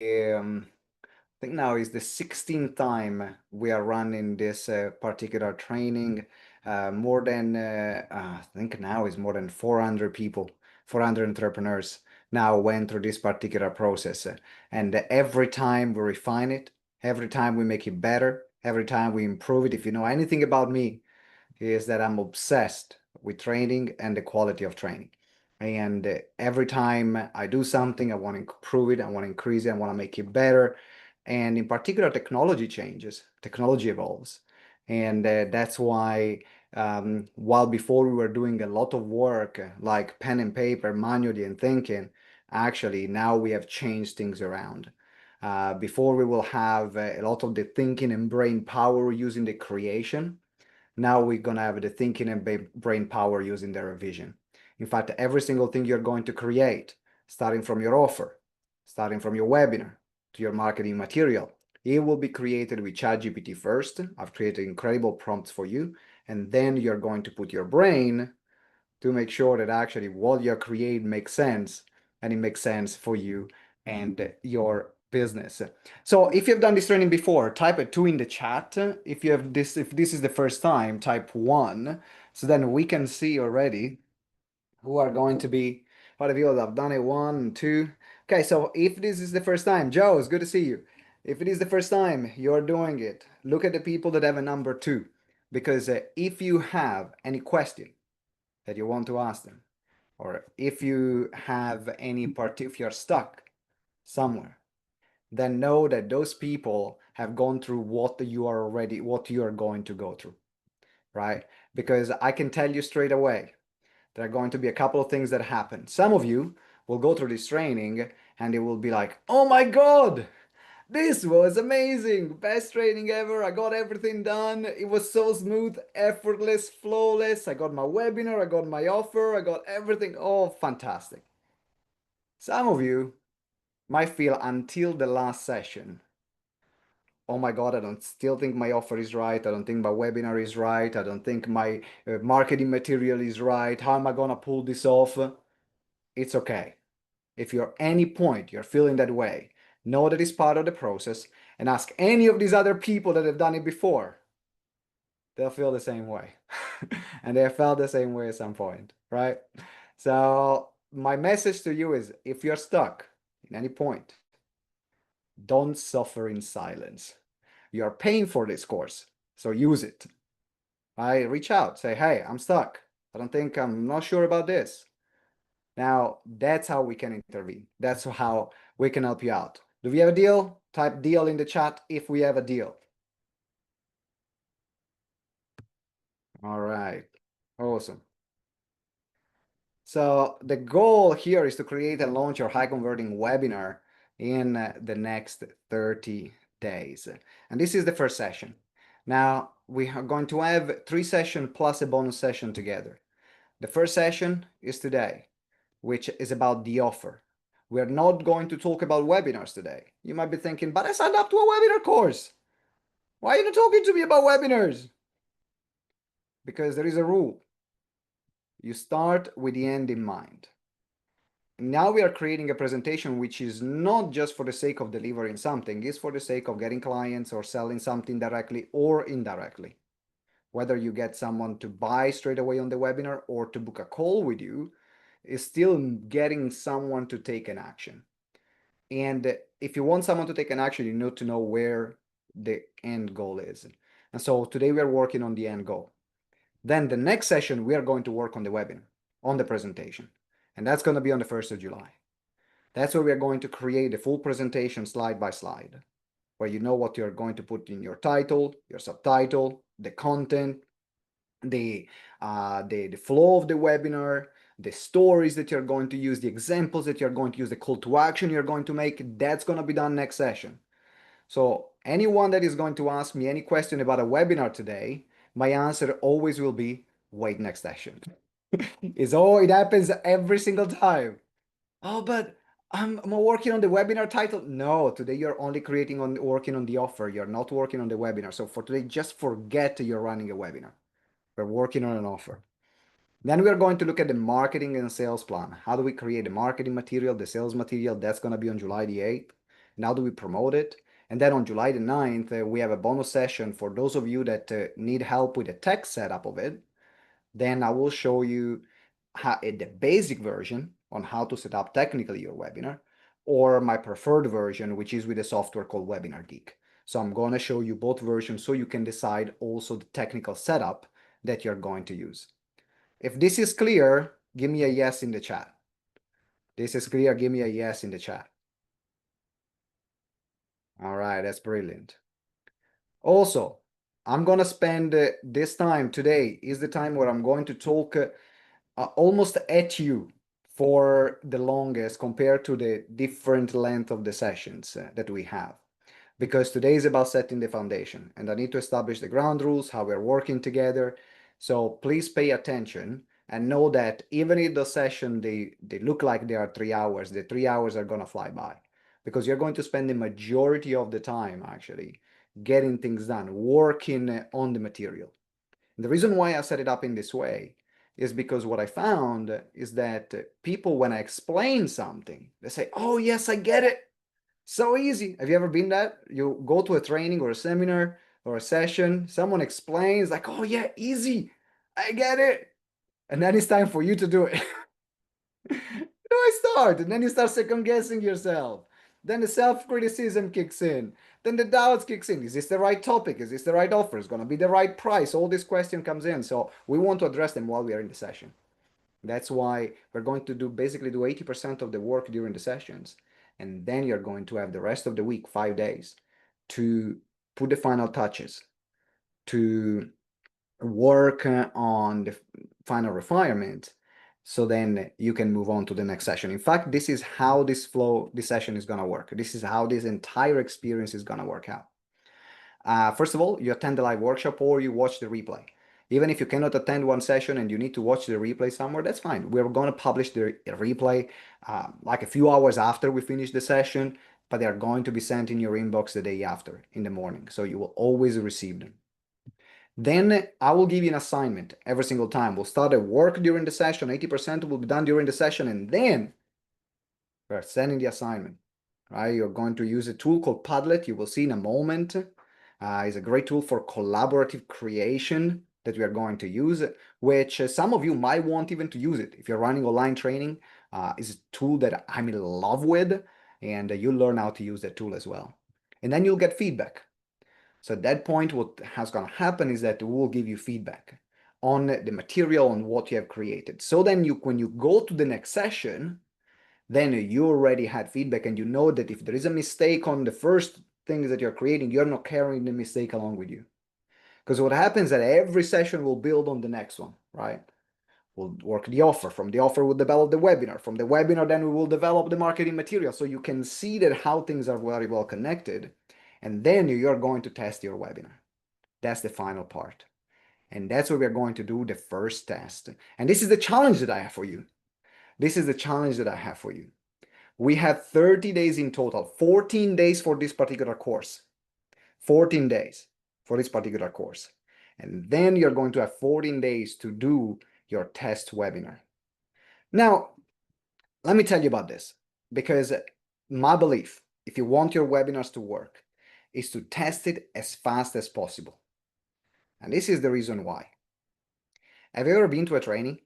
I think now is the 16th time we are running this particular training. More than I think now is more than 400 people, 400 entrepreneurs now went through this particular process. And every time we refine it, every time we make it better, every time we improve it. If you know anything about me, is that I'm obsessed with training and the quality of training. And every time I do something, I want to improve it, I want to increase it, I want to make it better. And in particular, technology changes, technology evolves. And that's why, while before we were doing a lot of work like pen and paper, manually and thinking, actually now we have changed things around. Before we will have a lot of the thinking and brain power using the creation. Now we're going to have the thinking and brain power using the revision. In fact, every single thing you're going to create, starting from your offer, starting from your webinar to your marketing material, it will be created with ChatGPT first. I've created incredible prompts for you. And then you're going to put your brain to make sure that actually what you create makes sense and it makes sense for you and your business. So if you've done this training before, type a 2 in the chat. If you have this, if this is the first time, type 1. So then we can see already who are going to be part of you that have done it. 1, 2. Okay, so if this is the first time, Joe, it's good to see you. If it is the first time you're doing it, look at the people that have a number 2. Because if you have any question that you want to ask them, or if you have any part, if you're stuck somewhere, then know that those people have gone through what you are going to go through, right? Because I can tell you straight away, there are going to be a couple of things that happen. Some of you will go through this training and it will be like, oh my God, this was amazing. Best training ever. I got everything done. It was so smooth, effortless, flawless. I got my webinar, I got my offer, I got everything. Oh, fantastic. Some of you might feel until the last session, oh my God, I don't still think my offer is right. I don't think my webinar is right. I don't think my marketing material is right. How am I going to pull this off? It's okay. If you're any point you're feeling that way, know that it's part of the process and ask any of these other people that have done it before. They'll feel the same way. And they have felt the same way at some point, right? So my message to you is if you're stuck in any point, don't suffer in silence. You are paying for this course, so use it. Reach out, say, hey, I'm stuck. I'm not sure about this. Now, that's how we can intervene. That's how we can help you out. Do we have a deal? Type deal in the chat if we have a deal. All right, awesome. So the goal here is to create and launch your high converting webinar in the next 30 days. And this is the first session. Now we are going to have 3 sessions plus a bonus session together. The first session is today, which is about the offer. We're not going to talk about webinars today. You might be thinking, but I signed up to a webinar course. Why are you not talking to me about webinars? Because there is a rule. You start with the end in mind. Now we are creating a presentation which is not just for the sake of delivering something, it's for the sake of getting clients or selling something directly or indirectly. Whether you get someone to buy straight away on the webinar or to book a call with you, is still getting someone to take an action. And if you want someone to take an action, you need to know where the end goal is. And so today we are working on the end goal. Then the next session, we are going to work on the webinar, on the presentation. And that's going to be on the 1st of July. That's where we are going to create a full presentation slide by slide, where you know what you're going to put in your title, your subtitle, the content, the flow of the webinar, the stories that you're going to use, the examples that you're going to use, the call to action you're going to make. That's going to be done next session. So anyone that is going to ask me any question about a webinar today, my answer always will be wait next session. It happens every single time. Oh, but I'm working on the webinar title. No, today you're only working on the offer. You're not working on the webinar. So for today, just forget you're running a webinar. We're working on an offer. Then we're going to look at the marketing and sales plan. How do we create the marketing material, the sales material? That's going to be on July the 8th. And how do we promote it? And then on July the 9th, we have a bonus session for those of you that need help with the tech setup of it. Then I will show you the basic version on how to set up technically your webinar, or my preferred version, which is with a software called Webinar Geek. So I'm going to show you both versions so you can decide also the technical setup that you're going to use. If this is clear, give me a yes in the chat. This is clear, give me a yes in the chat. All right, that's brilliant. Also, I'm going to spend this time today is the time where I'm going to talk almost at you for the longest compared to the different length of the sessions that we have. Because today is about setting the foundation and I need to establish the ground rules, how we're working together. So please pay attention and know that even if the session, they look like they are 3 hours, the 3 hours are gonna fly by because you're going to spend the majority of the time actually getting things done, working on the material. And the reason why I set it up in this way is because what I found is that people, when I explain something, they say, oh yes, I get it. So easy. Have you ever been that? You go to a training or a seminar or a session, someone explains like, oh yeah, easy. I get it. And then it's time for you to do it. Do I start? And then you start second guessing yourself. Then the self-criticism kicks in. Then the doubts kicks in. Is this the right topic? Is this the right offer? Is it going to be the right price? All this question comes in. So we want to address them while we are in the session. That's why we're going to basically do 80% of the work during the sessions. And then you're going to have the rest of the week, 5 days, to put the final touches, to work on the final refinement. So then you can move on to the next session. In fact, this is how this session is going to work. This is how this entire experience is going to work out. First of all, you attend the live workshop or you watch the replay. Even if you cannot attend one session and you need to watch the replay somewhere, that's fine. We're going to publish the replay like a few hours after we finish the session, but they are going to be sent in your inbox the day after in the morning. So you will always receive them. Then I will give you an assignment every single time. We'll start at work during the session. 80% will be done during the session, and then we're sending the assignment. Right? You're going to use a tool called Padlet. You will see in a moment. It's a great tool for collaborative creation that we are going to use, which some of you might want even to use it. If you're running online training, it's a tool that I'm in love with, and you'll learn how to use that tool as well. And then you'll get feedback. So at that point, what has going to happen is that we'll give you feedback on the material, on what you have created. So then when you go to the next session, then you already had feedback and you know that if there is a mistake on the first things that you're creating, you're not carrying the mistake along with you. Because what happens is that every session will build on the next one, right? We'll work the offer. From the offer, we'll develop the webinar. From the webinar, then we will develop the marketing material. So you can see that how things are very well connected. And then you're going to test your webinar. That's the final part. And that's what we're going to do, the first test. And this is the challenge that I have for you. This is the challenge that I have for you. We have 30 days in total, 14 days for this particular course. 14 days for this particular course. And then you're going to have 14 days to do your test webinar. Now, let me tell you about this, because my belief, if you want your webinars to work, is to test it as fast as possible. And this is the reason why. Have you ever been to a training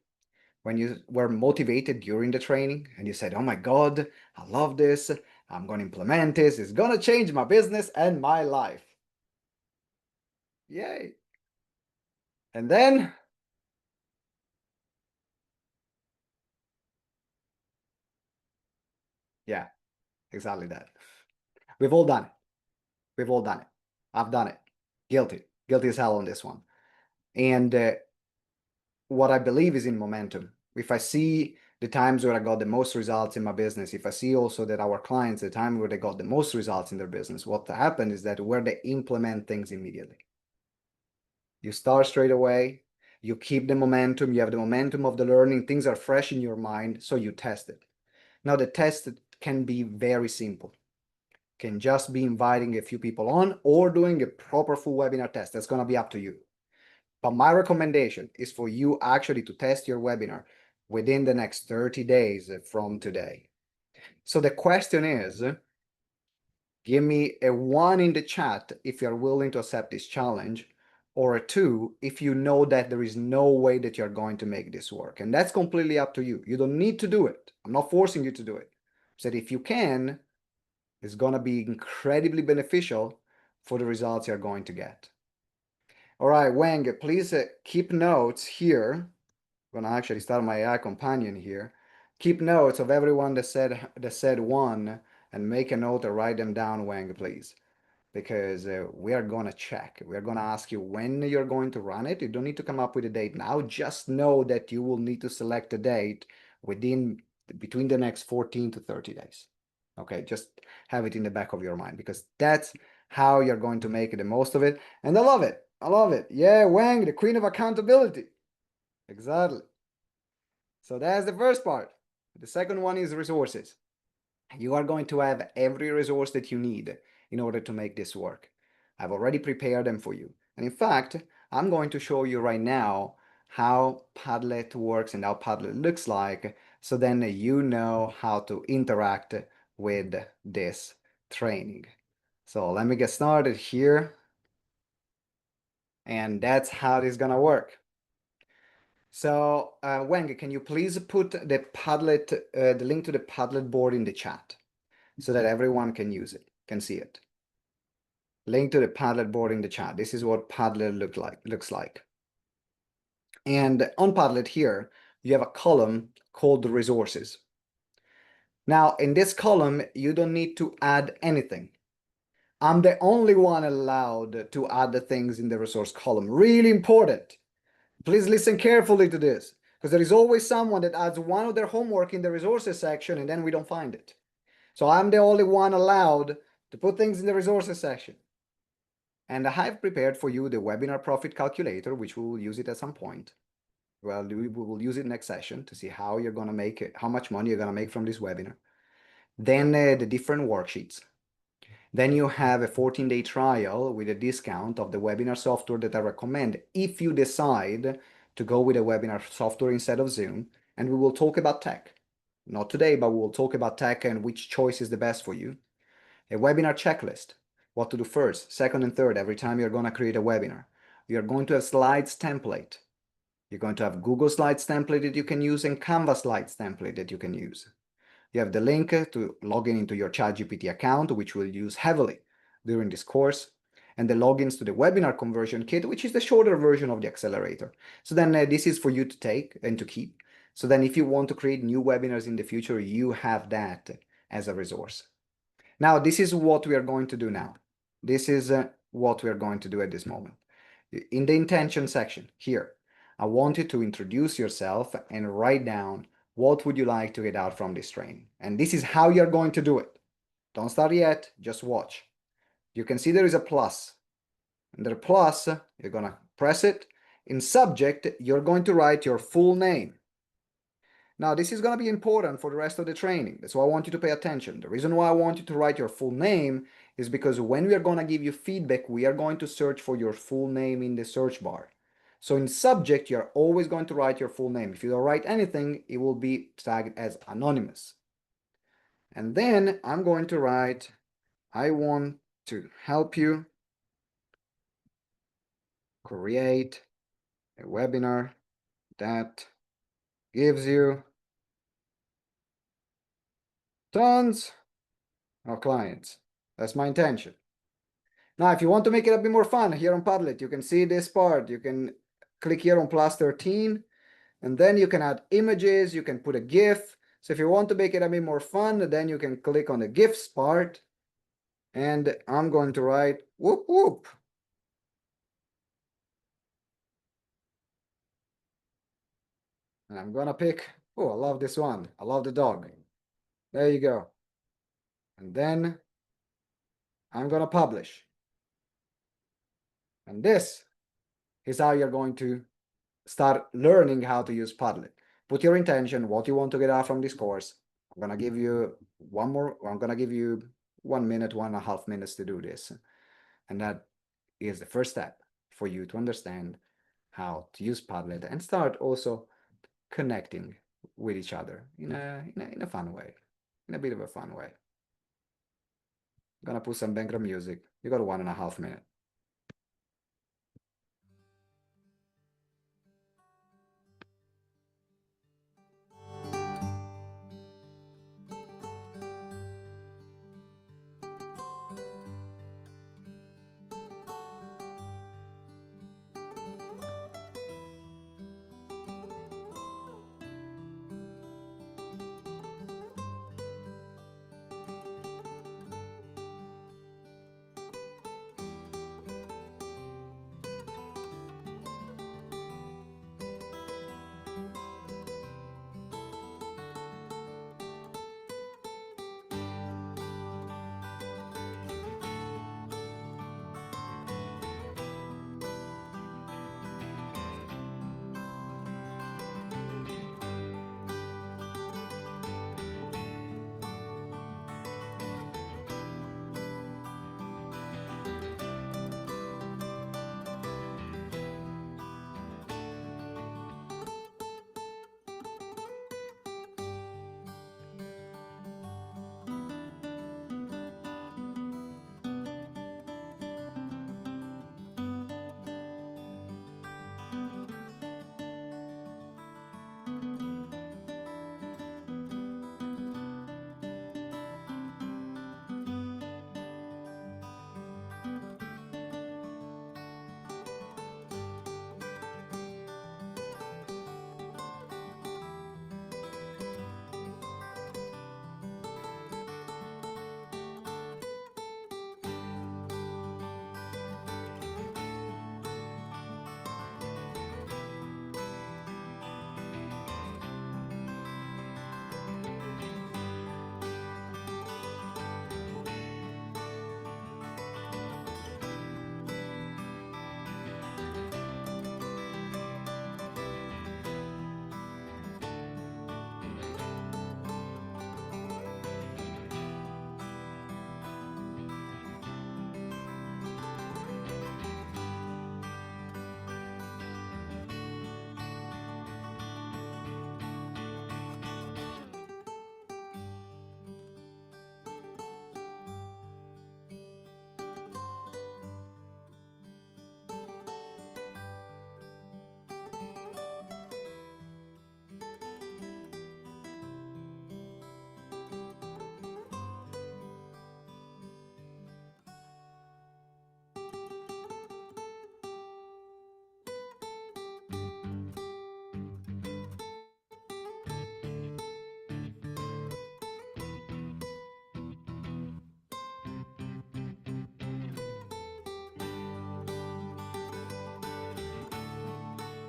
when you were motivated during the training and you said, oh my God, I love this. I'm going to implement this. It's going to change my business and my life. Yay. And then, yeah, exactly that. We've all done it. We've all done it. I've done it. Guilty. Guilty as hell on this one. And what I believe is in momentum. If I see the times where I got the most results in my business, if I see also that our clients, the time where they got the most results in their business, what happened is that where they implement things immediately. You start straight away, you keep the momentum, you have the momentum of the learning, things are fresh in your mind, so you test it. Now the test can be very simple. Can just be inviting a few people on or doing a proper full webinar test. That's going to be up to you. But my recommendation is for you actually to test your webinar within the next 30 days from today. So the question is, Give me a 1 in the chat if you're willing to accept this challenge, or a 2 if you know that there is no way that you're going to make this work. And that's completely up to you. You don't need to do it. I'm not forcing you to do it. I said if you can, it's going to be incredibly beneficial for the results you're going to get. All right, Wang, please keep notes here. I'm going to actually start my AI companion here. Keep notes of everyone that said 1 and make a note or write them down, Wang, please, because we are going to check. We are going to ask you when you're going to run it. You don't need to come up with a date now. Just know that you will need to select a date between the next 14 to 30 days. Okay, just have it in the back of your mind, because that's how you're going to make the most of it. And I love it. I love it. Yeah, Wang, the queen of accountability. Exactly. So that's the first part. The second one is resources. You are going to have every resource that you need in order to make this work. I've already prepared them for you. And in fact, I'm going to show you right now how Padlet works and how Padlet looks like, so then you know how to interact with this training. So let me get started here. And that's how this is gonna work. So Wang, can you please put the Padlet, the link to the Padlet board in the chat so that everyone can use it, can see it. Link to the Padlet board in the chat. This is what Padlet looks like. And on Padlet here, you have a column called the resources. Now, in this column, you don't need to add anything. I'm the only one allowed to add the things in the resource column. Really important. Please listen carefully to this, because there is always someone that adds one of their homework in the resources section and then we don't find it. So I'm the only one allowed to put things in the resources section. And I have prepared for you the webinar profit calculator, which we will use it at some point. Well, we will use it next session to see how you're going to make it, how much money you're going to make from this webinar. Then the different worksheets. Then you have a 14-day trial with a discount of the webinar software that I recommend if you decide to go with a webinar software instead of Zoom. And we will talk about tech. Not today, but we will talk about tech and which choice is the best for you. A webinar checklist. What to do first, second, and third every time you're going to create a webinar. You're going to have slides template. You're going to have Google Slides template that you can use and Canva Slides template that you can use. You have the link to log in into your ChatGPT account, which we'll use heavily during this course, and the logins to the webinar conversion kit, which is the shorter version of the accelerator. So then this is for you to take and to keep. So then if you want to create new webinars in the future, you have that as a resource. Now, this is what we are going to do now. This is what we are going to do at this moment. In the intention section here, I want you to introduce yourself and write down what would you like to get out from this training. And this is how you're going to do it. Don't start yet, just watch. You can see there is a plus. Under plus, you're going to press it. In subject, you're going to write your full name. Now, this is going to be important for the rest of the training. That's why I want you to pay attention. The reason why I want you to write your full name is because when we are going to give you feedback, we are going to search for your full name in the search bar. So in subject, you're always going to write your full name. If you don't write anything, it will be tagged as anonymous. And then I'm going to write, I want to help you create a webinar that gives you tons of clients. That's my intention. Now, if you want to make it a bit more fun here on Padlet, you can see this part. You can click here on plus 13, and then you can add images. You can put a GIF. So if you want to make it a bit more fun, then you can click on the GIFs part. And I'm going to write whoop whoop. And I'm going to pick, oh, I love this one. I love the dog. There you go. And then I'm going to publish. And this is how you're going to start learning how to use Padlet. Put your intention, what you want to get out from this course. I'm going to give you I'm going to give you 1 minute, 1.5 minutes to do this. And that is the first step for you to understand how to use Padlet and start also connecting with each other in a fun way, in a bit of a fun way. Gonna put some background music. You got 1.5 minutes.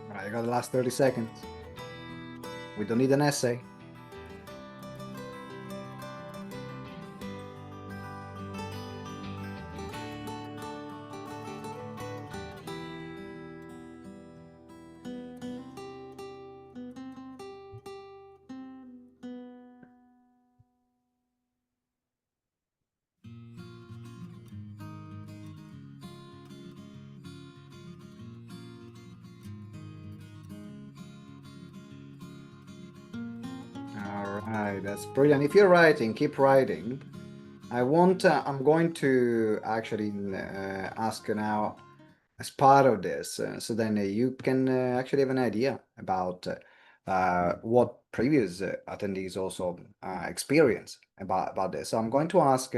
All right, I got the last 30 seconds. We don't need an essay. All right, that's brilliant. If you're writing, keep writing. I'm going to actually ask you now as part of this, so then you can actually have an idea about what previous attendees also experience about this. So I'm going to ask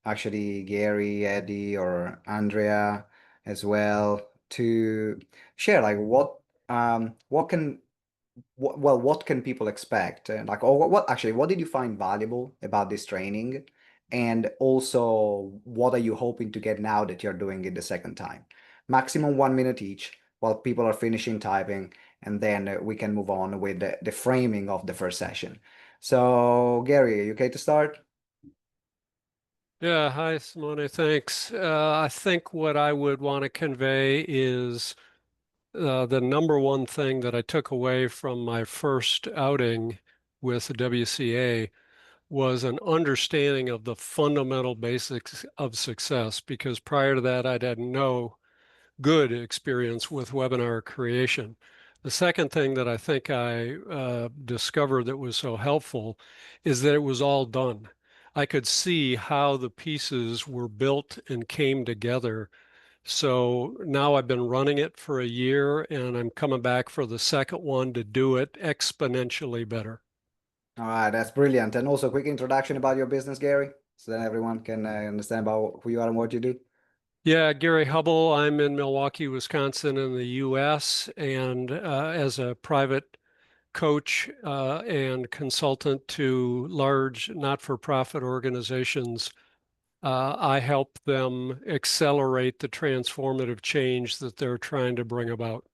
actually Gary, Eddie, or Andrea as well to share like what can what can people expect? Like, or what actually, what did you find valuable about this training? And also, what are you hoping to get now that you're doing it the second time? Maximum 1 minute each while people are finishing typing, and then we can move on with the framing of the first session. So, Gary, are you okay to start? Yeah, hi, Simone. Thanks. I think what I would want to convey is the number one thing that I took away from my first outing with the WCA was an understanding of the fundamental basics of success, because prior to that, I'd had no good experience with webinar creation. The second thing that I think I discovered that was so helpful is that it was all done. I could see how the pieces were built and came together. So now I've been running it for a year and I'm coming back for the second one to do it exponentially better. All right, that's brilliant. And also, quick introduction about your business, Gary, so that everyone can understand about who you are and what you do. Yeah, Gary Hubble. I'm in Milwaukee, Wisconsin, in the U.S., and as a private coach and consultant to large not-for-profit organizations, I help them accelerate the transformative change that they're trying to bring about.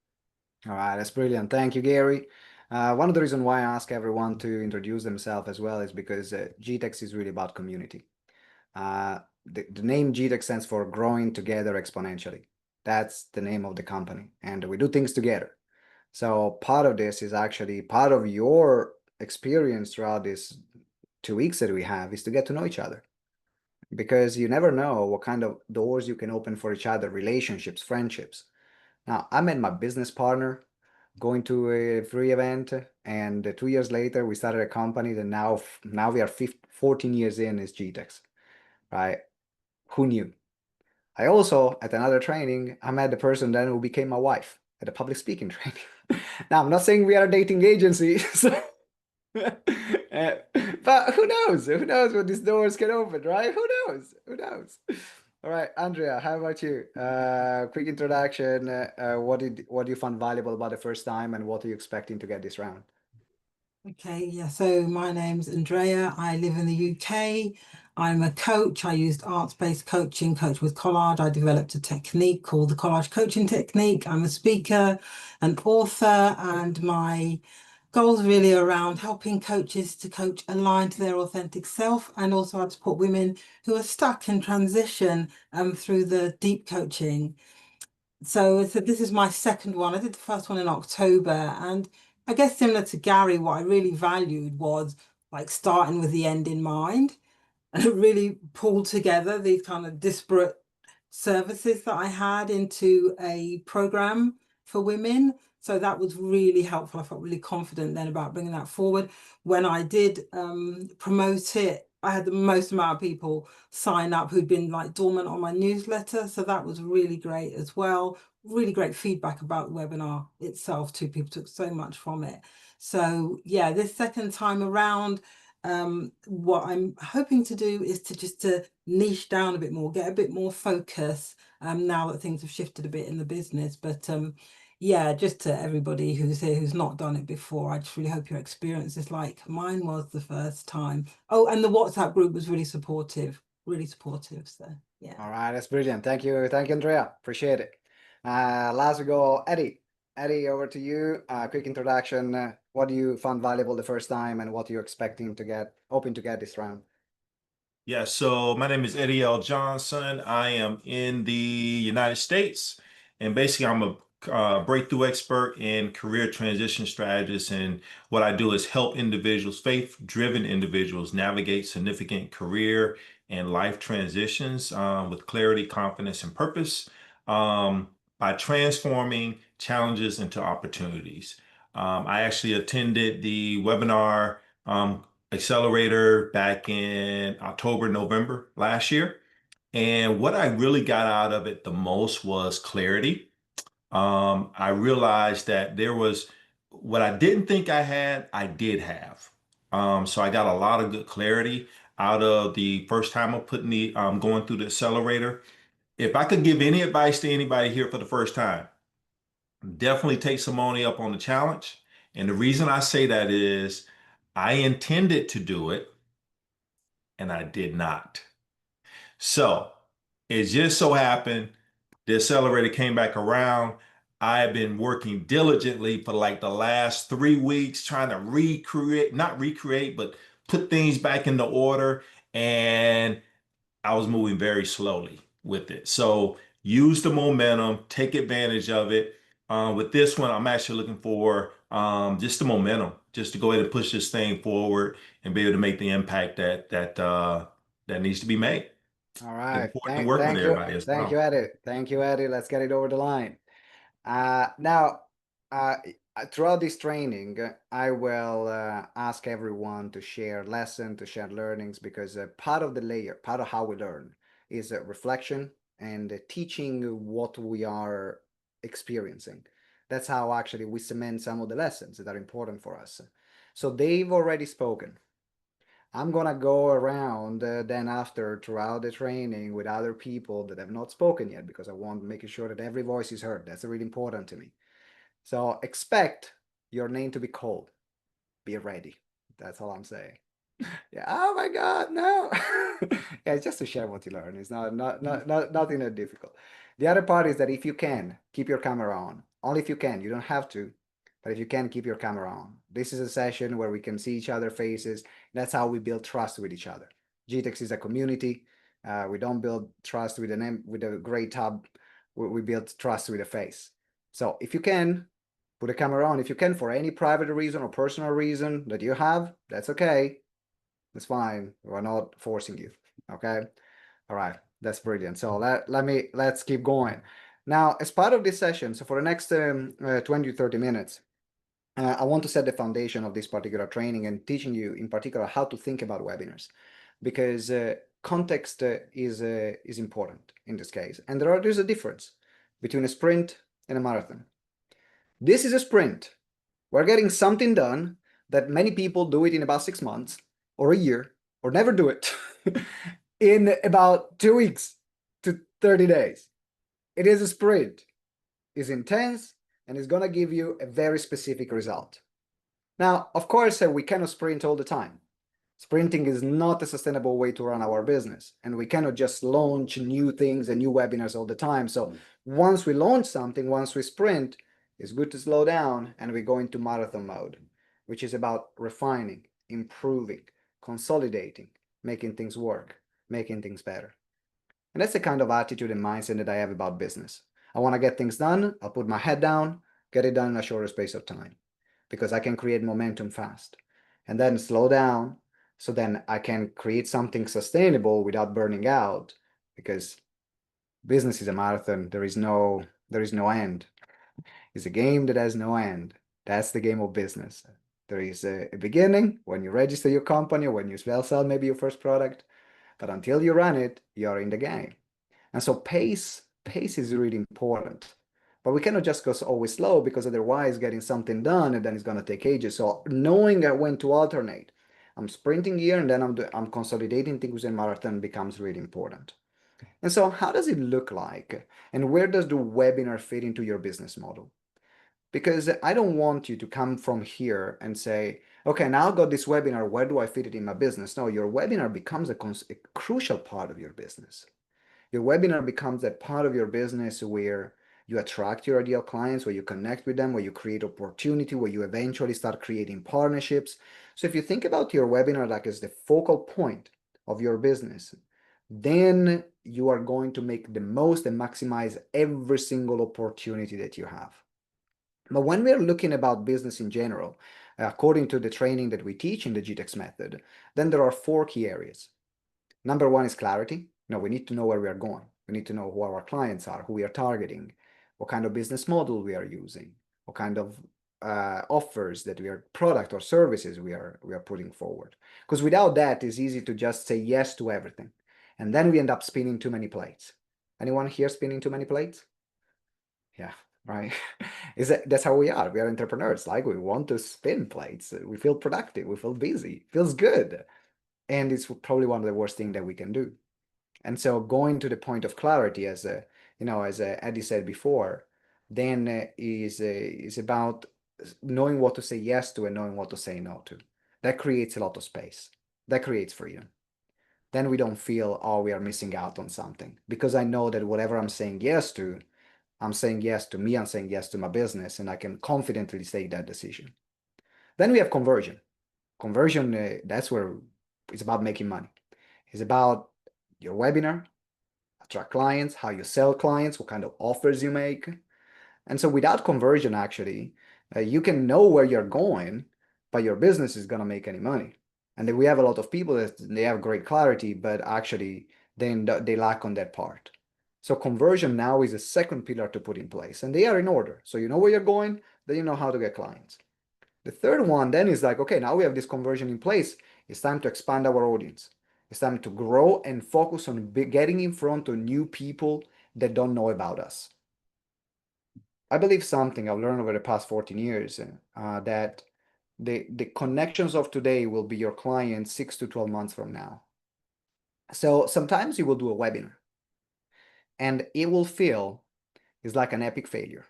All right, that's brilliant. Thank you, Gary. One of the reasons why I ask everyone to introduce themselves as well is because GTeX is really about community. The name GTeX stands for Growing Together Exponentially. That's the name of the company, and we do things together. So part of this is actually part of your experience throughout these 2 weeks that we have is to get to know each other because you never know what kind of doors you can open for each other, relationships, friendships. Now, I met my business partner going to a free event, and 2 years later, we started a company that now we are 14 years in is GTeX, right? Who knew? I also, at another training, I met the person then who became my wife at a public speaking training. Now, I'm not saying we are a dating agency, so but who knows? Who knows what these doors can open, right? Who knows? Who knows? All right, Andrea, how about you? Quick introduction. What do you find valuable about the first time, and what are you expecting to get this round? Okay, yeah, so my name's Andrea. I live in the UK. I'm a coach. I used arts-based coaching, coach with collage. I developed a technique called the collage coaching technique. I'm a speaker, an author, and my goals really around helping coaches to coach aligned to their authentic self. And also I support women who are stuck in transition through the deep coaching. So this is my second one. I did the first one in October, and I guess similar to Gary, what I really valued was like starting with the end in mind, and it really pulled together these kind of disparate services that I had into a program for women. So that was really helpful. I felt really confident then about bringing that forward. When I did promote it, I had the most amount of people sign up who'd been like dormant on my newsletter. So that was really great as well. Really great feedback about the webinar itself too. People took so much from it. So yeah, this second time around, what I'm hoping to do is to just to niche down a bit more, get a bit more focus now that things have shifted a bit in the business. But yeah, just to everybody who's here who's not done it before, I just really hope your experience is like mine was the first time. Oh, and the WhatsApp group was really supportive, really supportive. So yeah. All right, that's brilliant. Thank you, Andrea. Appreciate it. Last we go, Eddie. Eddie, over to you. Quick introduction. What do you find valuable the first time, and what are you expecting to get, hoping to get this round? Yeah, so my name is Eddie L. Johnson. I am in the United States, and basically, I'm a breakthrough expert in career transition strategist. And what I do is help individuals, faith-driven individuals, navigate significant career and life transitions with clarity, confidence, and purpose by transforming challenges into opportunities. I actually attended the webinar. Accelerator back in October, November last year. And what I really got out of it the most was clarity. I realized that there was what I didn't think I had, I did have. So I got a lot of good clarity out of the first time of putting the going through the accelerator. If I could give any advice to anybody here for the first time, definitely take Simone up on the challenge. And the reason I say that is I intended to do it and I did not. So it just so happened the accelerator came back around. I have been working diligently for like the last 3 weeks trying to recreate, not recreate, but put things back into order. And I was moving very slowly with it. So use the momentum, take advantage of it. With this one, I'm actually looking for just the momentum, just to go ahead and push this thing forward and be able to make the impact that needs to be made. All Looking right. forward to working with everybody as Thank you, well. Eddie. Thank you, Eddie. Let's get it over the line. Now, throughout this training, I will ask everyone to share lessons, to share learnings, because part of the layer, part of how we learn is reflection and teaching what we are experiencing. That's how actually we cement some of the lessons that are important for us. So they've already spoken. I'm gonna go around then after throughout the training with other people that have not spoken yet, because I want making sure that every voice is heard. That's really important to me. So expect your name to be called. Be ready. That's all I'm saying. Yeah. Oh my God, no. Yeah, it's just to share what you learn. It's nothing that difficult. The other part is that if you can, keep your camera on. Only if you can. You don't have to, but if you can, keep your camera on. This is a session where we can see each other's faces. That's how we build trust with each other. GTeX is a community. We don't build trust with a great tab. We build trust with a face. So if you can, put a camera on. If you can, for any private reason or personal reason that you have, that's okay. That's fine. We're not forcing you. Okay. All right. That's brilliant. So let's keep going. Now, as part of this session, so for the next 20 to 30 minutes, I want to set the foundation of this particular training and teaching you in particular how to think about webinars, because context is important in this case. And there's a difference between a sprint and a marathon. This is a sprint. We're getting something done that many people do it in about 6 months or a year or never do it in about 2 weeks to 30 days. It is a sprint. It's intense and it's going to give you a very specific result. Now, of course, we cannot sprint all the time. Sprinting is not a sustainable way to run our business, and we cannot just launch new things and new webinars all the time. So once we launch something, once we sprint, it's good to slow down and we go into marathon mode, which is about refining, improving, consolidating, making things work, making things better. And that's the kind of attitude and mindset that I have about business. I want to get things done. I'll put my head down, get it done in a shorter space of time, because I can create momentum fast and then slow down. So then I can create something sustainable without burning out, because business is a marathon. There is no end. It's a game that has no end. That's the game of business. There is a beginning when you register your company, when you sell maybe your first product, but until you run it, you're in the game. And so pace is really important. But we cannot just go always slow, because otherwise getting something done and then it's going to take ages. So knowing when to alternate. I'm sprinting here and then I'm consolidating things in marathon becomes really important. And so how does it look like? And where does the webinar fit into your business model? Because I don't want you to come from here and say, okay, now I've got this webinar, where do I fit it in my business? No, your webinar becomes a crucial part of your business. Your webinar becomes that part of your business where you attract your ideal clients, where you connect with them, where you create opportunity, where you eventually start creating partnerships. So if you think about your webinar like as the focal point of your business, then you are going to make the most and maximize every single opportunity that you have. But when we're looking about business in general, according to the training that we teach in the GTeX method, then there are 4 key areas. Number 1 is clarity. No, we need to know where we are going. We need to know who our clients are, who we are targeting, what kind of business model we are using, what kind of offers that we are, product or services we are putting forward. Because without that, it's easy to just say yes to everything. And then we end up spinning too many plates. Anyone here spinning too many plates? Yeah, right. That's how we are. We are entrepreneurs. Like, we want to spin plates. We feel productive. We feel busy. Feels good. And it's probably one of the worst things that we can do. And so going to the point of clarity, as Eddie said before, then is about knowing what to say yes to and knowing what to say no to. That creates a lot of space. That creates freedom. Then we don't feel, oh, we are missing out on something, because I know that whatever I'm saying yes to, I'm saying yes to me, I'm saying yes to my business, and I can confidently take that decision. Then we have conversion. Conversion, that's where it's about making money. It's about your webinar, attract clients, how you sell clients, what kind of offers you make. And so without conversion, actually, you can know where you're going, but your business is going to make any money. And then we have a lot of people that they have great clarity, but actually then they lack on that part. So conversion now is a second pillar to put in place, and they are in order. So you know where you're going, then you know how to get clients. The third one then is like, okay, now we have this conversion in place. It's time to expand our audience. It's time to grow and focus on getting in front of new people that don't know about us. I believe something I've learned over the past 14 years that the connections of today will be your clients 6 to 12 months from now. So sometimes you will do a webinar and it will feel it's like an epic failure.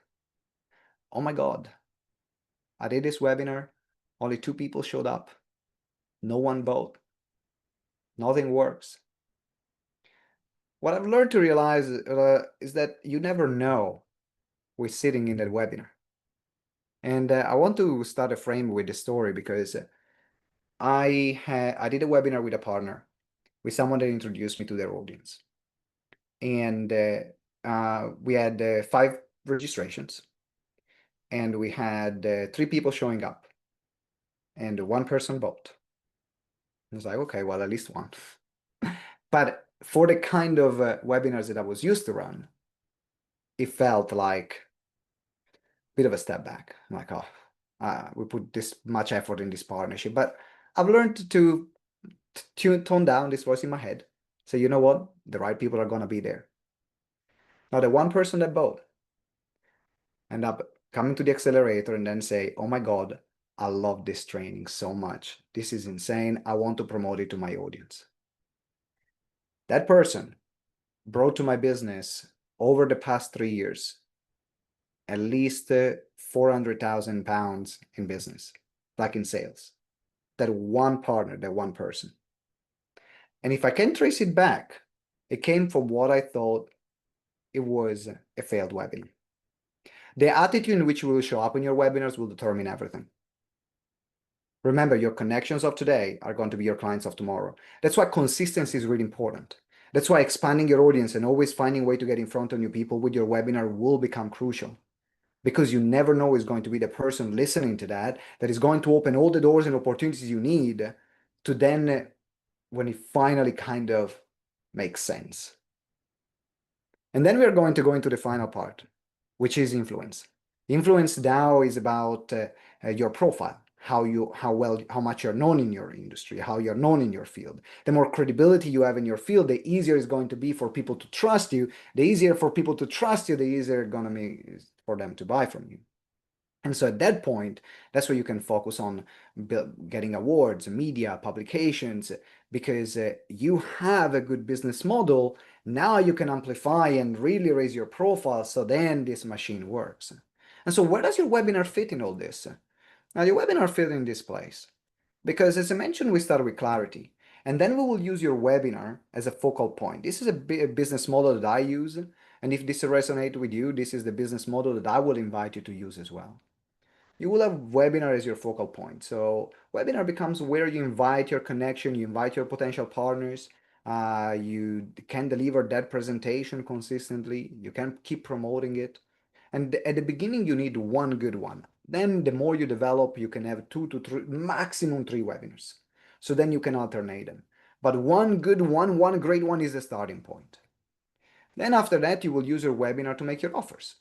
Oh my God, I did this webinar, only 2 people showed up, no one bought, nothing works. What I've learned to realize is that you never know who's sitting in that webinar. And I want to start a frame with the story because I did a webinar with a partner, with someone that introduced me to their audience. And we had 5 registrations, and we had 3 people showing up, and 1 person bought. I was like, okay, well, at least one. But for the kind of webinars that I was used to run, it felt like a bit of a step back. I'm like, oh, we put this much effort in this partnership. But I've learned to tone down this voice in my head. So you know what? The right people are going to be there. Now, the 1 person that bought end up coming to the accelerator and then say, oh my God, I love this training so much. This is insane. I want to promote it to my audience. That person brought to my business over the past 3 years at least 400,000 pounds in business, like in sales. That one partner, that one person. And if I can trace it back, it came from what I thought it was a failed webinar. The attitude in which you will show up in your webinars will determine everything. Remember, your connections of today are going to be your clients of tomorrow. That's why consistency is really important. That's why expanding your audience and always finding a way to get in front of new people with your webinar will become crucial. Because you never know who's going to be the person listening to that is going to open all the doors and opportunities you need to then, when it finally kind of makes sense. And then we're going to go into the final part, which is influence. Influence now is about your profile, how much you're known in your industry, how you're known in your field. The more credibility you have in your field, the easier it's going to be for people to trust you. The easier for people to trust you, the easier it's going to be for them to buy from you. And so at that point, that's where you can focus on getting awards, media, publications, because you have a good business model. Now you can amplify and really raise your profile, so then this machine works. And so where does your webinar fit in all this? Now your webinar fit in this place, because as I mentioned, we start with clarity, and then we will use your webinar as a focal point. This is a business model that I use, and if this resonates with you, this is the business model that I will invite you to use as well. You will have webinar as your focal point. So webinar becomes where you invite your connection, you invite your potential partners, you can deliver that presentation consistently, you can keep promoting it. And at the beginning, you need one good one. Then the more you develop, you can have 2 to 3, maximum 3 webinars. So then you can alternate them. But one good one great one is the starting point. Then after that, you will use your webinar to make your offers,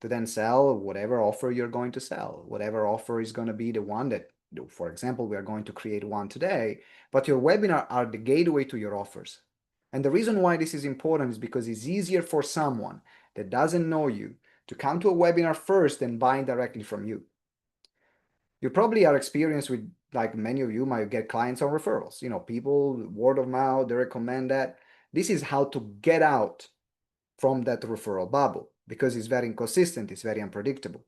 to then sell whatever offer you're going to sell, whatever offer is going to be the one that, for example, we are going to create one today, but your webinar are the gateway to your offers. And the reason why this is important is because it's easier for someone that doesn't know you to come to a webinar first than buying directly from you. You probably are experienced with, like many of you might get clients on referrals, people, word of mouth, they recommend that. This is how to get out from that referral bubble, because it's very inconsistent, it's very unpredictable.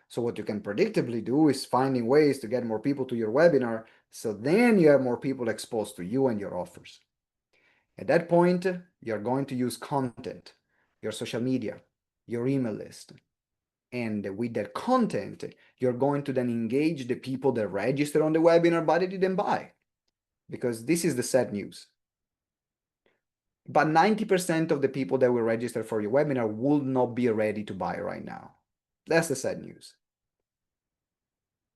So what you can predictably do is finding ways to get more people to your webinar, so then you have more people exposed to you and your offers. At that point, you're going to use content, your social media, your email list. And with that content, you're going to then engage the people that register on the webinar but they didn't buy. Because this is the sad news. But 90% of the people that will register for your webinar will not be ready to buy right now. That's the sad news.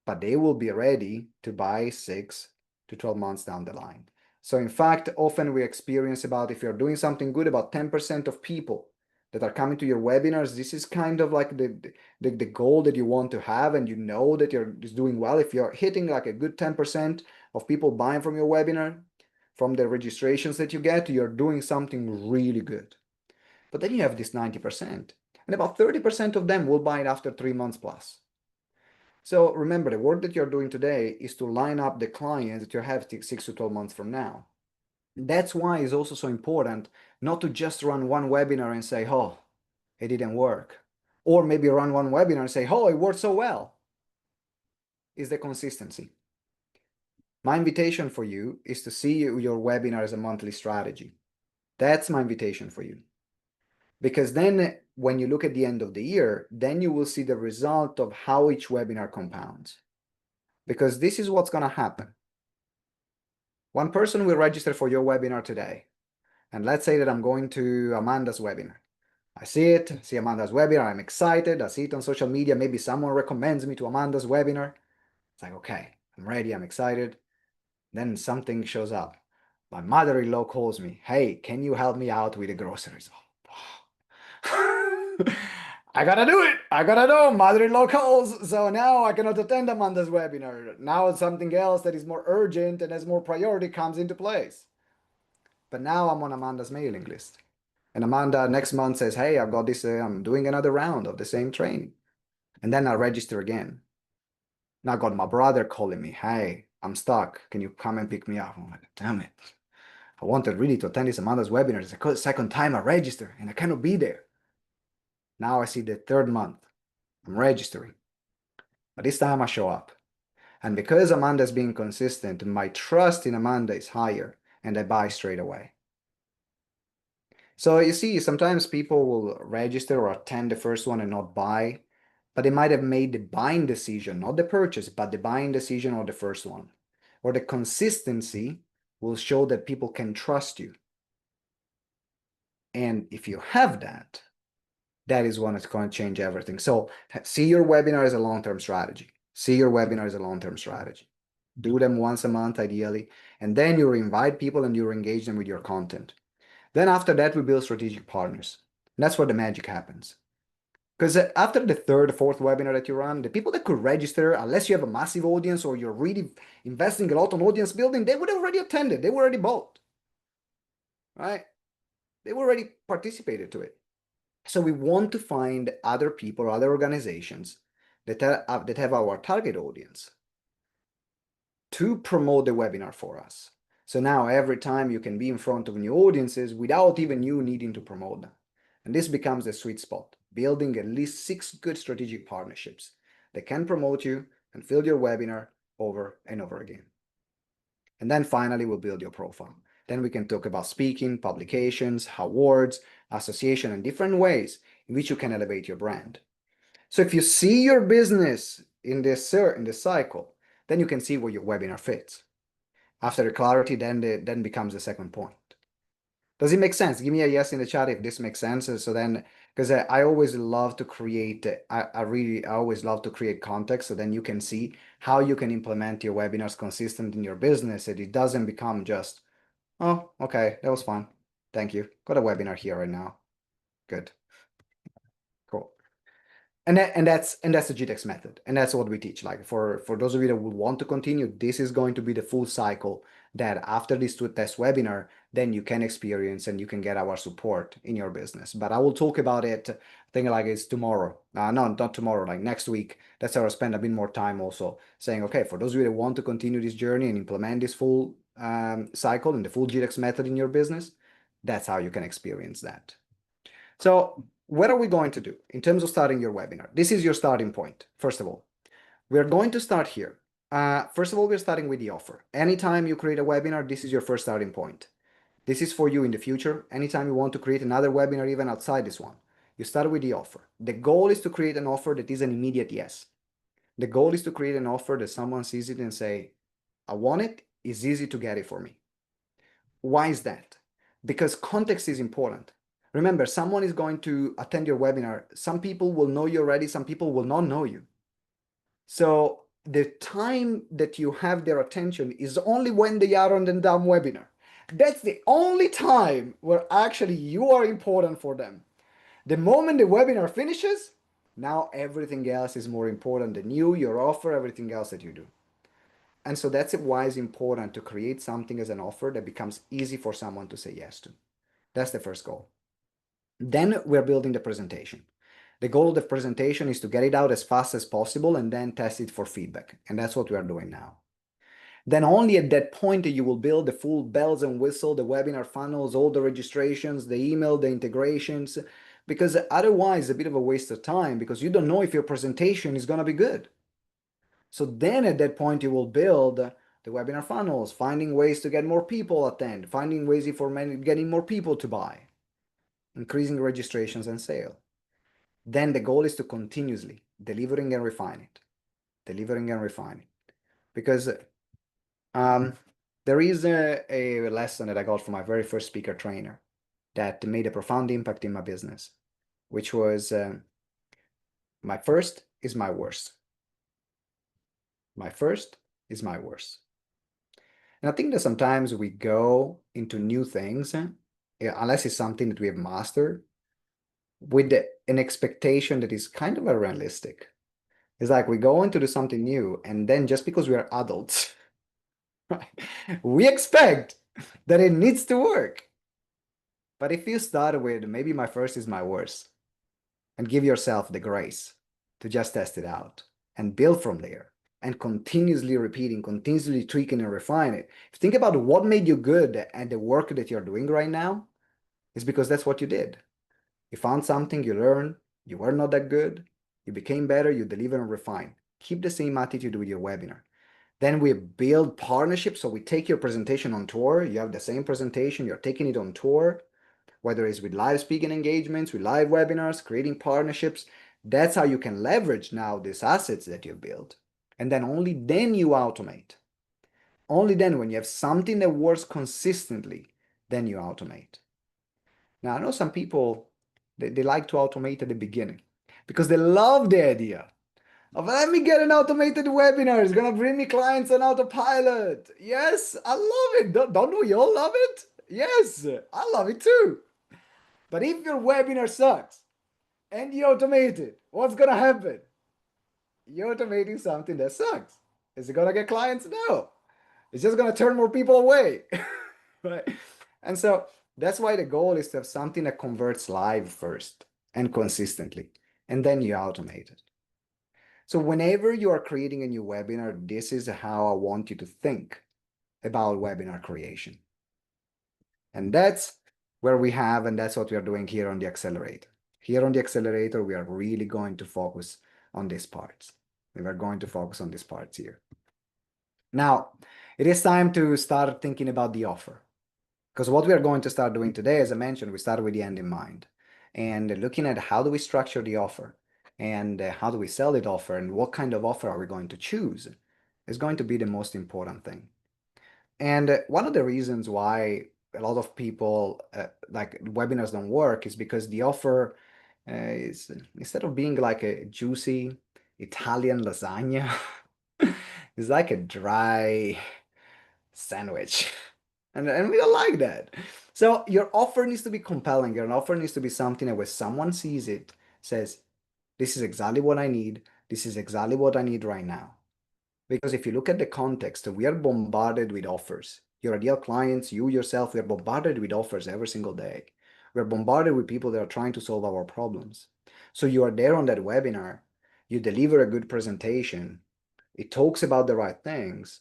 But they will be ready to buy 6 to 12 months down the line. So in fact, often we experience about, if you're doing something good, about 10% of people that are coming to your webinars, this is kind of like the goal that you want to have, and you know that you're just doing well. If you're hitting like a good 10% of people buying from your webinar, from the registrations that you get, you're doing something really good. But then you have this 90%, and about 30% of them will buy it after 3 months plus. So remember, the work that you're doing today is to line up the clients that you have 6 to 12 months from now. That's why it's also so important not to just run one webinar and say, oh, it didn't work. Or maybe run one webinar and say, oh, it worked so well. Is the consistency. My invitation for you is to see your webinar as a monthly strategy. That's my invitation for you. Because then when you look at the end of the year, then you will see the result of how each webinar compounds. Because this is what's going to happen. One person will register for your webinar today. And let's say that I'm going to Amanda's webinar. I see Amanda's webinar, I'm excited, I see it on social media, maybe someone recommends me to Amanda's webinar. It's like, okay, I'm ready, I'm excited. Then something shows up. My mother-in-law calls me, hey, can you help me out with the groceries? I gotta do it. I gotta know. Mother-in-law calls. So now I cannot attend Amanda's webinar. Now something else that is more urgent and has more priority comes into place. But now I'm on Amanda's mailing list. And Amanda next month says, hey, I've got this, I'm doing another round of the same training. And then I register again. Now I got my brother calling me, hey, I'm stuck. Can you come and pick me up? I'm like, damn it. I wanted really to attend this Amanda's webinar. It's the second time I register and I cannot be there. Now I see the third month. I'm registering. But this time I show up. And because Amanda is being consistent, my trust in Amanda is higher and I buy straight away. So you see, sometimes people will register or attend the first one and not buy, but they might have made the buying decision, not the purchase, but the buying decision on the first one. Or the consistency will show that people can trust you. And if you have that, that is when it's going to change everything. So see your webinar as a long-term strategy. See your webinar as a long-term strategy. Do them once a month, ideally. And then you invite people and you engage them with your content. Then after that, we build strategic partners. And that's where the magic happens. Because after the third, fourth webinar that you run, the people that could register, unless you have a massive audience or you're really investing a lot on audience building, they would have already attended. They were already bought. Right? They were already participated to it. So we want to find other people or other organizations that have our target audience to promote the webinar for us. So now every time you can be in front of new audiences without even you needing to promote them. And this becomes the sweet spot, building at least 6 good strategic partnerships that can promote you and fill your webinar over and over again. And then finally, we'll build your profile. Then we can talk about speaking, publications, awards, association, and different ways in which you can elevate your brand. So if you see your business in this cycle, then you can see where your webinar fits. After the clarity, then becomes the second point. Does it make sense? Give me a yes in the chat if this makes sense. So then, because I always love to create, I always love to create context so then you can see how you can implement your webinars consistent in your business, and it doesn't become just, oh, okay, that was fun. Thank you. Got a webinar here right now. Good. Cool. And that's the GTeX method. And that's what we teach. Like for those of you that would want to continue, this is going to be the full cycle that after this test webinar, then you can experience and you can get our support in your business. But I will talk about it, I think like it's tomorrow. No, not tomorrow, like next week. That's how I'll spend a bit more time also saying, okay, for those of you that want to continue this journey and implement this full cycle and the full GTeX method in your business, that's how you can experience that. So what are we going to do in terms of starting your webinar? This is your starting point. First of all, we're going to start here. First of all, we're starting with the offer. Anytime you create a webinar, this is your first starting point. This is for you in the future. Anytime you want to create another webinar, even outside this one, you start with the offer. The goal is to create an offer that is an immediate yes. The goal is to create an offer that someone sees it and say, I want it, it's easy to get it for me. Why is that? Because context is important. Remember, someone is going to attend your webinar. Some people will know you already, some people will not know you. So the time that you have their attention is only when they are on the damn webinar. That's the only time where actually you are important for them. The moment the webinar finishes, now everything else is more important than you, your offer, everything else that you do. And so that's why it's important to create something as an offer that becomes easy for someone to say yes to. That's the first goal. Then we're building the presentation. The goal of the presentation is to get it out as fast as possible and then test it for feedback. And that's what we are doing now. Then only at that point you will build the full bells and whistles, the webinar funnels, all the registrations, the email, the integrations, because otherwise it's a bit of a waste of time because you don't know if your presentation is going to be good. So then at that point you will build the webinar funnels, finding ways to get more people attend, finding ways for getting more people to buy, increasing registrations and sale. Then the goal is to continuously delivering and refine it, delivering and refine it. Because there is a lesson that I got from my very first speaker trainer that made a profound impact in my business, which was my first is my worst. My first is my worst. And I think that sometimes we go into new things, unless it's something that we have mastered, with an expectation that is kind of unrealistic. It's like we go into do something new, and then just because we are adults, right, we expect that it needs to work. But if you start with maybe my first is my worst, and give yourself the grace to just test it out and build from there, and continuously repeating, continuously tweaking and refine it. Think about what made you good at the work that you're doing right now, is because that's what you did. You found something, you learned, you were not that good, you became better, you deliver and refine. Keep the same attitude with your webinar. Then we build partnerships. So we take your presentation on tour. You have the same presentation, you're taking it on tour, whether it's with live speaking engagements, with live webinars, creating partnerships. That's how you can leverage now these assets that you've built. And then only then you automate. Only then, when you have something that works consistently, then you automate. Now, I know some people, they like to automate at the beginning because they love the idea of, let me get an automated webinar. It's going to bring me clients on autopilot. Yes, I love it. Don't we all love it? Yes, I love it too. But if your webinar sucks and you automate it, what's going to happen? You're automating something that sucks. Is it going to get clients? No. It's just going to turn more people away. Right? And so that's why the goal is to have something that converts live first and consistently, and then you automate it. So whenever you are creating a new webinar, this is how I want you to think about webinar creation. And that's where we have, and that's what we are doing here on the accelerator. Here on the accelerator, we are really going to focus on these parts. We are going to focus on these parts here. Now, it is time to start thinking about the offer. Because what we are going to start doing today, as I mentioned, we start with the end in mind. And looking at how do we structure the offer, and how do we sell the offer, and what kind of offer are we going to choose is going to be the most important thing. And one of the reasons why a lot of people like webinars don't work is because the offer is, instead of being like a juicy Italian lasagna, it's like a dry sandwich. And we don't like that. So your offer needs to be compelling. Your offer needs to be something that when someone sees it, says, this is exactly what I need. This is exactly what I need right now. Because if you look at the context, we are bombarded with offers. Your ideal clients, you yourself, we are bombarded with offers every single day. We're bombarded with people that are trying to solve our problems. So you are there on that webinar, you deliver a good presentation, it talks about the right things.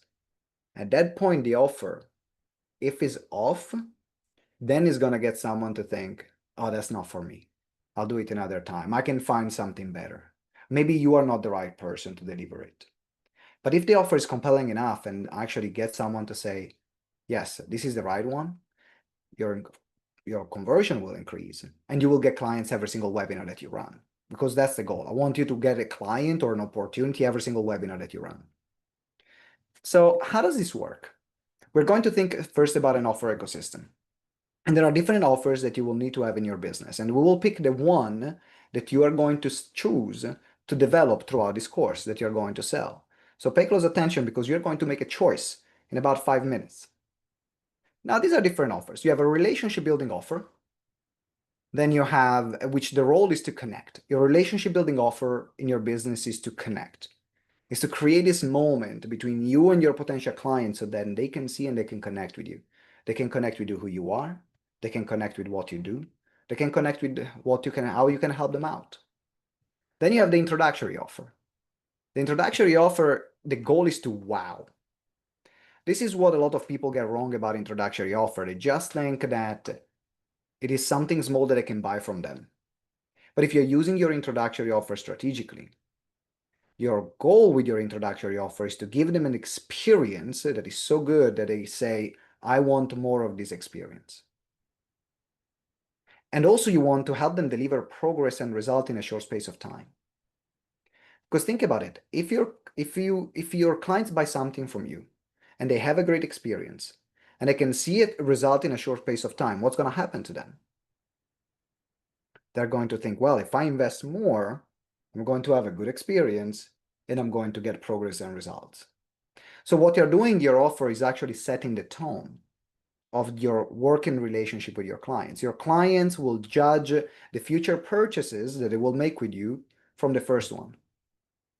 At that point, the offer, if it's off, then it's going to get someone to think, oh, that's not for me. I'll do it another time. I can find something better. Maybe you are not the right person to deliver it. But if the offer is compelling enough and actually get someone to say, yes, this is the right one, your conversion will increase and you will get clients every single webinar that you run, because that's the goal. I want you to get a client or an opportunity every single webinar that you run. So how does this work? We're going to think first about an offer ecosystem. And there are different offers that you will need to have in your business. And we will pick the one that you are going to choose to develop throughout this course that you're going to sell. So pay close attention because you're going to make a choice in about 5 minutes. Now, these are different offers. You have a relationship building offer. Then you have, which the role is to connect. Your relationship building offer in your business is to connect, is to create this moment between you and your potential clients so then they can see and they can connect with you. They can connect with you, who you are. They can connect with what you do. They can connect with what you can, how you can help them out. Then you have the introductory offer. The introductory offer, the goal is to wow. This is what a lot of people get wrong about introductory offer. They just think that it is something small that I can buy from them. But if you're using your introductory offer strategically, your goal with your introductory offer is to give them an experience that is so good that they say, I want more of this experience. And also you want to help them deliver progress and result in a short space of time. Because think about it, if your clients buy something from you and they have a great experience and they can see it result in a short space of time, what's going to happen to them? They're going to think, well, if I invest more, I'm going to have a good experience and I'm going to get progress and results. So what you're doing, your offer is actually setting the tone of your working relationship with your clients. Your clients will judge the future purchases that they will make with you from the first one.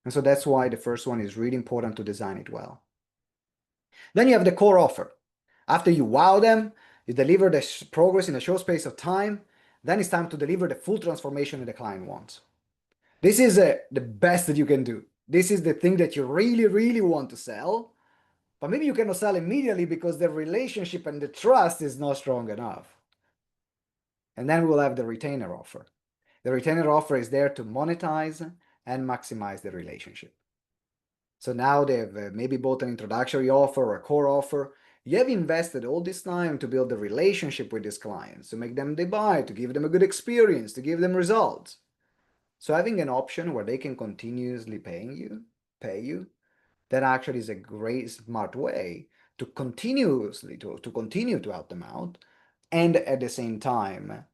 And so that's why the first one is really important to design it well. Then you have the core offer. After you wow them, you deliver the progress in a short space of time, then it's time to deliver the full transformation that the client wants. This is the best that you can do. This is the thing that you really, really want to sell, but maybe you cannot sell immediately because the relationship and the trust is not strong enough. And then we'll have the retainer offer. The retainer offer is there to monetize and maximize the relationship. So now they've maybe bought an introductory offer or a core offer. You have invested all this time to build a relationship with these clients, to make them they buy, to give them a good experience, to give them results. So having an option where they can continuously pay you, that actually is a great smart way to continuously to continue to help them out, and at the same time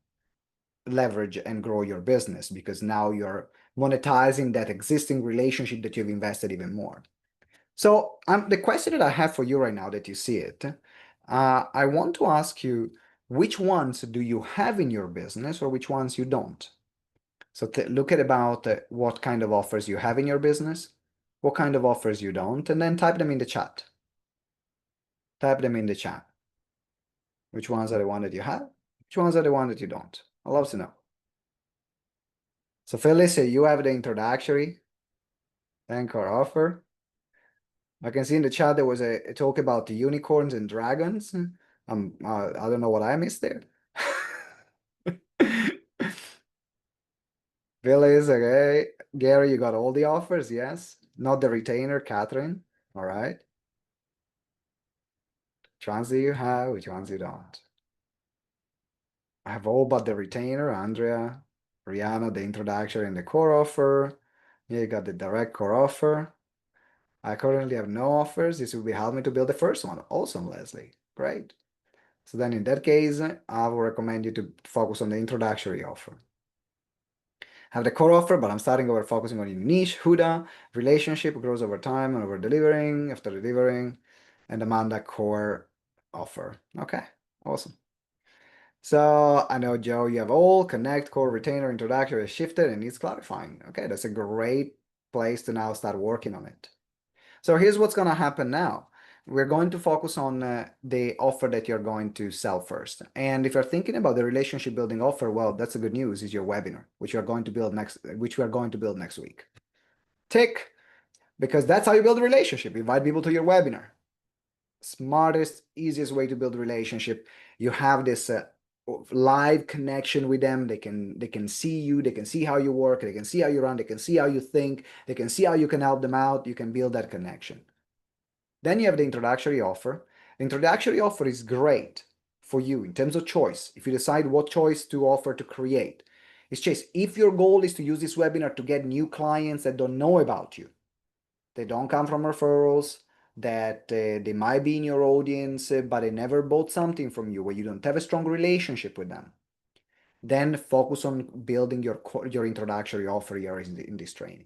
leverage and grow your business because now you're monetizing that existing relationship that you've invested even more. So the question that I have for you right now that you see it, I want to ask you, which ones do you have in your business or which ones you don't? So look at about what kind of offers you have in your business, what kind of offers you don't, and then type them in the chat. Type them in the chat. Which ones are the ones that you have? Which ones are the ones that you don't? I'd love to know. So Phyllis, you have the introductory anchor offer. I can see in the chat there was a talk about the unicorns and dragons. I don't know what I missed there. Phyllis, okay. Gary, you got all the offers, yes. Not the retainer, Catherine. All right. Which ones do you have? Which ones you don't? I have all but the retainer, Andrea, Rihanna, the introduction and the core offer. Yeah, you got the direct core offer. I currently have no offers. This will be help me to build the first one. Awesome, Leslie. Great. So then in that case, I will recommend you to focus on the introductory offer. Have the core offer, but I'm starting over focusing on your niche, Huda, relationship grows over time and over delivering, after delivering, and Amanda core offer. Okay, awesome. So I know, Joe, you have all connect, core, retainer, introductory shifted and needs clarifying. Okay, that's a great place to now start working on it. So here's what's going to happen now. We're going to focus on the offer that you're going to sell first. And if you're thinking about the relationship building offer, well, that's the good news is your webinar, which we are going to build next week. Tick, because that's how you build a relationship. Invite people to your webinar. Smartest, easiest way to build a relationship. You have this live connection with them. They can see you, they can see how you work, they can see how you run, they can see how you think, they can see how you can help them out. You can build that connection. Then you have the introductory offer. The introductory offer is great for you in terms of choice. If you decide what choice to offer to create, it's just if your goal is to use this webinar to get new clients that don't know about you, they don't come from referrals, that they might be in your audience, but they never bought something from you, where you don't have a strong relationship with them, then focus on building your introductory offer here in this training.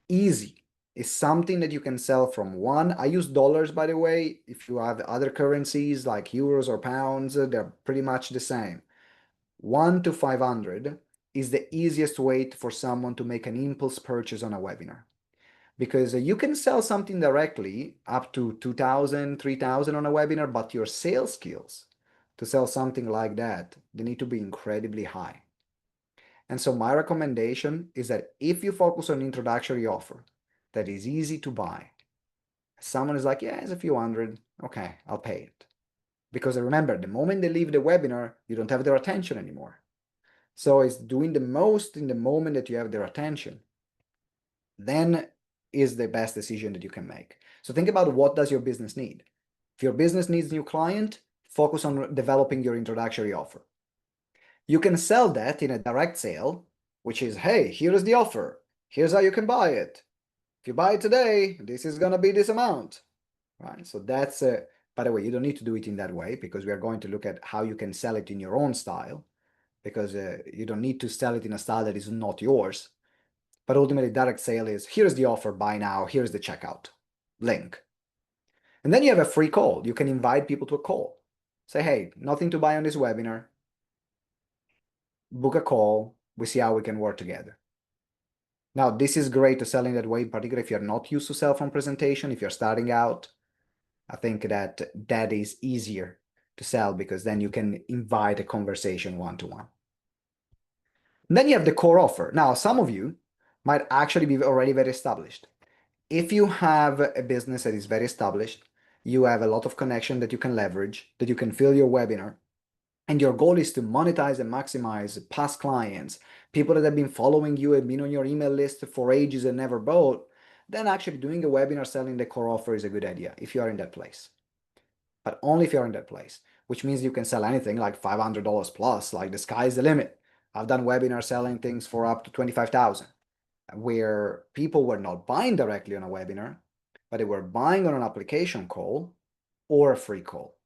Easy is something that you can sell from one. I use dollars, by the way. If you have other currencies like euros or pounds, they're pretty much the same. 1 to 500 is the easiest way for someone to make an impulse purchase on a webinar. Because you can sell something directly up to 2,000, 3,000 on a webinar, but your sales skills to sell something like that, they need to be incredibly high. And so my recommendation is that if you focus on introductory offer that is easy to buy, someone is like, yeah, it's a few hundred, okay, I'll pay it. Because remember, the moment they leave the webinar, you don't have their attention anymore. So it's doing the most in the moment that you have their attention. Then is the best decision that you can make. So think about, what does your business need? If your business needs a new client, focus on developing your introductory offer. You can sell that in a direct sale, which is, hey, here's the offer. Here's how you can buy it. If you buy it today, this is going to be this amount, right? So that's, by the way, you don't need to do it in that way, because we are going to look at how you can sell it in your own style, because you don't need to sell it in a style that is not yours. But ultimately, direct sale is, here's the offer, buy now, here's the checkout link. And then you have a free call. You can invite people to a call. Say, hey, nothing to buy on this webinar. Book a call. We see how we can work together. Now, this is great to sell in that way, particularly if you're not used to cell phone presentation, if you're starting out. I think that that is easier to sell, because then you can invite a conversation one-to-one. Then you have the core offer. Now, some of you might actually be already very established. If you have a business that is very established, you have a lot of connection that you can leverage, that you can fill your webinar, and your goal is to monetize and maximize past clients, people that have been following you and been on your email list for ages and never bought, then actually doing a webinar selling the core offer is a good idea if you are in that place. But only if you're in that place, which means you can sell anything like $500 plus, like the sky's the limit. I've done webinars selling things for up to 25,000, where people were not buying directly on a webinar, but they were buying on an application call or a free call.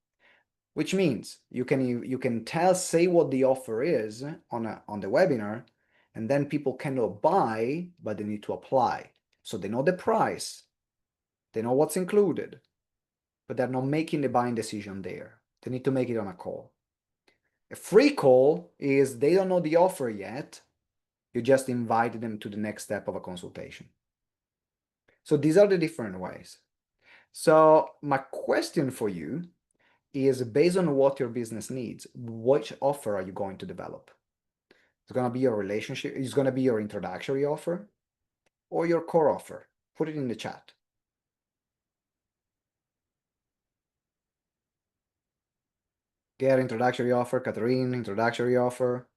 Which means you can say what the offer is on the webinar, and then people cannot buy, but they need to apply. So they know the price, they know what's included, but they're not making the buying decision there. They need to make it on a call. A free call is they don't know the offer yet. You just invite them to the next step of a consultation. So these are the different ways. So my question for you is, based on what your business needs, which offer are you going to develop? It's going to be your relationship, it's going to be your introductory offer or your core offer. Put it in the chat. Get introductory offer, Catherine, introductory offer.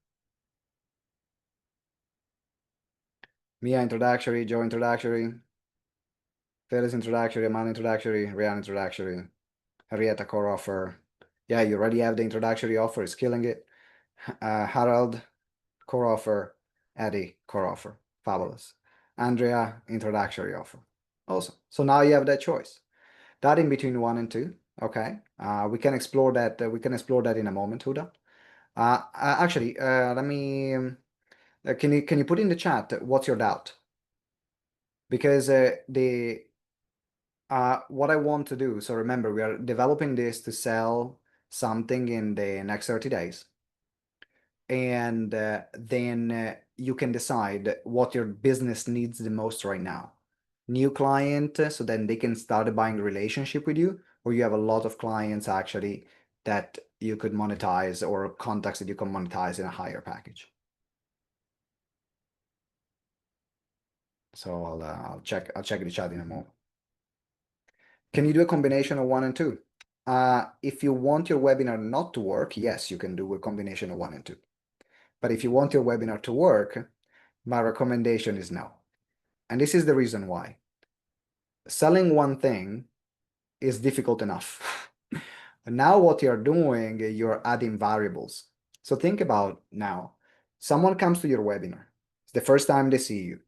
Mia introductory, Joe introductory. Felix introductory, Amanda introductory, Rihanna introductory, Henrietta core offer. Yeah, you already have the introductory offer, it's killing it. Harold, core offer. Eddie, core offer. Fabulous. Andrea, introductory offer. Awesome. So now you have that choice. That in between 1 and 2. Okay. We can explore that. We can explore that in a moment, Huda. Actually, let me. Can you put in the chat what's your doubt? Because what I want to do. So remember, we are developing this to sell something in the next 30 days. And then you can decide what your business needs the most right now. New client, so then they can start a buying relationship with you, or you have a lot of clients actually that you could monetize, or contacts that you can monetize in a higher package. So I'll check the chat in a moment. Can you do a combination of 1 and 2? If you want your webinar not to work, yes, you can do a combination of 1 and 2. But if you want your webinar to work, my recommendation is no. And this is the reason why. Selling one thing is difficult enough. Now what you're doing, you're adding variables. So think about now, someone comes to your webinar. It's the first time they see you.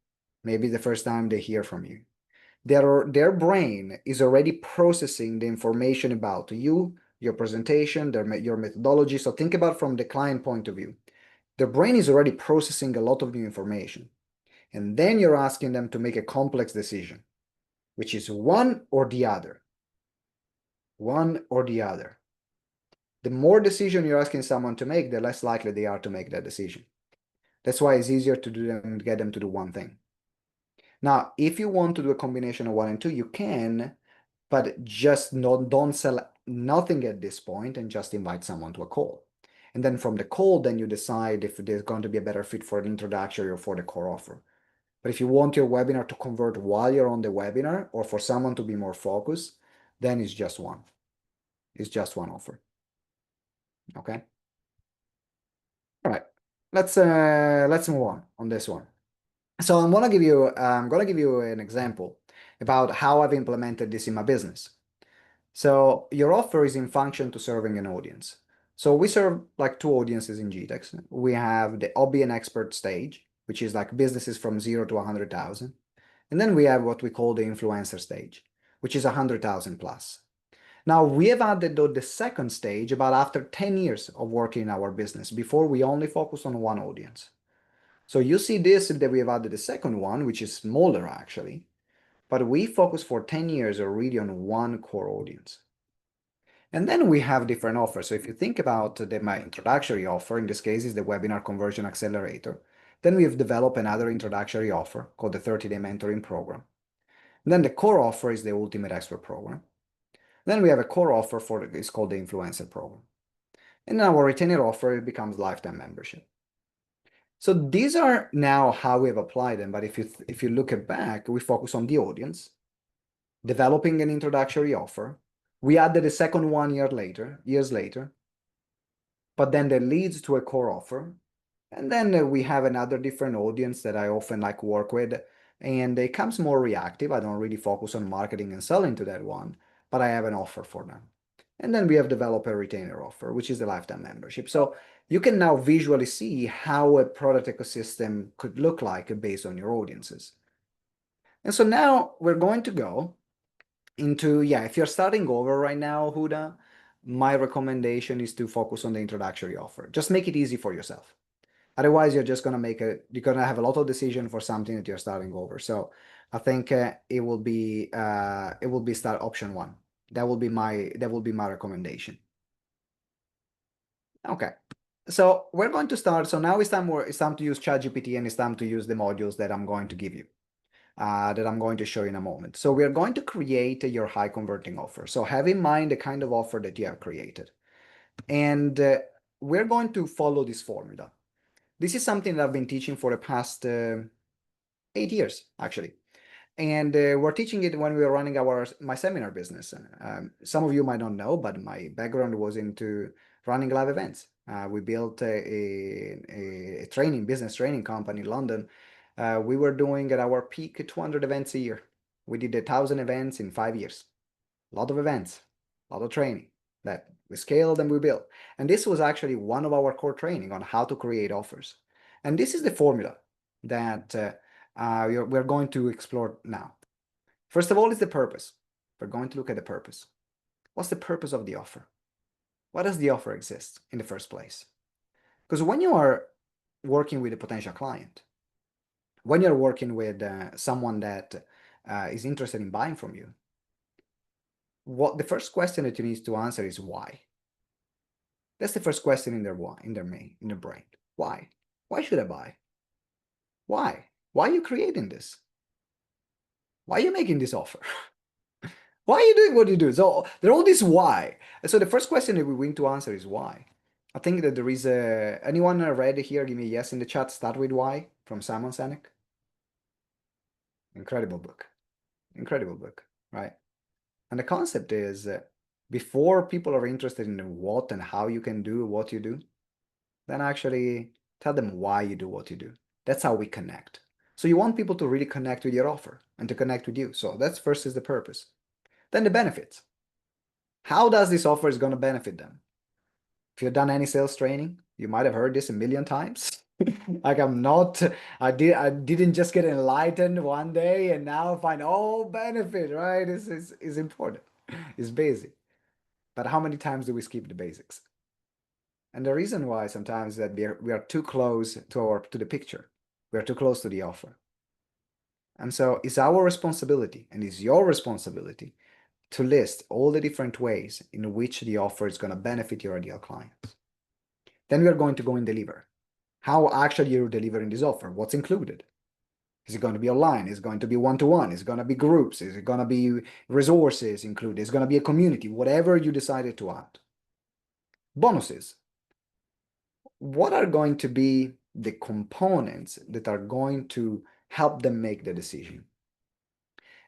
Maybe the first time they hear from you. Their brain is already processing the information about you, your presentation, your methodology. So think about from the client point of view. Their brain is already processing a lot of new information. And then you're asking them to make a complex decision, which is one or the other. One or the other. The more decision you're asking someone to make, the less likely they are to make that decision. That's why it's easier to do them, get them to do one thing. Now, if you want to do a combination of 1 and 2, you can, but just don't sell nothing at this point and just invite someone to a call. And then from the call, then you decide if there's going to be a better fit for an introductory or for the core offer. But if you want your webinar to convert while you're on the webinar or for someone to be more focused, then it's just one. It's just one offer. Okay. All right. Let's move on this one. So I'm gonna give you an example about how I've implemented this in my business. So your offer is in function to serving an audience. So we serve like 2 audiences in GTeX. We have the hobby and expert stage, which is like businesses from 0 to 100,000. And then we have what we call the influencer stage, which is 100,000 plus. Now we have added the second stage about after 10 years of working in our business. Before we only focus on one audience. So you see this that we have added the second one, which is smaller actually, but we focus for 10 years already on one core audience. And then we have different offers. So if you think about my introductory offer, in this case is the Webinar Conversion Accelerator, then we have developed another introductory offer called the 30-day mentoring program. And then the core offer is the Ultimate Expert program. Then we have a core offer it's called the Influencer program. And then our retainer offer becomes lifetime membership. So these are now how we have applied them. But if you look back, we focus on the audience, developing an introductory offer. We added a second one years later, but then that leads to a core offer. And then we have another different audience that I often like work with, and it comes more reactive. I don't really focus on marketing and selling to that one, but I have an offer for them. And then we have developed a retainer offer, which is the lifetime membership. So you can now visually see how a product ecosystem could look like based on your audiences. And so now we're going to go into, if you're starting over right now, Huda, my recommendation is to focus on the introductory offer. Just make it easy for yourself. Otherwise, you're just going to you're going to have a lot of decision for something that you're starting over. So I think it will be start option 1. That will be my recommendation. Okay. So we're going to start. So now it's time to use ChatGPT, and it's time to use the modules that I'm going to give you, that I'm going to show you in a moment. So we're going to create your high converting offer. So have in mind the kind of offer that you have created. And we're going to follow this formula. This is something that I've been teaching for the past 8 years, actually. And we're teaching it when we were running my seminar business. Some of you might not know, but my background was into running live events. We built a business training company in London. We were doing at our peak 200 events a year. We did 1,000 events in 5 years. A lot of events, a lot of training that we scaled and we built. And this was actually one of our core training on how to create offers. And this is the formula that we're going to explore now. First of all is the purpose. We're going to look at the purpose. What's the purpose of the offer? Why does the offer exist in the first place? Because when you are working with a potential client, when you're working with someone that is interested in buying from you, the first question that you need to answer is why. That's the first question in their brain. Why? Why should I buy? Why? Why are you creating this? Why are you making this offer? Why are you doing what you do? So there are all these why. And so the first question that we need to answer is why. I think that there is anyone read here? Give me a yes in the chat. Start with why from Simon Sinek. Incredible book. Incredible book, right? And the concept is before people are interested in what and how you can do what you do, then actually tell them why you do what you do. That's how we connect. So you want people to really connect with your offer and to connect with you. So that's first is the purpose. Then the benefits. How does this offer is going to benefit them? If you've done any sales training, you might have heard this a million times. Like I didn't just get enlightened one day and now find all benefit, right? Is important. It's basic. But how many times do we skip the basics? And the reason why sometimes is that we are too close to the picture. We are too close to the offer. And so it's our responsibility and it's your responsibility to list all the different ways in which the offer is going to benefit your ideal clients. Then we are going to go and deliver. How actually you're delivering this offer? What's included? Is it going to be online? Is it going to be one-to-one? Is it going to be groups? Is it going to be resources included? Is it going to be a community? Whatever you decided to add. Bonuses. What are going to be the components that are going to help them make the decision?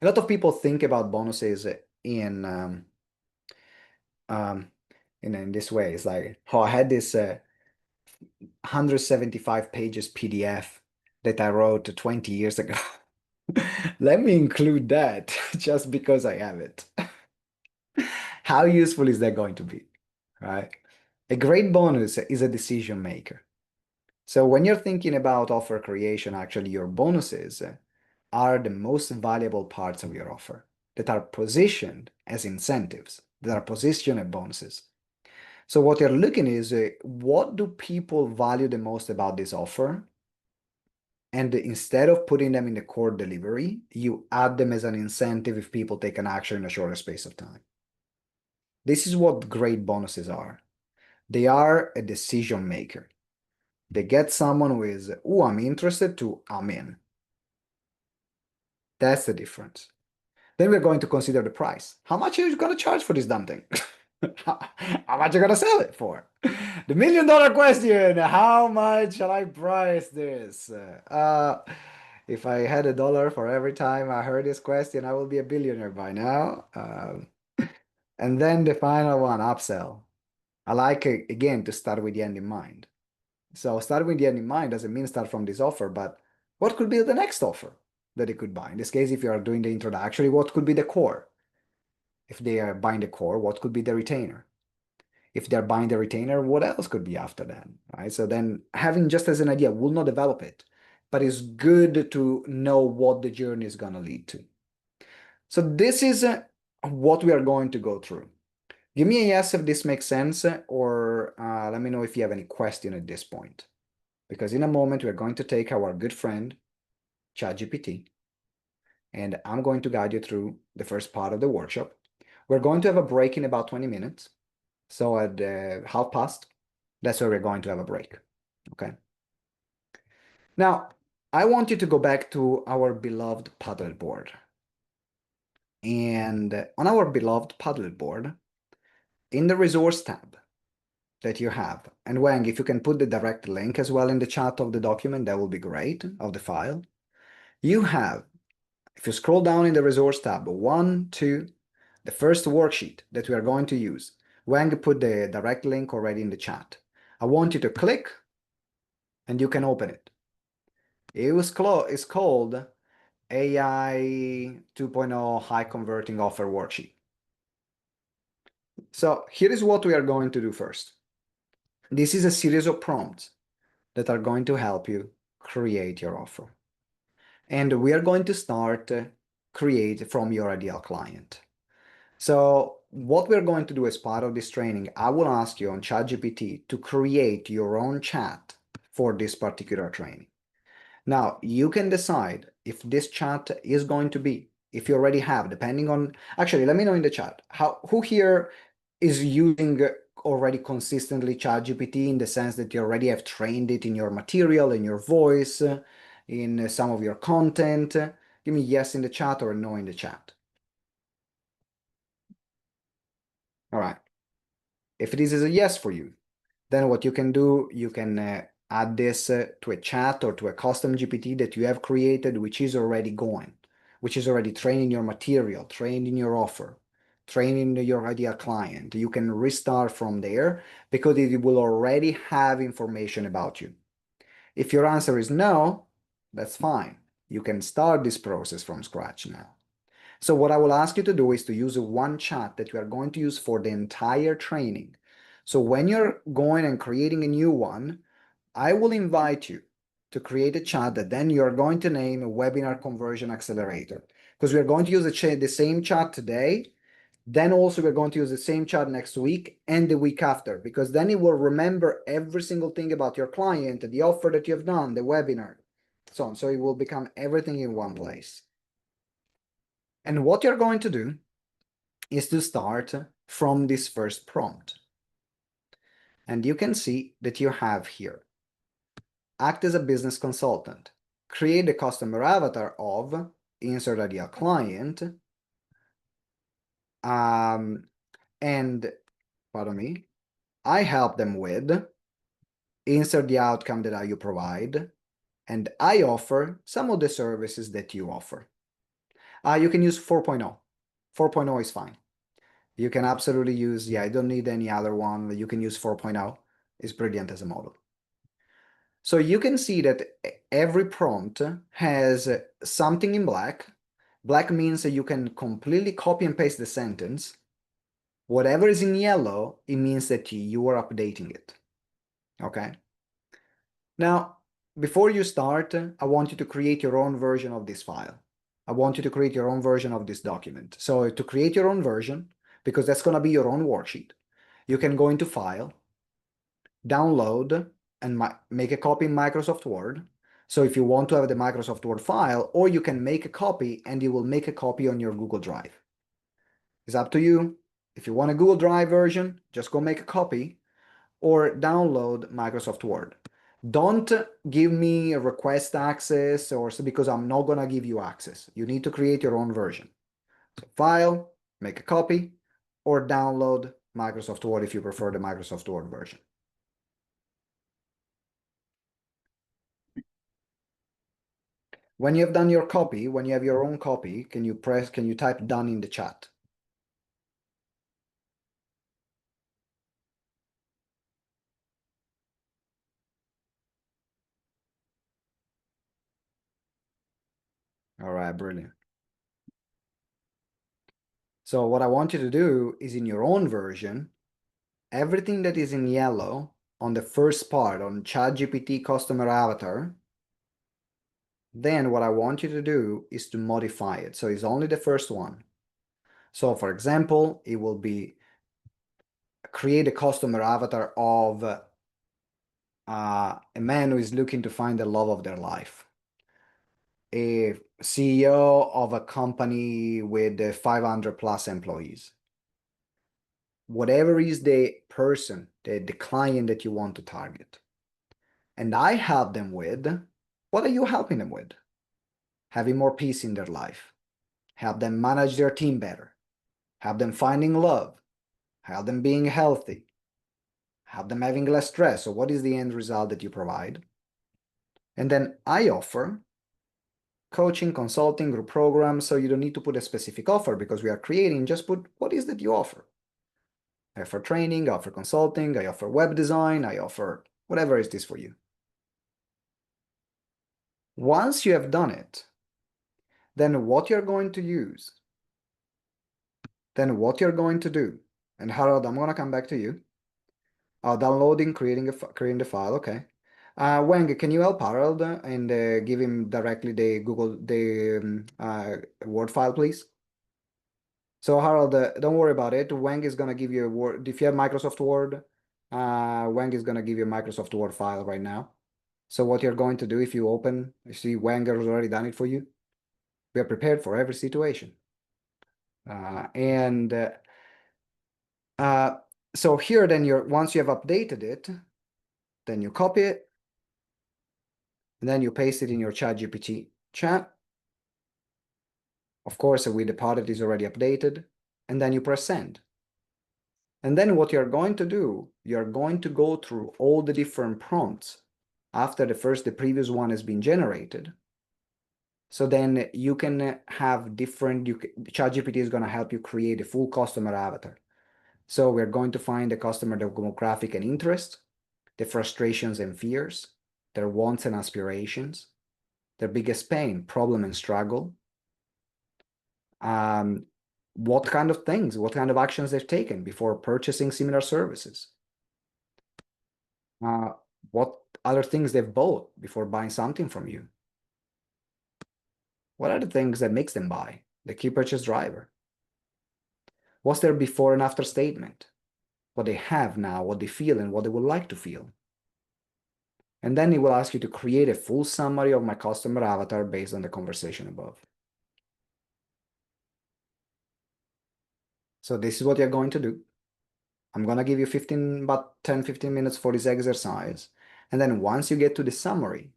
A lot of people think about bonuses in this way. It's like, oh, I had this 175 pages PDF that I wrote 20 years ago. Let me include that just because I have it. How useful is that going to be, right? A great bonus is a decision maker. So when you're thinking about offer creation, actually your bonuses are the most valuable parts of your offer that are positioned as incentives, that are positioned as bonuses. So what you're looking is, what do people value the most about this offer? And instead of putting them in the core delivery, you add them as an incentive if people take an action in a shorter space of time. This is what great bonuses are. They are a decision maker. They get someone who is, oh, I'm interested, to I'm in. That's the difference. Then we're going to consider the price. How much are you going to charge for this damn thing? How much are you going to sell it for? The $1 million question, how much shall I price this? If I had $1 for every time I heard this question, I will be a billionaire by now. And then the final one, upsell. I like, again, to start with the end in mind. So start with the end in mind doesn't mean start from this offer, but what could be the next offer that they could buy? In this case, if you are doing the introductory, what could be the core? If they are buying the core, what could be the retainer? If they're buying the retainer, what else could be after that, right? So then having just as an idea, we'll not develop it, but it's good to know what the journey is going to lead to. So this is what we are going to go through. Give me a yes if this makes sense, or let me know if you have any question at this point. Because in a moment, we're going to take our good friend, ChatGPT, and I'm going to guide you through the first part of the workshop. We're going to have a break in about 20 minutes. So at past, that's where we're going to have a break, okay? Now, I want you to go back to our beloved paddleboard. And on our beloved paddleboard, in the resource tab that you have, and Wang, if you can put the direct link as well in the chat of the document, that will be great, of the file. You have, if you scroll down in the resource tab, 1, 2, the first worksheet that we are going to use. Wang put the direct link already in the chat. I want you to click and you can open it. It's called AI 2.0 High Converting Offer Worksheet. So here is what we are going to do first. This is a series of prompts that are going to help you create your offer. And we are going to start create from your ideal client. So what we're going to do as part of this training, I will ask you on ChatGPT to create your own chat for this particular training. Now, you can decide if this chat is going to be, if you already have, depending on, actually, let me know in the chat, who here is using already consistently ChatGPT in the sense that you already have trained it in your material, in your voice, in some of your content. Give me yes in the chat or no in the chat. All right. If this is a yes for you, then what you can do, you can add this to a chat or to a custom GPT that you have created, which is already going, which is already training your material, training your offer, training your ideal client. You can restart from there because it will already have information about you. If your answer is no, that's fine. You can start this process from scratch now. So what I will ask you to do is to use one chat that we are going to use for the entire training. So when you're going and creating a new one, I will invite you to create a chat that then you're going to name a Webinar Conversion Accelerator, because we're going to use the same chat today. Then also we're going to use the same chat next week and the week after, because then it will remember every single thing about your client, the offer that you have done, the webinar, so on. So it will become everything in one place. And what you're going to do is to start from this first prompt. And you can see that you have here, act as a business consultant, create a customer avatar of, insert ideal client, and, pardon me, I help them with, insert the outcome that you provide, and I offer some of the services that you offer. You can use 4.0. 4.0 is fine. You can absolutely use, I don't need any other one. You can use 4.0. It's brilliant as a model. So you can see that every prompt has something in black. Black means that you can completely copy and paste the sentence. Whatever is in yellow, it means that you are updating it. Okay? Now, before you start, I want you to create your own version of this file. I want you to create your own version of this document. So to create your own version, because that's going to be your own worksheet, you can go into File, Download, and make a copy in Microsoft Word. So if you want to have the Microsoft Word file, or you can make a copy and you will make a copy on your Google Drive. It's up to you. If you want a Google Drive version, just go make a copy or download Microsoft Word. Don't give me a request access or so, because I'm not going to give you access. You need to create your own version. So File, make a copy, or download Microsoft Word if you prefer the Microsoft Word version. When you have done your copy, when you have your own copy, can you type done in the chat? All right, brilliant. So what I want you to do is in your own version, everything that is in yellow on the first part on ChatGPT customer avatar, then what I want you to do is to modify it. So it's only the first one. So for example, it will be create a customer avatar of a man who is looking to find the love of their life, a CEO of a company with 500 plus employees. Whatever is the person, the client that you want to target. And I help them with, what are you helping them with? Having more peace in their life. Help them manage their team better. Help them finding love. Help them being healthy. Help them having less stress. So what is the end result that you provide? And then I offer coaching, consulting, group programs. So you don't need to put a specific offer because we are creating, just put what is that you offer. I offer training, I offer consulting, I offer web design, I offer whatever is this for you. Once you have done it, then what you're going to use, then what you're going to do, and Harold, I'm going to come back to you. Downloading, creating the file, okay. Wang, can you help Harold and give him directly the Word file, please? So Harold, don't worry about it. Wang is gonna give you a Word. If you have Microsoft Word, Wang is gonna give you a Microsoft Word file right now. So what you're going to do, if you open, you see Wang has already done it for you. We are prepared for every situation. So here, then once you have updated it, then you copy it, and then you paste it in your ChatGPT chat. Of course, with the part that is already updated, and then you press send. And then what you're going to do, you're going to go through all the different prompts after the previous one has been generated. So then you can have different, ChatGPT is going to help you create a full customer avatar. So we're going to find the customer demographic and interest, the frustrations and fears, their wants and aspirations, their biggest pain, problem and struggle, what kind of things, what kind of actions they've taken before purchasing similar services, what other things they've bought before buying something from you. What are the things that makes them buy? The key purchase driver. What's their before and after statement? What they have now, what they feel, and what they would like to feel. And then it will ask you to create a full summary of my customer avatar based on the conversation above. So this is what you're going to do. I'm going to give you 10-15 minutes for this exercise. And then once you get to the summary,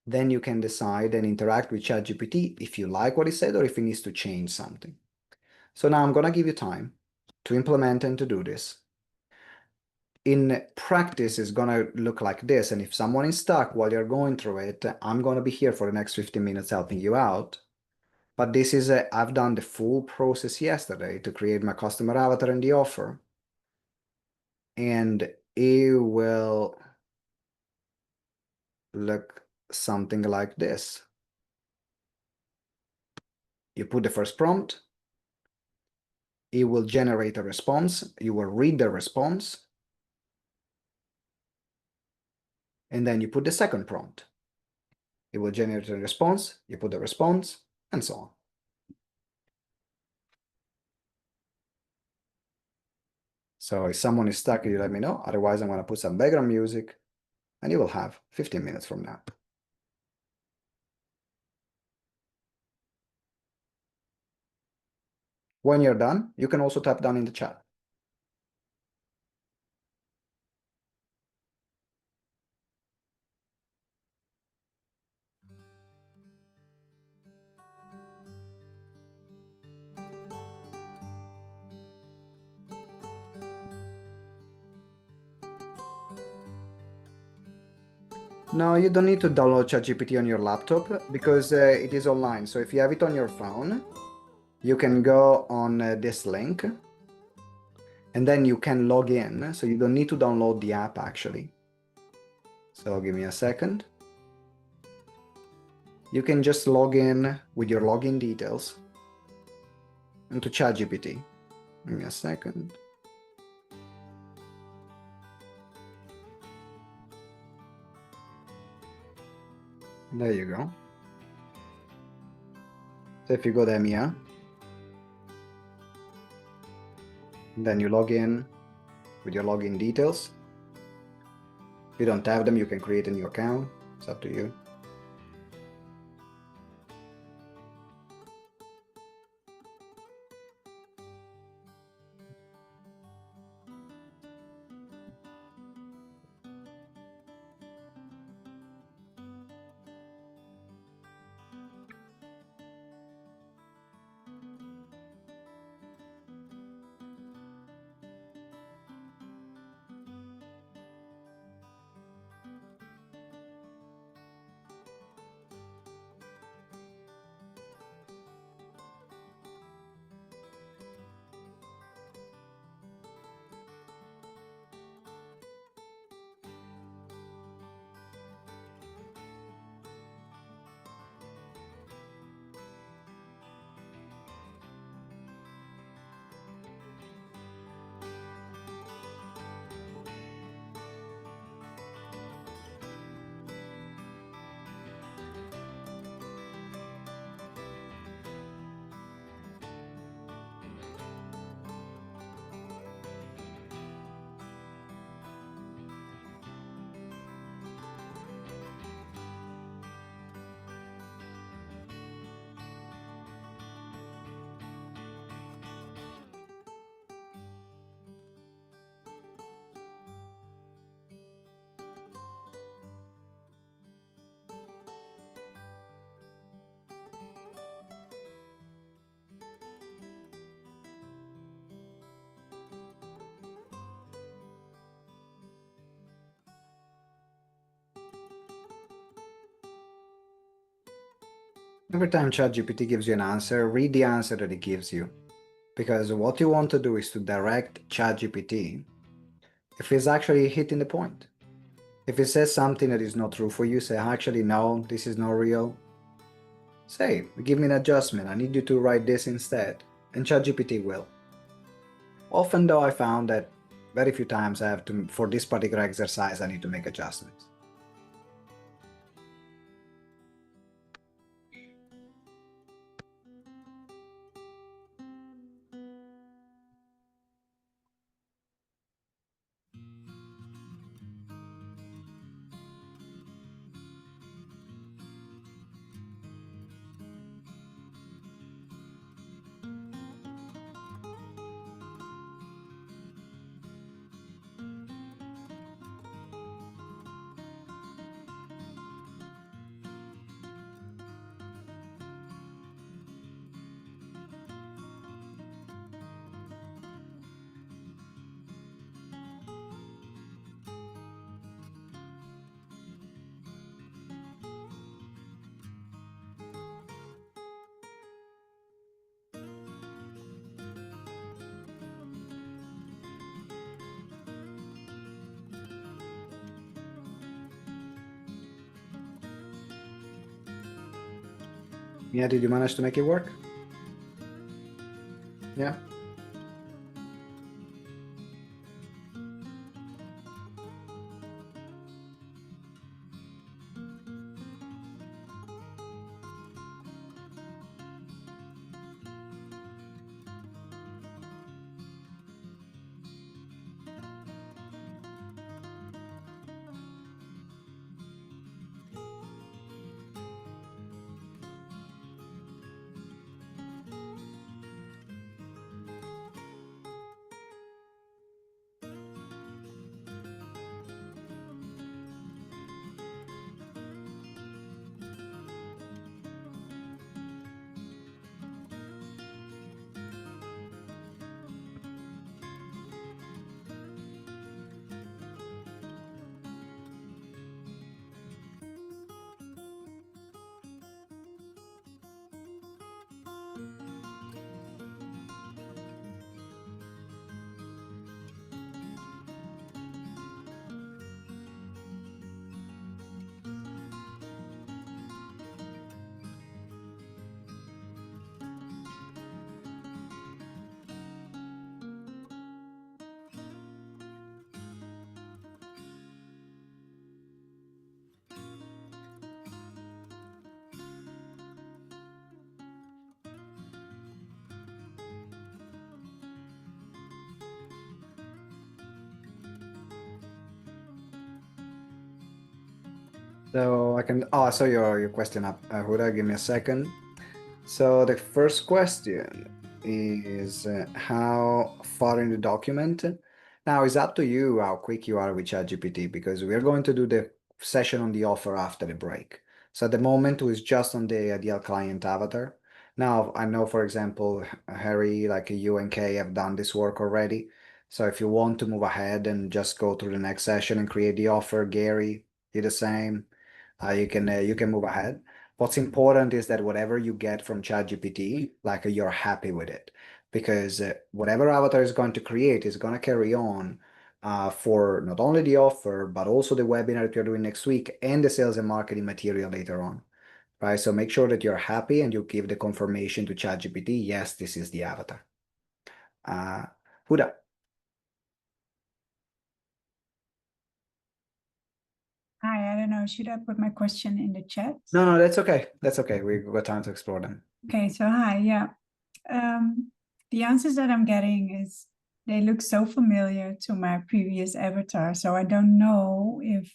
then you can decide and interact with ChatGPT if you like what he said or if he needs to change something. So now I'm going to give you time to implement and to do this. In practice, it's going to look like this. And if someone is stuck while you're going through it, I'm going to be here for the next 15 minutes helping you out. But this is I've done the full process yesterday to create my customer avatar and the offer. And it will look something like this. You put the first prompt, it will generate a response, you will read the response, and then you put the second prompt. It will generate a response, you put the response, and so on. So if someone is stuck, you let me know. Otherwise, I'm going to put some background music, and you will have 15 minutes from now. When you're done, you can also type down in the chat. No, you don't need to download ChatGPT on your laptop because it is online. So if you have it on your phone, you can go on this link and then you can log in. So you don't need to download the app actually. So give me a second. You can just log in with your login details into ChatGPT. Give me a second. There you go. So if you go to EMEA, then you log in with your login details. If you don't have them, you can create a new account. It's up to you. Every time ChatGPT gives you an answer, read the answer that it gives you. Because what you want to do is to direct ChatGPT if it's actually hitting the point. If it says something that is not true for you, say, actually, no, this is not real. Say, give me an adjustment. I need you to write this instead. And ChatGPT will. Often though, I found that very few times I have to, for this particular exercise, I need to make adjustments. Yeah, did you manage to make it work? Yeah. So I can, oh, I saw your question up, Huda, give me a second. So the first question is how far in the document? Now it's up to you how quick you are with ChatGPT because we're going to do the session on the offer after the break. So at the moment it's just on the ideal client avatar. Now I know, for example, Harry, like you and Kay have done this work already. So if you want to move ahead and just go through the next session and create the offer, Gary, you the same. You can move ahead. What's important is that whatever you get from ChatGPT, like you're happy with it, because whatever avatar is going to create is going to carry on for not only the offer, but also the webinar that you're doing next week and the sales and marketing material later on, right? So make sure that you're happy and you give the confirmation to ChatGPT, yes, this is the avatar. Uh, Huda. Hi, I don't know. Should I put my question in the chat? No, that's okay. That's okay. We've got time to explore them. Okay, so hi, yeah. The answers that I'm getting is they look so familiar to my previous avatar. So I don't know if,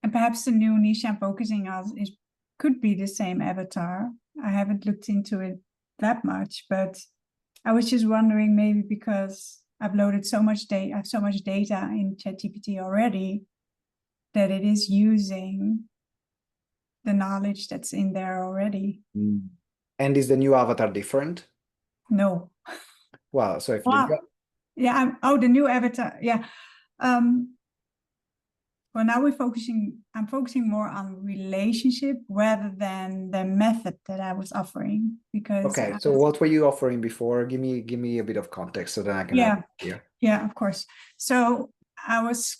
and perhaps the new niche I'm focusing on is could be the same avatar. I haven't looked into it that much, but I was just wondering maybe because I've loaded so much data, I have so much data in ChatGPT already that it is using the knowledge that's in there already. Mm. And is the new avatar different? No. Well, so if Well, yeah, the new avatar. Yeah. Well, now I'm focusing more on relationship rather than the method that I was offering because okay, so what were you offering before? Give me a bit of context so that I can help you here. Yeah, of course. So I was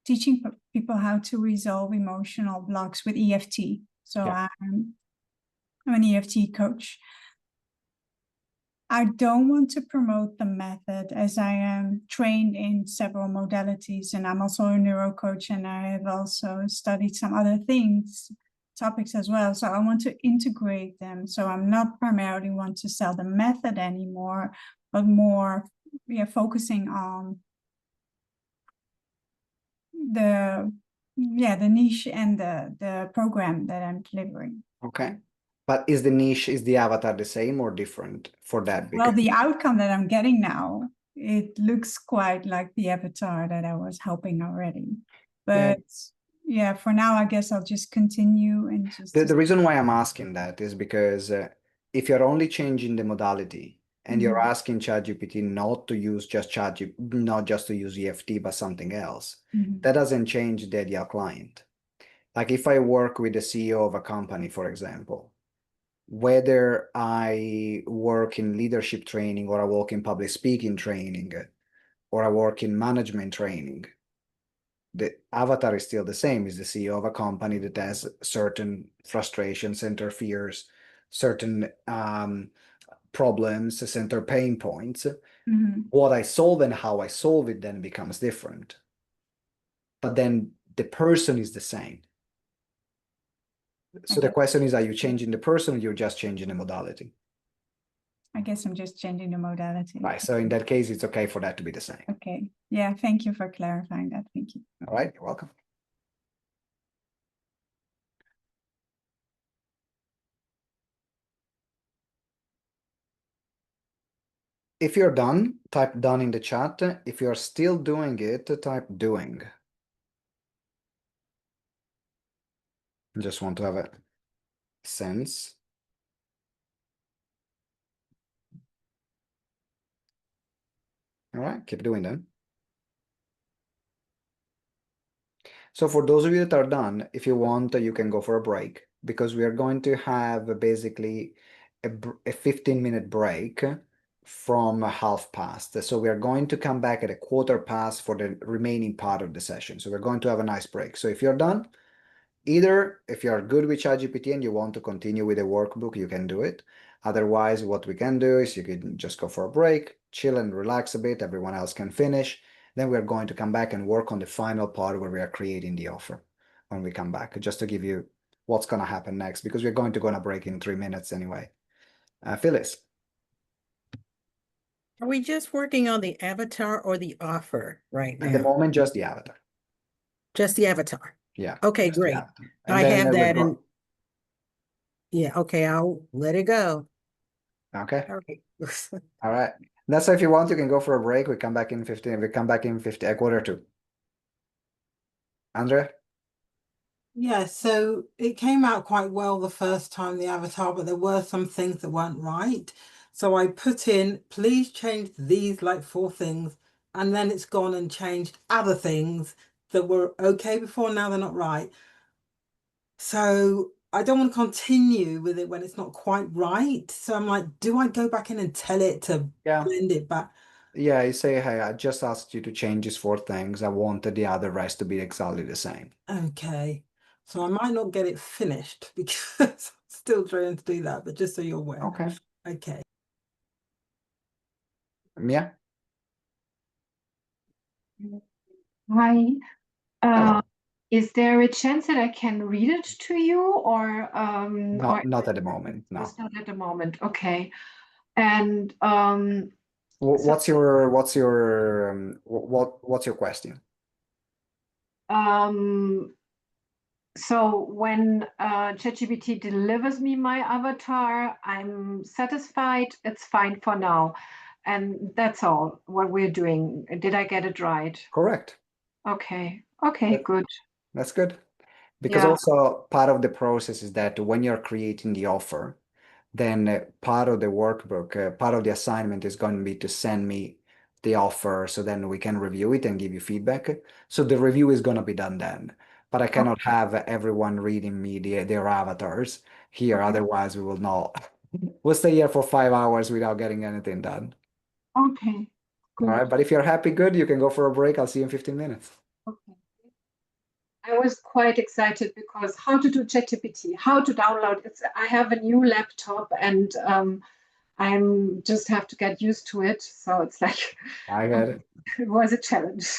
teaching people how to resolve emotional blocks with EFT. So Yeah. I'm an EFT coach. I don't want to promote the method as I am trained in several modalities and I'm also a neuro coach and I have also studied some other topics as well. So I want to integrate them. So I'm not primarily want to sell the method anymore, but more focusing on the niche and the program that I'm delivering. Okay. But is the avatar the same or different for that? Well, the outcome that I'm getting now, it looks quite like the avatar that I was helping already. But yeah, for now, I guess I'll just continue and just. The reason why I'm asking that is because if you're only changing the modality and you're asking ChatGPT not to use just ChatGPT, not just to use EFT, but something else, that doesn't change the ideal client. Like if I work with the CEO of a company, for example, whether I work in leadership training or I work in public speaking training or I work in management training, the avatar is still the same, is the CEO of a company that has certain frustrations, center fears, certain problems, center pain points. What I solve and how I solve it then becomes different. But then the person is the same. So the question is, are you changing the person or you're just changing the modality? I guess I'm just changing the modality. Right. So in that case, it's okay for that to be the same. Okay. Yeah, thank you for clarifying that. Thank you. All right, you're welcome. If you're done, type done in the chat. If you're still doing it, type doing. Just want to have a sense. All right, keep doing that. So for those of you that are done, if you want, you can go for a break because we are going to have basically a 15-minute break from half past. So we are going to come back at a quarter past for the remaining part of the session. So we're going to have a nice break. So if you're done, either if you're good with ChatGPT and you want to continue with the workbook, you can do it. Otherwise, what we can do is you can just go for a break, chill and relax a bit. Everyone else can finish. Then we're going to come back and work on the final part where we are creating the offer when we come back, just to give you what's going to happen next, because we're going to go on a break in 3 minutes anyway. Phyllis. Are we just working on the avatar or the offer right At the now? moment, just the avatar. Just the avatar. Yeah. Okay, just the great. avatar. I then have we'll that go- and yeah, okay, I'll let it go. Okay. All right. All right. That's if you want, you can go for a break. We come back in 15. We come back in 50, a quarter to. Andrea? Yeah, so it came out quite well the first time, the avatar, but there were some things that weren't right. So I put in, please change these like 4 things, and then it's gone and changed other things that were okay before, now they're not right. So I don't want to continue with it when it's not quite right. So I'm like, do I go back in and tell it to Yeah. blend it back? Yeah, you say, hey, I just asked you to change these 4 things. I wanted the other rest to be exactly the same. Okay. So I might not get it finished because I'm still trying to do that, but just so you're aware. Okay. Okay. Mia? Hi. Hello. Is there a chance that I can read it to you or Not at the moment, no. It's not at the moment. Okay. And What's your what's your question? So when ChatGPT delivers me my avatar, I'm satisfied. It's fine for now. And that's all what we're doing. Did I get it right? Correct. Okay. Okay, good. That's good. Because Yeah. also part of the process is that when you're creating the offer, then part of the workbook, part of the assignment is going to be to send me the offer so then we can review it and give you feedback. So the review is going to be done then. But I cannot have everyone reading me their avatars here, otherwise we will not. We'll stay here for 5 hours without getting anything done. Okay. Good. All right, but if you're happy, good, you can go for a break. I'll see you in 15 minutes. Okay. I was quite excited because how to do ChatGPT, how to download it. I have a new laptop and I'm just have to get used to it. So it's like I get it. it was a challenge.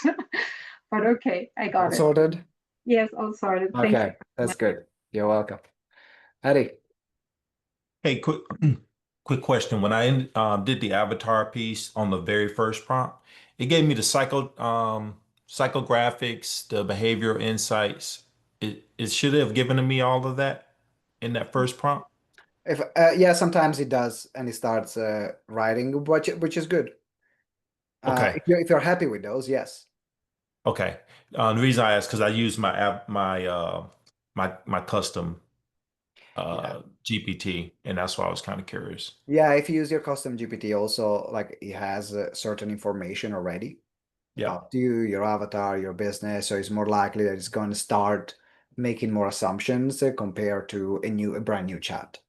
But okay, I got All it. sorted? Yes, all sorted. Thank Okay, you. that's good. You're welcome. Eddie. Hey, quick question. When I did the avatar piece on the very first prompt, it gave me the psychographics, the behavioral insights. It should have given me all of that in that first prompt. If yeah, sometimes it does, and it starts writing, which is good. Okay. If you're happy with those, yes. Okay. The reason I asked because I use my app, my custom Yeah. GPT, and that's why I was kind of curious. Yeah, if you use your custom GPT, also like it has certain information already Yeah. about you, your avatar, your business, so it's more likely that it's going to start making more assumptions compared to a brand new chat.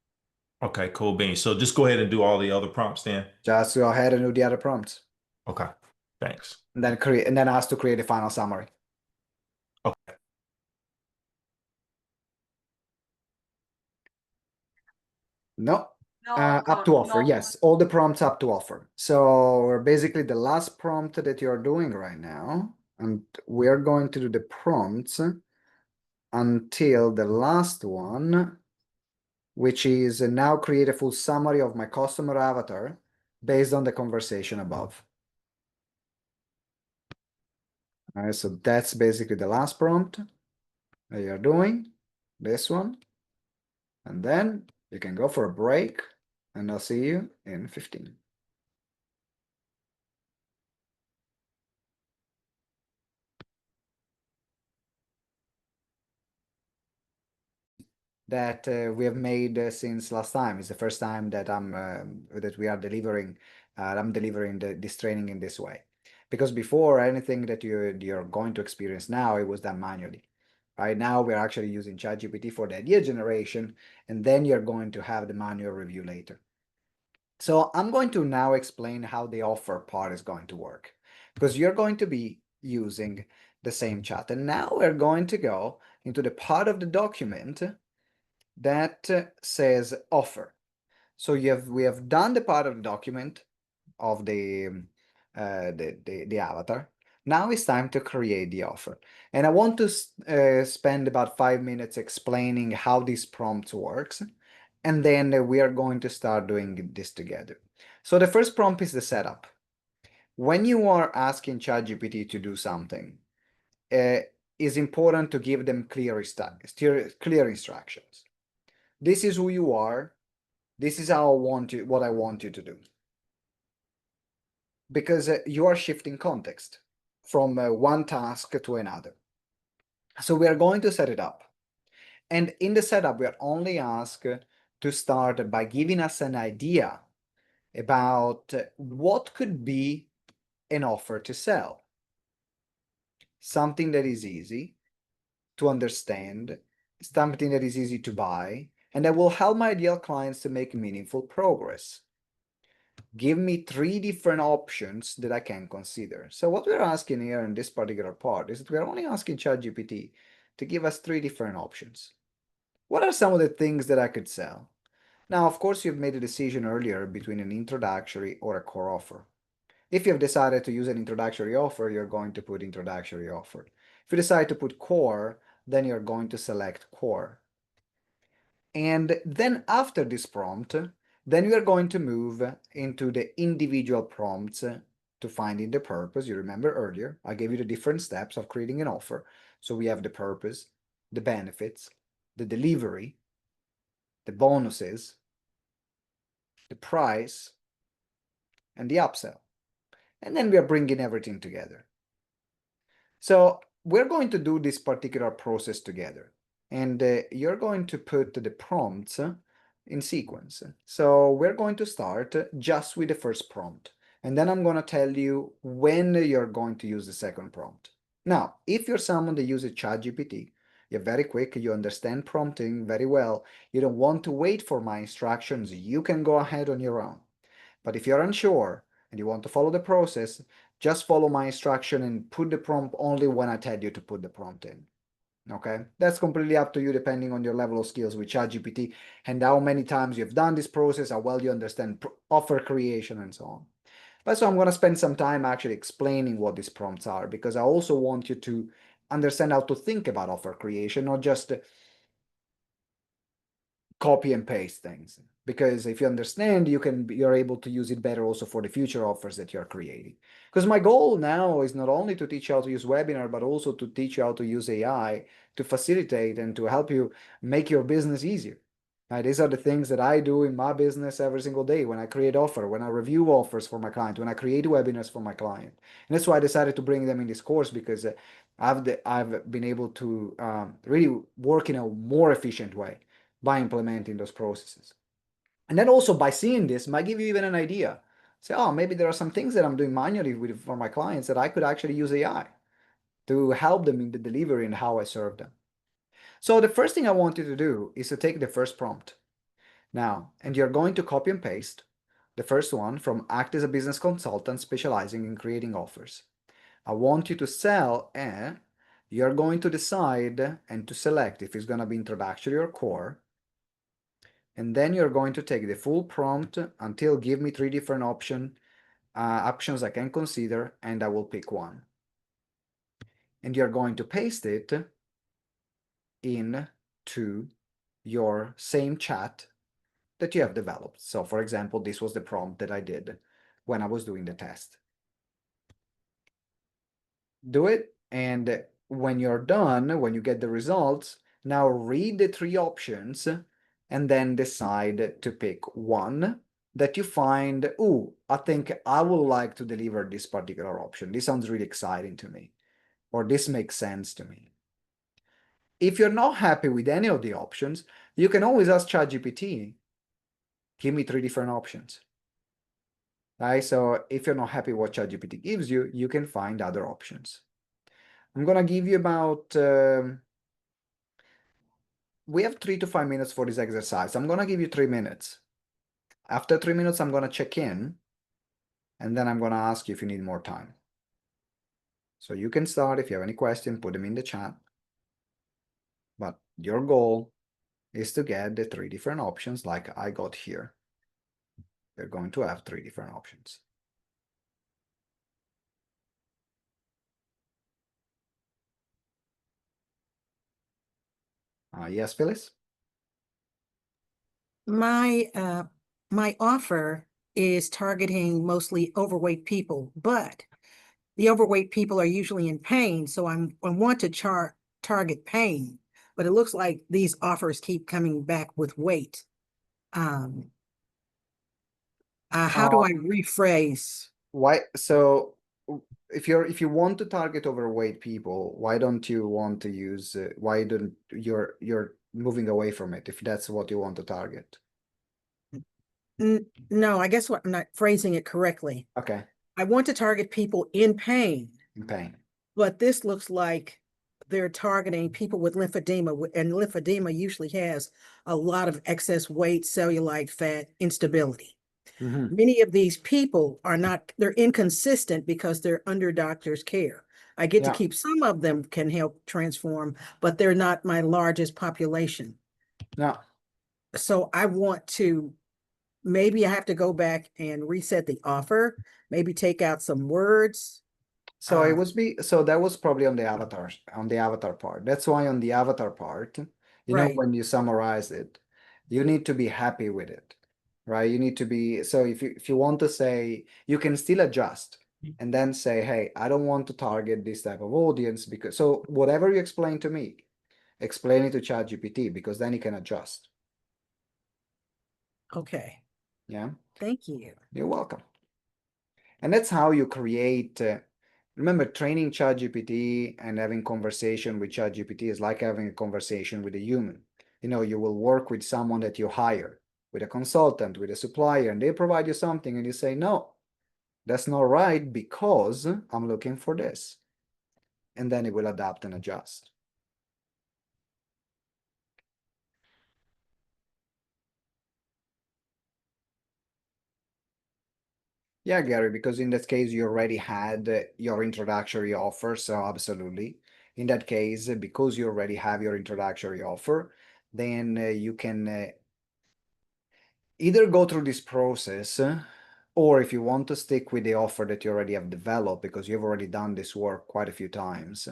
Okay, cool beans. So just go ahead and do all the other prompts then. Just go ahead and do the other prompts, Okay. Thanks. and then ask to create a final summary. No, No, up to offer. no. Yes, all the prompts up to offer. So basically the last prompt that you're doing right now, and we're going to do the prompts until the last one, which is now create a full summary of my customer avatar based on the conversation above. All right, so that's basically the last prompt that you're doing, this one. And then you can go for a break, and I'll see you in 15. That we have made since last time. It's the first time that we are delivering. I'm delivering this training in this way, because before anything that you're going to experience now, it was done manually. Right now, we're actually using ChatGPT for the idea generation, and then you're going to have the manual review later. So I'm going to now explain how the offer part is going to work, because you're going to be using the same chat. And now we're going to go into the part of the document that says offer. So we have done the part of the document of the avatar. Now it's time to create the offer. And I want to spend about 5 minutes explaining how this prompt works. And then we are going to start doing this together. So the first prompt is the setup. When you are asking ChatGPT to do something, it's important to give them clear instructions. This is who you are. This is how what I want you to do. Because you are shifting context from one task to another. So we are going to set it up. And in the setup, we are only asked to start by giving us an idea about what could be an offer to sell. Something that is easy to understand, something that is easy to buy, and that will help my ideal clients to make meaningful progress. Give me 3 different options that I can consider. So what we're asking here in this particular part is that we're only asking ChatGPT to give us 3 different options. What are some of the things that I could sell? Now, of course, you've made a decision earlier between an introductory or a core offer. If you've decided to use an introductory offer, you're going to put introductory offer. If you decide to put core, then you're going to select core. And then after this prompt, then we are going to move into the individual prompts to finding the purpose. You remember earlier, I gave you the different steps of creating an offer. So we have the purpose, the benefits, the delivery, the bonuses, the price, and the upsell. And then we are bringing everything together. So we're going to do this particular process together. And you're going to put the prompts in sequence. So we're going to start just with the first prompt. And then I'm going to tell you when you're going to use the second prompt. Now, if you're someone that uses ChatGPT, you're very quick, you understand prompting very well, you don't want to wait for my instructions, you can go ahead on your own. But if you're unsure and you want to follow the process, just follow my instruction and put the prompt only when I tell you to put the prompt in. Okay, that's completely up to you depending on your level of skills with ChatGPT and how many times you've done this process, how well you understand offer creation and so on. But so I'm going to spend some time actually explaining what these prompts are, because I also want you to understand how to think about offer creation, not just copy and paste things. Because if you understand, you're able to use it better also for the future offers that you're creating. Because my goal now is not only to teach you how to use webinar, but also to teach you how to use AI to facilitate and to help you make your business easier. Right? These are the things that I do in my business every single day when I create offer, when I review offers for my client, when I create webinars for my client. And that's why I decided to bring them in this course, because I've been able to really work in a more efficient way by implementing those processes. And then also by seeing this might give you even an idea. Say, oh, maybe there are some things that I'm doing manually for my clients that I could actually use AI to help them in the delivery and how I serve them. So the first thing I want you to do is to take the first prompt. Now, and you're going to copy and paste the first one from act as a business consultant specializing in creating offers. I want you to sell you're going to decide and to select if it's going to be introductory or core. And then you're going to take the full prompt until give me 3 different options I can consider, and I will pick one. And you're going to paste it into your same chat that you have developed. So for example, this was the prompt that I did when I was doing the test. Do it, and when you're done, when you get the results, now read the 3 options and then decide to pick one that you find, oh, I think I would like to deliver this particular option. This sounds really exciting to me, or this makes sense to me. If you're not happy with any of the options, you can always ask ChatGPT, give me 3 different options. Right? So if you're not happy what ChatGPT gives you, you can find other options. I'm gonna give you about, we have 3 to 5 minutes for this exercise. I'm gonna give you 3 minutes. After 3 minutes, I'm gonna check in, and then I'm gonna ask you if you need more time. So you can start. If you have any question, put them in the chat. But your goal is to get the 3 different options like I got here. You're going to have 3 different options. Yes, Phyllis? My my offer is targeting mostly overweight people, but the overweight people are usually in pain, so I want to target pain, but it looks like these offers keep coming back with weight. How do I rephrase? Why? So if you want to target overweight people, why don't you want to use? Why don't you're moving away from it if that's what you want to target? No, I guess I'm not phrasing it correctly. Okay, I want to target people in pain, in pain. but this looks like they're targeting people with lymphedema, and lymphedema usually has a lot of excess weight, cellulite, fat, instability. Mm-hmm. Many of these people are not, they're inconsistent because they're under doctor's care. I get to Yeah. keep some of them can help transform, but they're not my largest population. Yeah. So I want to, maybe I have to go back and reset the offer, maybe take out some words. So that was probably on the avatar part. That's why on the avatar part, Right. when you summarize it, you need to be happy with it, right? You need to be, so if you want to say, you can still adjust and then say, hey, I don't want to target this type of audience because, so whatever you explain to me, explain it to ChatGPT because then it can adjust. Okay. Yeah. Thank you. You're welcome. And that's how you create, remember, training ChatGPT and having conversation with ChatGPT is like having a conversation with a human. You will work with someone that you hire, with a consultant, with a supplier, and they provide you something and you say, no, that's not right because I'm looking for this. And then it will adapt and adjust. Yeah, Gary, because in that case, you already had your introductory offer. So absolutely. In that case, because you already have your introductory offer, then you can either go through this process, or if you want to stick with the offer that you already have developed, because you've already done this work quite a few times,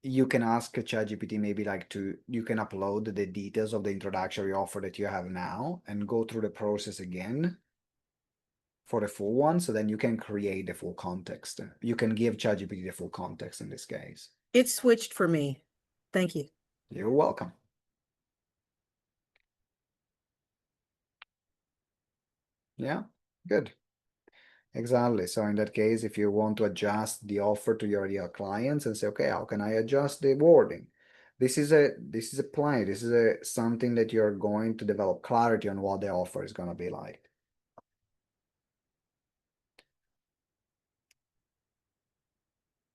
you can ask ChatGPT maybe you can upload the details of the introductory offer that you have now and go through the process again for the full one, so then you can create the full context. You can give ChatGPT the full context in this case. It switched for me. Thank you. You're welcome. Yeah, good. Exactly. So in that case, if you want to adjust the offer to your clients and say, okay, how can I adjust the wording? This is a plan. This is something that you're going to develop clarity on what the offer is going to be like.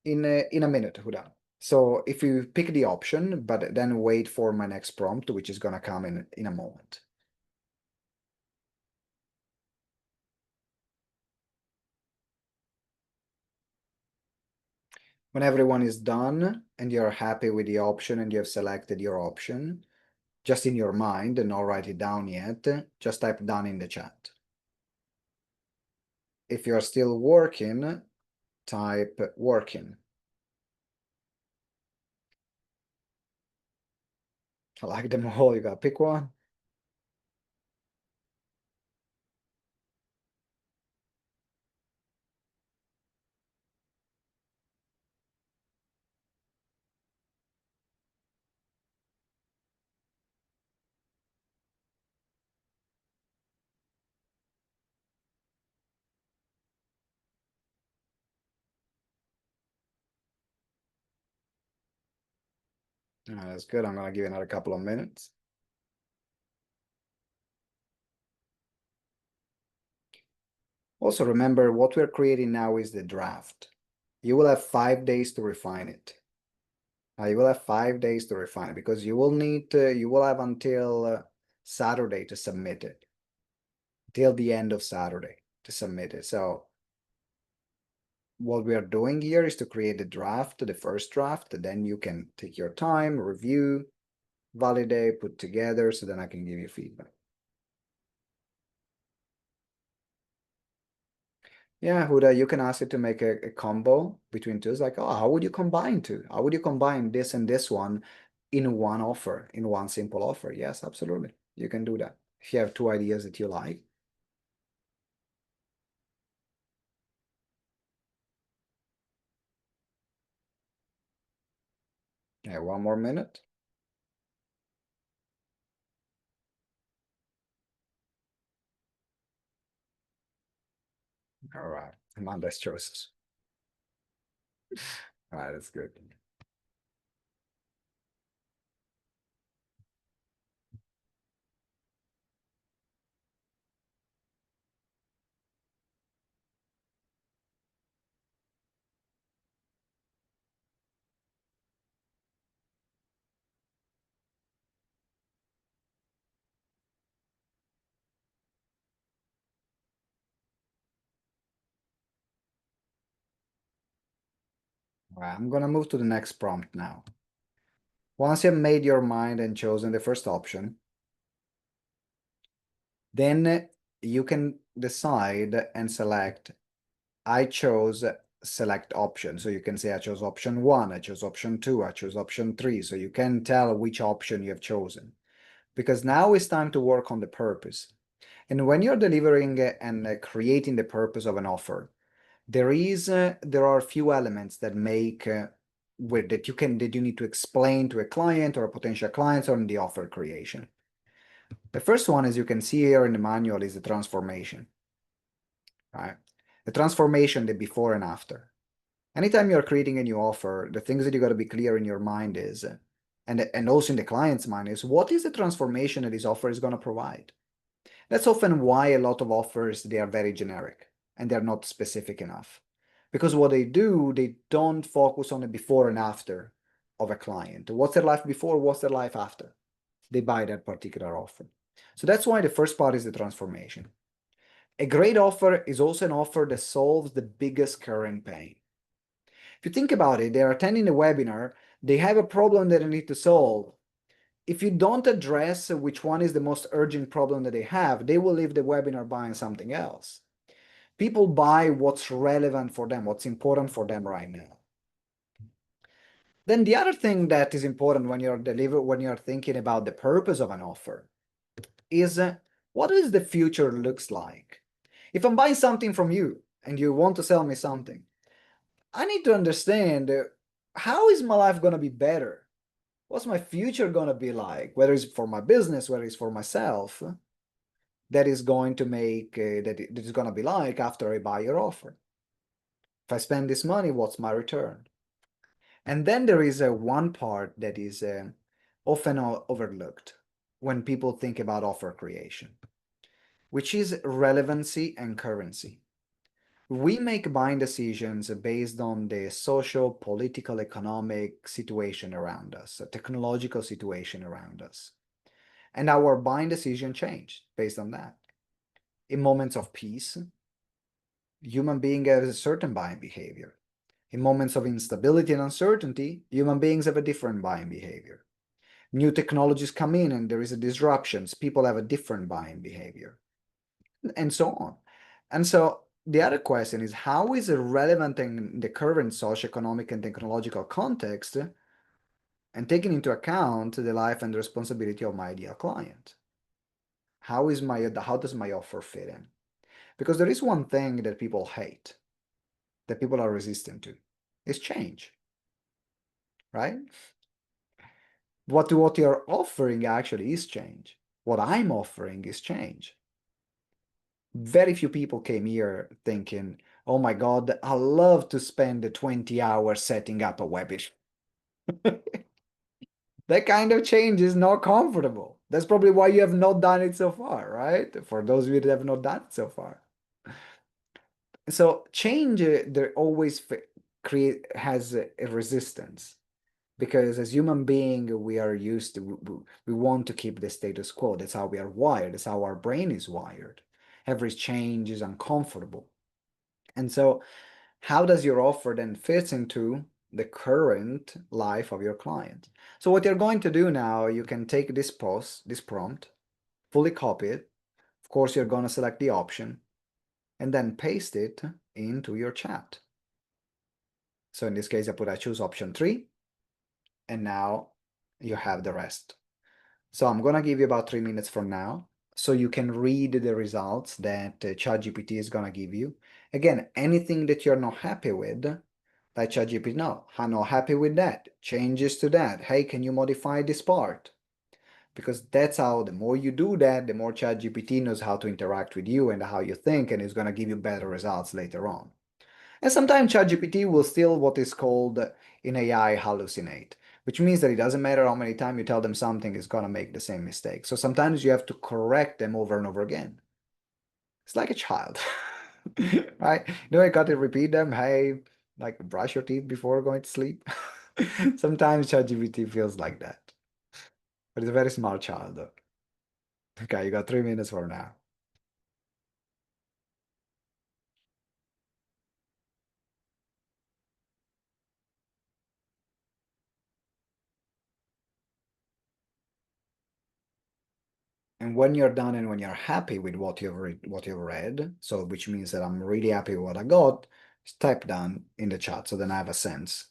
In a minute, Huda. So if you pick the option, but then wait for my next prompt, which is going to come in a moment. When everyone is done and you're happy with the option and you have selected your option, Just in your mind, and not write it down yet. Just type done in the chat. If you're still working, type working. I like them all. You gotta pick one. That's good. I'm gonna give you another couple of minutes. Also remember, what we're creating now is the draft. You will have 5 days to refine it. You will have 5 days to refine it because you will need to, you will have until Saturday to submit it. Till the end of Saturday to submit it. So what we are doing here is to create a draft, the first draft, then you can take your time, review, validate, put together, so then I can give you feedback. Yeah, Huda, you can ask it to make a combo between two. It's like, oh, how would you combine two? How would you combine this and this one in one offer, in one simple offer? Yes, absolutely. You can do that. If you have two ideas that you like. Yeah, 1 more minute. All right, Amanda's choices. All right, that's good. All right, I'm gonna move to the next prompt now. Once you've made your mind and chosen the first option, then you can decide and select, I chose select option. So you can say I chose option 1, I chose option 2, I chose option 3. So you can tell which option you have chosen. Because now it's time to work on the purpose. And when you're delivering and creating the purpose of an offer, there are a few elements that make that you need to explain to a client or a potential client on the offer creation. The first one, as you can see here in the manual, is the transformation. Right? The transformation, the before and after. Anytime you're creating a new offer, the things that you got to be clear in your mind is, and also in the client's mind is, what is the transformation that this offer is going to provide? That's often why a lot of offers, they are very generic and they're not specific enough. Because what they do, they don't focus on the before and after of a client. What's their life before? What's their life after they buy that particular offer? So that's why the first part is the transformation. A great offer is also an offer that solves the biggest current pain. If you think about it, they're attending a webinar, they have a problem that they need to solve. If you don't address which one is the most urgent problem that they have, they will leave the webinar buying something else. People buy what's relevant for them, what's important for them right now. Then the other thing that is important when you're thinking about the purpose of an offer is what does the future looks like? If I'm buying something from you and you want to sell me something, I need to understand how is my life going to be better? What's my future going to be like? Whether it's for my business, whether it's for myself, that is going to make, that is going to be like after I buy your offer. If I spend this money, what's my return? And then there is one part that is often overlooked when people think about offer creation, which is relevancy and currency. We make buying decisions based on the social, political, economic situation around us, a technological situation around us. And our buying decision changed based on that. In moments of peace, human being has a certain buying behavior. In moments of instability and uncertainty, human beings have a different buying behavior. New technologies come in and there is a disruptions. People have a different buying behavior, and so on. And so the other question is, how is it relevant in the current socioeconomic and technological context, and taking into account the life and the responsibility of my ideal client? How does my offer fit in? Because there is one thing that people hate, that people are resistant to, is change, right? What you're offering actually is change. What I'm offering is change. Very few people came here thinking, oh my God, I love to spend 20 hours setting up a website. That kind of change is not comfortable. That's probably why you have not done it so far, right? For those of you that have not done it so far. So change, there always has a resistance, because as human being, we are used to, we want to keep the status quo. That's how we are wired. That's how our brain is wired. Every change is uncomfortable. And so how does your offer then fit into the current life of your client? So what you're going to do now, you can take this prompt, fully copy it. Of course, you're going to select the option and then paste it into your chat. So in this case, I choose option 3, and now you have the rest. So I'm going to give you about 3 minutes from now, so you can read the results that ChatGPT is going to give you. Again, anything that you're not happy with, like ChatGPT, no, I'm not happy with that. Changes to that. Hey, can you modify this part? Because that's how, the more you do that, the more ChatGPT knows how to interact with you and how you think, and it's going to give you better results later on. And sometimes ChatGPT will still what is called in AI hallucinate, which means that it doesn't matter how many times you tell them something, it's going to make the same mistake. So sometimes you have to correct them over and over again. It's like a child, right? You got to repeat them. Hey, like brush your teeth before going to sleep. Sometimes ChatGPT feels like that, but it's a very smart child though. Okay, you got 3 minutes for now. And when you're done and when you're happy with what you've read, so which means that I'm really happy with what I got, just type down in the chat so then I have a sense.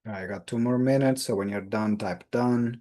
I got 2 more minutes, so when you're done, type done.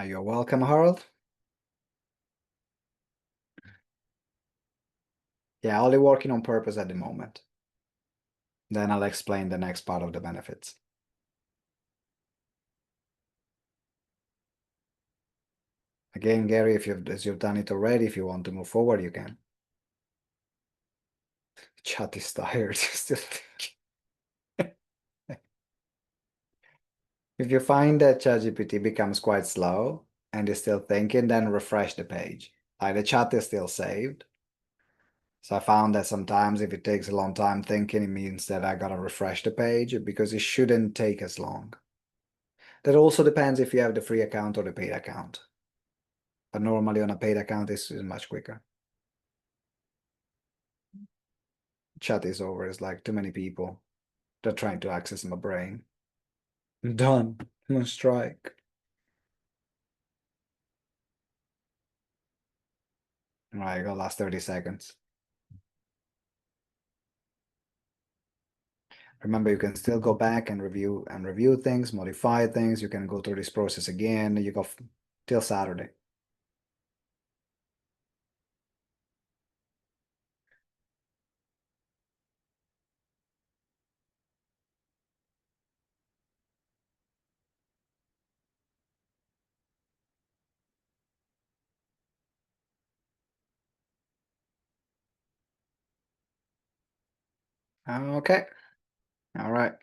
You're welcome, Harold. Yeah, only working on purpose at the moment. Then I'll explain the next part of the benefits. Again, Gary, as you've done it already, if you want to move forward, you can. Chat is tired, still thinking. If you find that ChatGPT becomes quite slow and is still thinking, then refresh the page. Like the chat is still saved. So I found that sometimes if it takes a long time thinking, it means that I gotta refresh the page because it shouldn't take as long. That also depends if you have the free account or the paid account. But normally on a paid account, this is much quicker. Chat is over. It's like too many people. They're trying to access my brain. I'm done. I'm on strike. All right, I got last 30 seconds. Remember, you can still go back and review things, modify things. You can go through this process again. You go till Saturday. Okay. All right.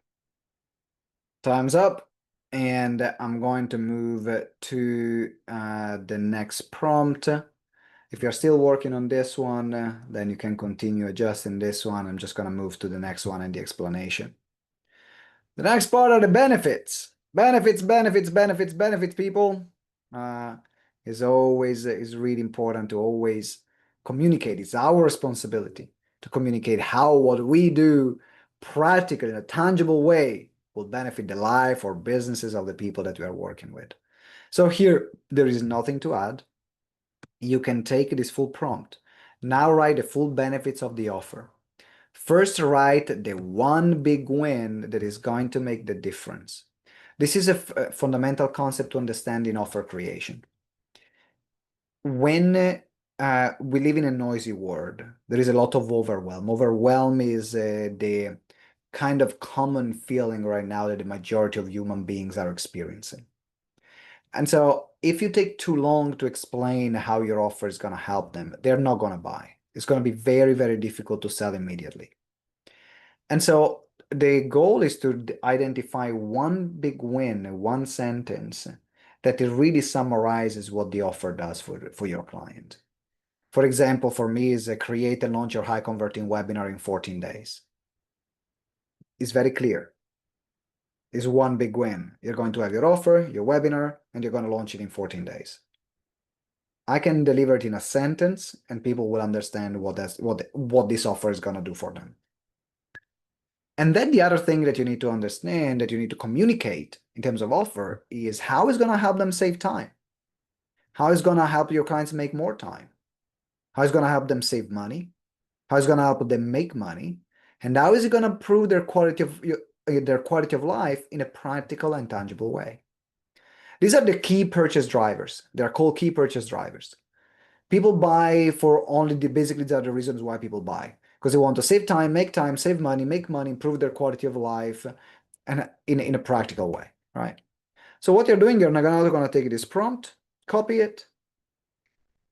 Time's up. And I'm going to move to the next prompt. If you're still working on this one, then you can continue adjusting this one. I'm just going to move to the next one and the explanation. The next part are the benefits. Benefits, people. Is really important to always communicate. It's our responsibility to communicate how what we do practically in a tangible way will benefit the life or businesses of the people that we are working with. So here, there is nothing to add. You can take this full prompt. Now write the full benefits of the offer. First, write the one big win that is going to make the difference. This is a fundamental concept to understand in offer creation. When we live in a noisy world, there is a lot of overwhelm. Overwhelm is the kind of common feeling right now that the majority of human beings are experiencing. And so if you take too long to explain how your offer is going to help them, they're not going to buy. It's going to be very, very difficult to sell immediately. And so the goal is to identify one big win, one sentence that it really summarizes what the offer does for your client. For example, for me is create and launch your high converting webinar in 14 days. It's very clear. It's one big win. You're going to have your offer, your webinar, and you're going to launch it in 14 days. I can deliver it in a sentence and people will understand what this offer is going to do for them. And then the other thing that you need to understand, that you need to communicate in terms of offer, is how it's going to help them save time. How it's going to help your clients make more time. How it's going to help them save money. How it's going to help them make money. And how is it going to improve their quality of life in a practical and tangible way. These are the key purchase drivers. They're called key purchase drivers. People buy for only basically these are the reasons why people buy. Because they want to save time, save money, make money, improve their quality of life, and in a practical way, right? So what you're doing, you're now going to take this prompt, copy it,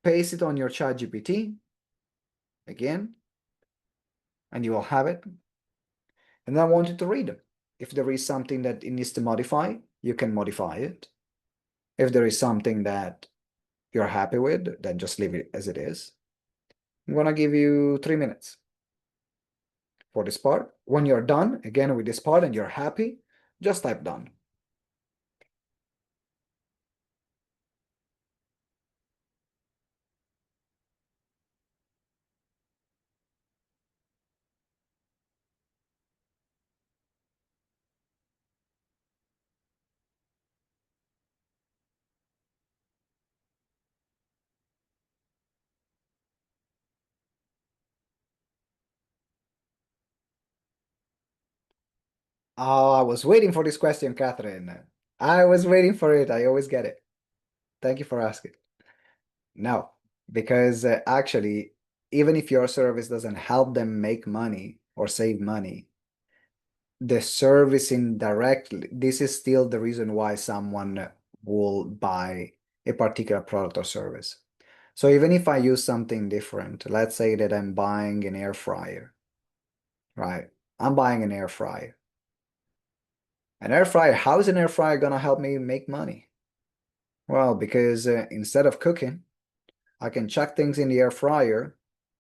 paste it on your ChatGPT, again, and you will have it. And then I want you to read it. If there is something that it needs to modify, you can modify it. If there is something that you're happy with, then just leave it as it is. I'm going to give you 3 minutes for this part. When you're done, again, with this part and you're happy, just type done. Oh, I was waiting for this question, Catherine. I was waiting for it. I always get it. Thank you for asking. No, because actually, even if your service doesn't help them make money or save money, the service indirectly, this is still the reason why someone will buy a particular product or service. So even if I use something different, let's say that I'm buying an air fryer, right? I'm buying an air fryer. An air fryer, how is an air fryer gonna help me make money? Well, because instead of cooking, I can chuck things in the air fryer,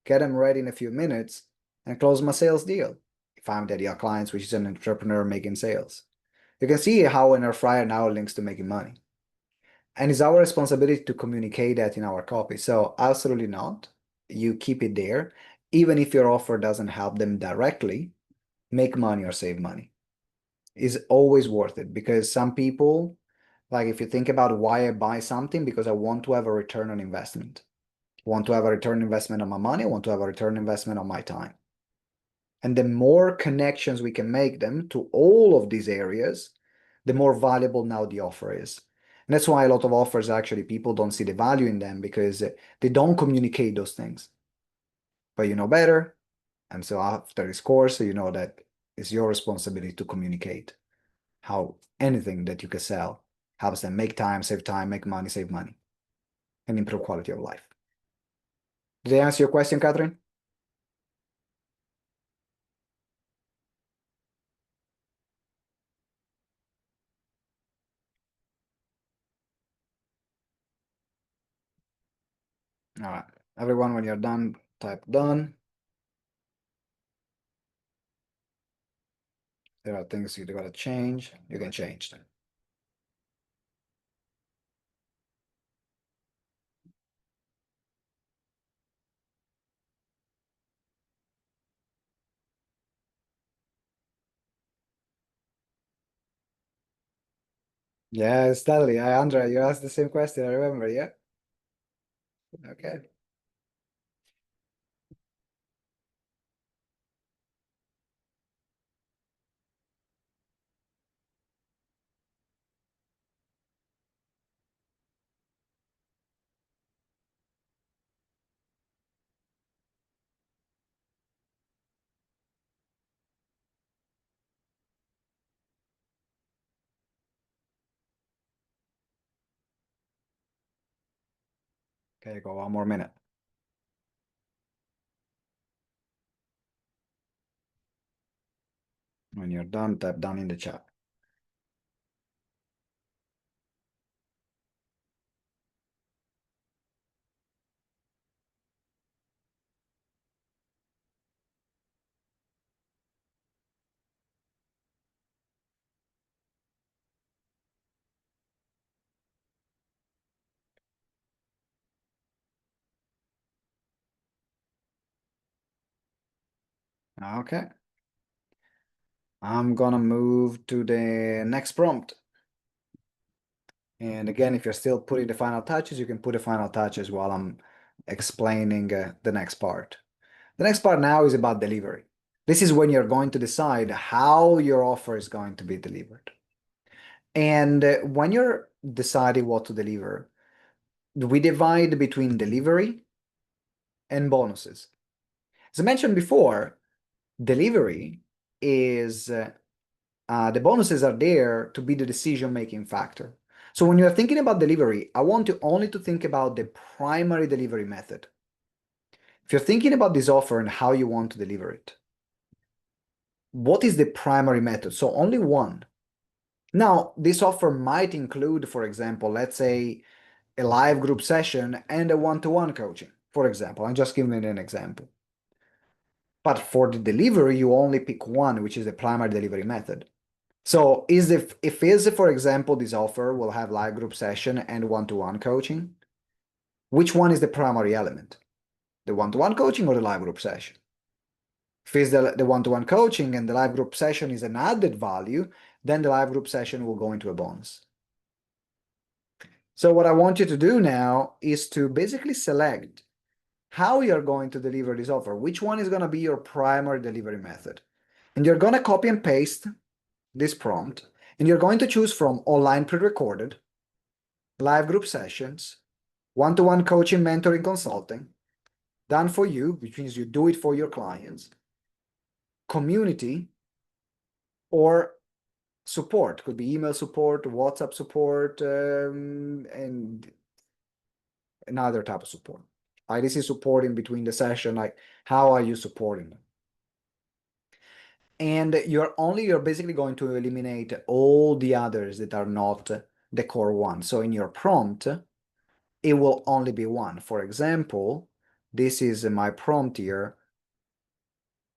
get them ready in a few minutes, and close my sales deal. If I'm the ideal clients, which is an entrepreneur making sales. You can see how an air fryer now links to making money. And it's our responsibility to communicate that in our copy. So absolutely not. You keep it there. Even if your offer doesn't help them directly make money or save money. It's always worth it, because some people, like if you think about why I buy something, because I want to have a return on investment. I want to have a return on investment on my money. I want to have a return on investment on my time. And the more connections we can make them to all of these areas, the more valuable now the offer is. And that's why a lot of offers, actually, people don't see the value in them, because they don't communicate those things. But you know better. And so after this course, you know that it's your responsibility to communicate how anything that you can sell helps them make time, make money, save money, and improve quality of life. Did I answer your question, Catherine? All right. Everyone, when you're done, type done. There are things you gotta change. You can change them. Yes, totally. Andrea, you asked the same question, I remember, yeah? Okay. Okay, go one more minute. When you're done, type done in the chat. Okay. I'm gonna move to the next prompt. And again, if you're still putting the final touches, you can put the final touches while I'm explaining the next part. The next part now is about delivery. This is when you're going to decide how your offer is going to be delivered. And when you're deciding what to deliver, we divide between delivery and bonuses. As I mentioned before, delivery is the bonuses are there to be the decision-making factor. So when you're thinking about delivery, I want you only to think about the primary delivery method. If you're thinking about this offer and how you want to deliver it, what is the primary method? So only one. Now, this offer might include, for example, let's say a live group session and a one-to-one coaching, for example. I'm just giving an example. But for the delivery, you only pick one, which is the primary delivery method. So for example, this offer will have live group session and one-to-one coaching, which one is the primary element? The one-to-one coaching or the live group session? If it's the one-to-one coaching and the live group session is an added value, then the live group session will go into a bonus. So what I want you to do now is to basically select how you're going to deliver this offer, which one is going to be your primary delivery method. And you're going to copy and paste this prompt, and you're going to choose from online pre-recorded, live group sessions, one-to-one coaching, mentoring, consulting, done for you, which means you do it for your clients, community, or support. Could be email support, WhatsApp support, and another type of support. Like this is support in between the session, like how are you supporting them? And you're basically going to eliminate all the others that are not the core one. So in your prompt, it will only be one. For example, this is my prompt here.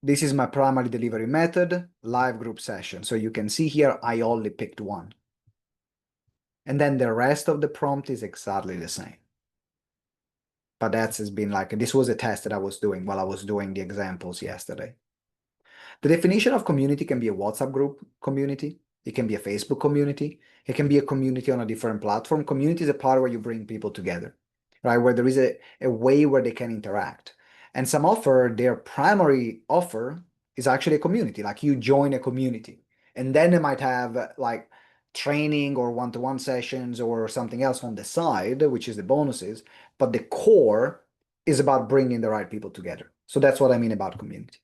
This is my primary delivery method, live group session. So you can see here, I only picked one. And then the rest of the prompt is exactly the same. But that's has been like, this was a test that I was doing while I was doing the examples yesterday. The definition of community can be a WhatsApp group community. It can be a Facebook community. It can be a community on a different platform. Community is a part where you bring people together, right? Where there is a way where they can interact. And some offer, their primary offer is actually a community, like you join a community. And then they might have like training or one-to-one sessions or something else on the side, which is the bonuses. But the core is about bringing the right people together. So that's what I mean about community.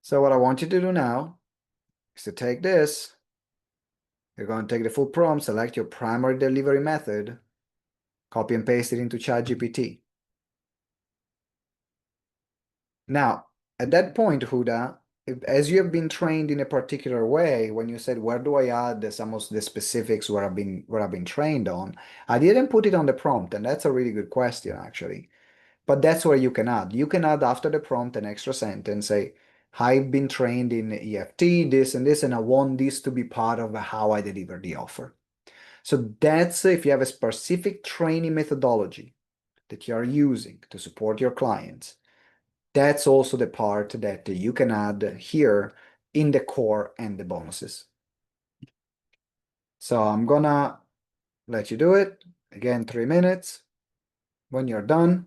So what I want you to do now is to take this. You're going to take the full prompt, select your primary delivery method, copy and paste it into ChatGPT. Now, at that point, Huda, as you have been trained in a particular way, when you said, where do I add some of the specifics where I've been trained on, I didn't put it on the prompt, and that's a really good question, actually. But that's where you can add. You can add after the prompt an extra sentence, say, I've been trained in EFT, this, and I want this to be part of how I deliver the offer. So that's if you have a specific training methodology that you are using to support your clients, that's also the part that you can add here in the core and the bonuses. So I'm gonna let you do it. Again, 3 minutes. When you're done,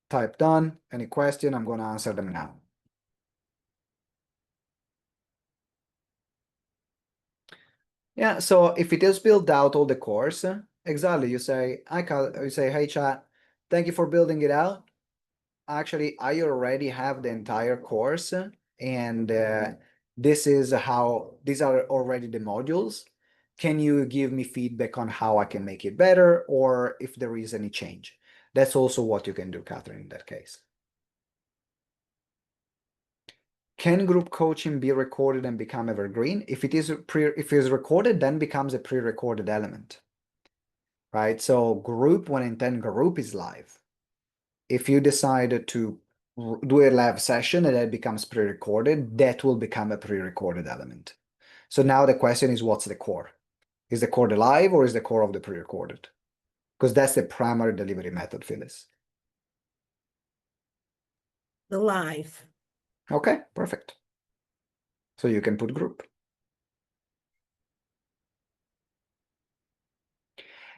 type done. Any question, I'm gonna answer them now. Yeah, so if it is built out all the course, exactly, you say, hey chat, thank you for building it out. Actually, I already have the entire course, and these are already the modules. Can you give me feedback on how I can make it better, or if there is any change? That's also what you can do, Catherine, in that case. Can group coaching be recorded and become evergreen? If it is recorded, then becomes a pre-recorded element, right? So group, when intent group is live. If you decide to do a live session and that becomes pre-recorded, that will become a pre-recorded element. So now the question is, what's the core? Is the core the live or is the core of the pre-recorded? Because that's the primary delivery method, Phyllis. The live. Okay, perfect. So you can put group.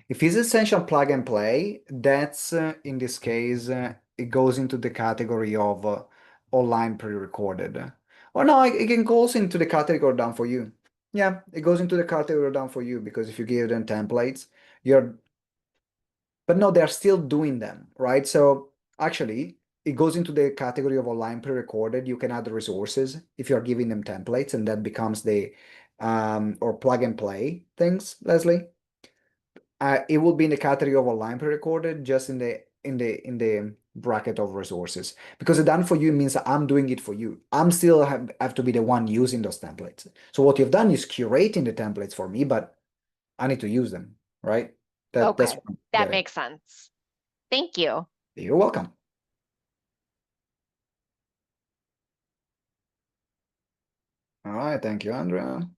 If it's essential plug and play, that's in this case, it goes into the category of online pre-recorded. Or no, it goes into the category done for you. Yeah, it goes into the category done for you because if you give them templates, but no, they're still doing them, right? So actually, it goes into the category of online pre-recorded. You can add resources if you're giving them templates, and that becomes the or plug and play things, Leslie. It will be in the category of online pre-recorded, just in the bracket of resources, because the done for you means that I'm doing it for you. I'm still have to be the one using those templates. So what you've done is curating the templates for me, but I need to use them, right? That's Okay, what I'm that getting. makes sense. Thank you. You're welcome. All right, thank you, Andrea.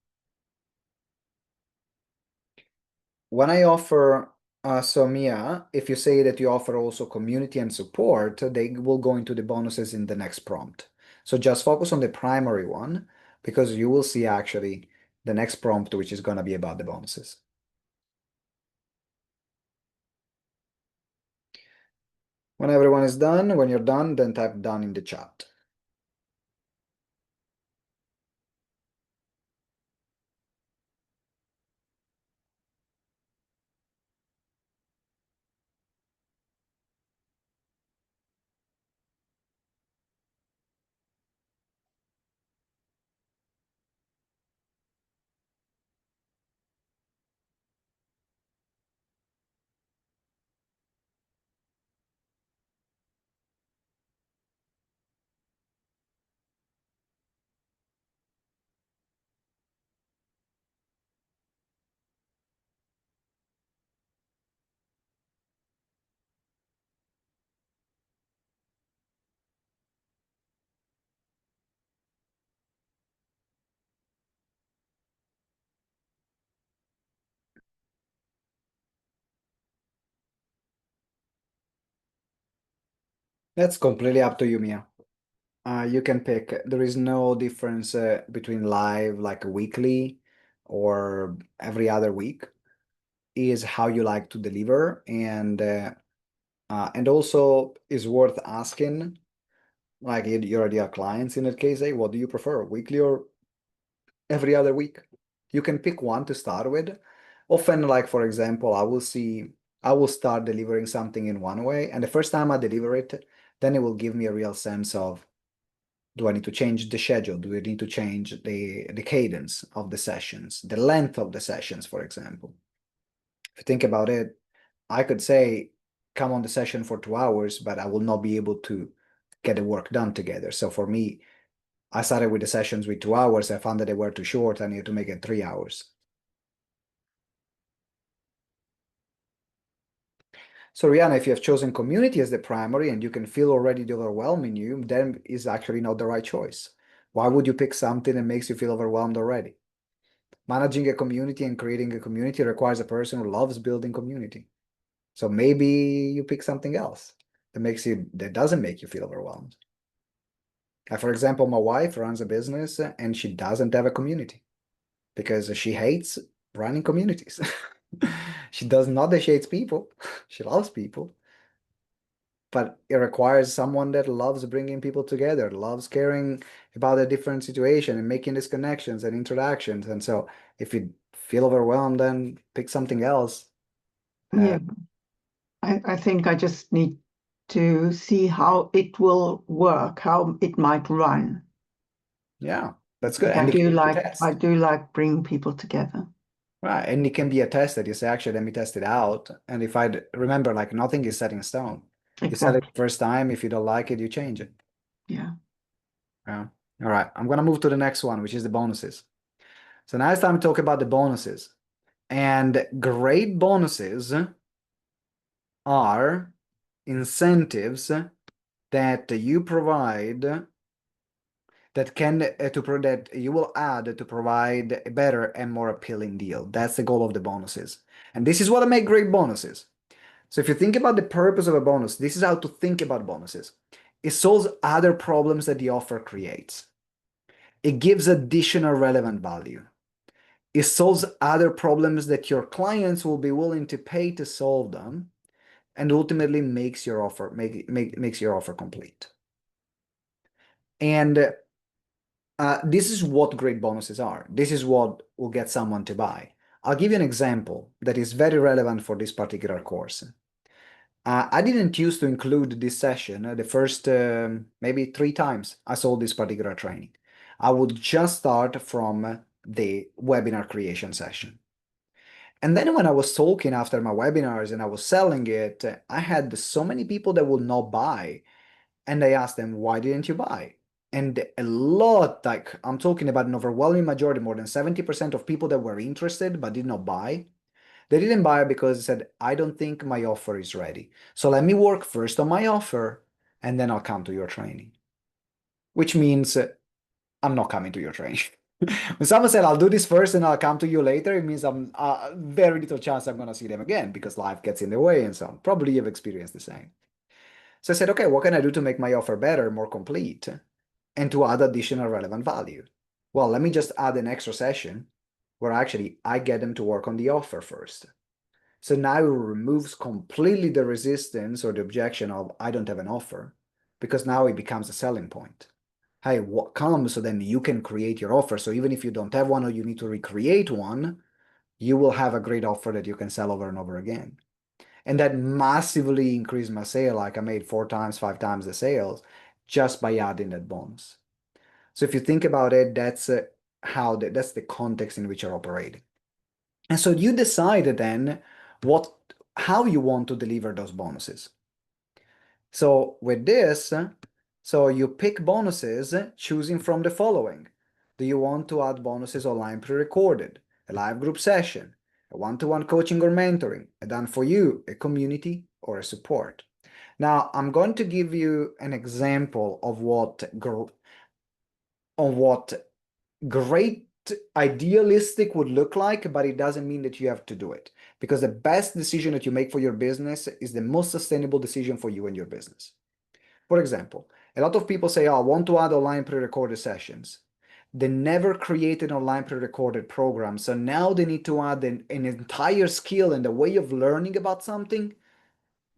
When I offer, so Mia, if you say that you offer also community and support, they will go into the bonuses in the next prompt. So just focus on the primary one, because you will see actually the next prompt, which is going to be about the bonuses. When everyone is done, when you're done, then type done in the chat. That's completely up to you, Mia. You can pick. There is no difference between live, like weekly or every other week. Is how you like to deliver, and also is worth asking. Like you already have clients in that case, hey, what do you prefer, weekly or every other week? You can pick one to start with. Often, like for example, I will start delivering something in one way, and the first time I deliver it, then it will give me a real sense of, do I need to change the schedule? Do I need to change the cadence of the sessions, the length of the sessions, for example? If you think about it, I could say, come on the session for 2 hours, but I will not be able to get the work done together. So for me, I started with the sessions with 2 hours. I found that they were too short. I needed to make it 3 hours. So Rihanna, if you have chosen community as the primary and you can feel already the overwhelm in you, then is actually not the right choice. Why would you pick something that makes you feel overwhelmed already? Managing a community and creating a community requires a person who loves building community. So maybe you pick something else that doesn't make you feel overwhelmed. For example, my wife runs a business and she doesn't have a community because she hates running communities. She does not that she hates people. She loves people, but it requires someone that loves bringing people together, loves caring about a different situation and making these connections and interactions. And so if you feel overwhelmed, then pick something else. Yeah, I think I just need to see how it will work, how it might run. Yeah, that's good. But And I do like bringing people together. Right, and it can be a test that you say, actually, let me test it out. And if I remember, like nothing is set in stone. You set it Exactly. the first time. If you don't like it, you change it. Yeah. Yeah. All right. I'm gonna move to the next one, which is the bonuses. So now it's time to talk about the bonuses. And great bonuses are incentives that you provide that you will add to provide a better and more appealing deal. That's the goal of the bonuses. And this is what make great bonuses. So if you think about the purpose of a bonus, this is how to think about bonuses. It solves other problems that the offer creates. It gives additional relevant value. It solves other problems that your clients will be willing to pay to solve them, and ultimately makes your offer makes your offer complete. And this is what great bonuses are. This is what will get someone to buy. I'll give you an example that is very relevant for this particular course. I didn't used to include this session the first maybe 3 times I sold this particular training. I would just start from the webinar creation session. And then when I was talking after my webinars and I was selling it, I had so many people that would not buy. And I asked them, why didn't you buy? And a lot, like I'm talking about an overwhelming majority, more than 70% of people that were interested but did not buy, they didn't buy because they said, I don't think my offer is ready. So let me work first on my offer and then I'll come to your training. Which means I'm not coming to your training. When someone said, I'll do this first and I'll come to you later, it means I'm very little chance I'm going to see them again because life gets in the way and so on. Probably you've experienced the same. So I said, okay, what can I do to make my offer better, more complete, and to add additional relevant value? Well, let me just add an extra session where actually I get them to work on the offer first. So now it removes completely the resistance or the objection of I don't have an offer, because now it becomes a selling point. Hey, what comes so then you can create your offer. So even if you don't have one or you need to recreate one, you will have a great offer that you can sell over and over again. And that massively increased my sale. Like I made 4 times, 5 times the sales just by adding that bonus. So if you think about it, that's that's the context in which you're operating. And so you decide then how you want to deliver those bonuses. So with this, so you pick bonuses choosing from the following. Do you want to add bonuses online pre-recorded, a live group session, a one-to-one coaching or mentoring, a done for you, a community, or a support? Now, I'm going to give you an example of what great idealistic would look like, but it doesn't mean that you have to do it. Because the best decision that you make for your business is the most sustainable decision for you and your business. For example, a lot of people say, oh, I want to add online pre-recorded sessions. They never created an online pre-recorded program. So now they need to add an entire skill and a way of learning about something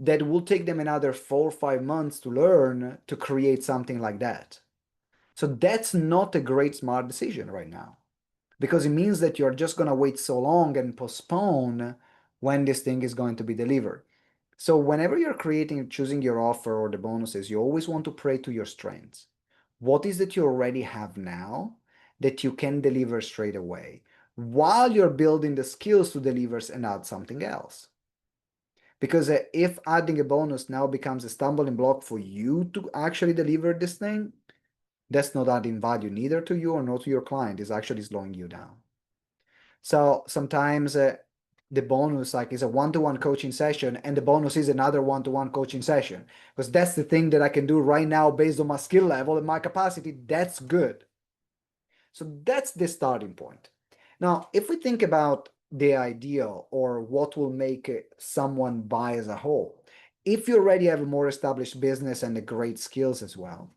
that will take them another 4 or 5 months to learn to create something like that. So that's not a great smart decision right now, because it means that you're just going to wait so long and postpone when this thing is going to be delivered. So whenever you're choosing your offer or the bonuses, you always want to play to your strengths. What is that you already have now that you can deliver straight away while you're building the skills to deliver and add something else? Because if adding a bonus now becomes a stumbling block for you to actually deliver this thing, that's not adding value neither to you or not to your client. It's actually slowing you down. So sometimes the bonus is a one-to-one coaching session, and the bonus is another one-to-one coaching session, because that's the thing that I can do right now based on my skill level and my capacity. That's good. So that's the starting point. Now, if we think about the ideal or what will make someone buy as a whole, if you already have a more established business and the great skills as well,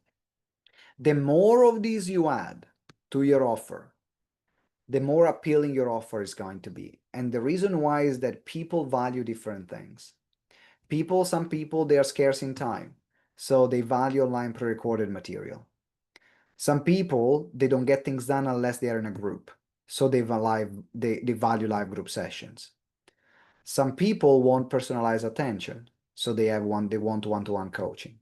the more of these you add to your offer, the more appealing your offer is going to be. And the reason why is that people value different things. Some people, they are scarce in time, so they value online pre-recorded material. Some people, they don't get things done unless they are in a group, so they value live group sessions. Some people want personalized attention, so they want one-to-one coaching.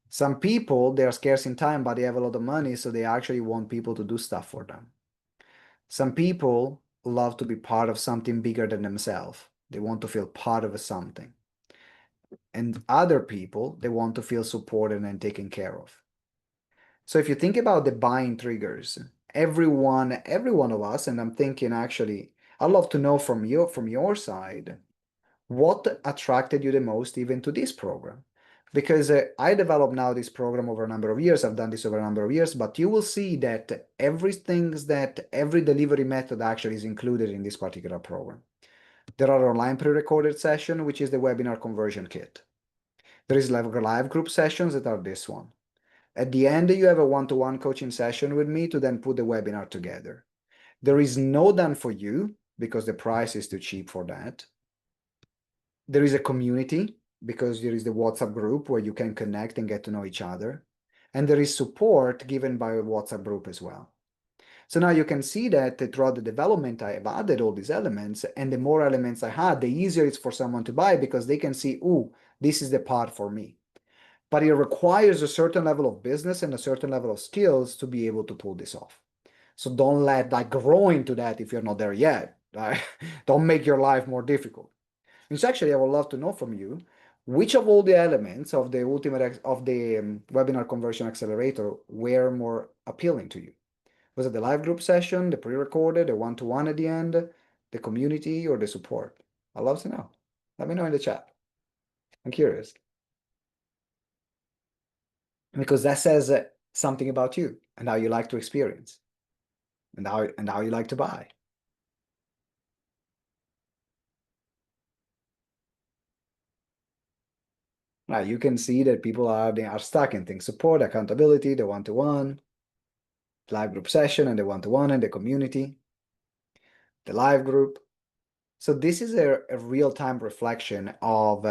Some people, they are scarce in time, but they have a lot of money, so they actually want people to do stuff for them. Some people love to be part of something bigger than themselves. They want to feel part of something. And other people, they want to feel supported and taken care of. So if you think about the buying triggers, every one of us, and I'm thinking actually, I'd love to know from your side, what attracted you the most even to this program? Because I developed now this program over a number of years. I've done this over a number of years, but you will see that every delivery method actually is included in this particular program. There are online pre-recorded sessions, which is the webinar conversion kit. There is live group sessions that are this one. At the end, you have a one-to-one coaching session with me to then put the webinar together. There is no done for you because the price is too cheap for that. There is a community because there is the WhatsApp group where you can connect and get to know each other. And there is support given by a WhatsApp group as well. So now you can see that throughout the development, I have added all these elements, and the more elements I had, the easier it's for someone to buy because they can see, oh, this is the part for me. But it requires a certain level of business and a certain level of skills to be able to pull this off. So don't grow into that if you're not there yet. Don't make your life more difficult. Which actually I would love to know from you, which of all the elements of the webinar conversion accelerator were more appealing to you? Was it the live group session, the pre-recorded, the one-to-one at the end, the community, or the support? I'd love to know. Let me know in the chat. I'm curious. Because that says something about you and how you like to experience and how you like to buy. Now you can see that people are stuck in things: support, accountability, the one-to-one, live group session, and the one-to-one, and the community, the live group. So this is a real-time reflection of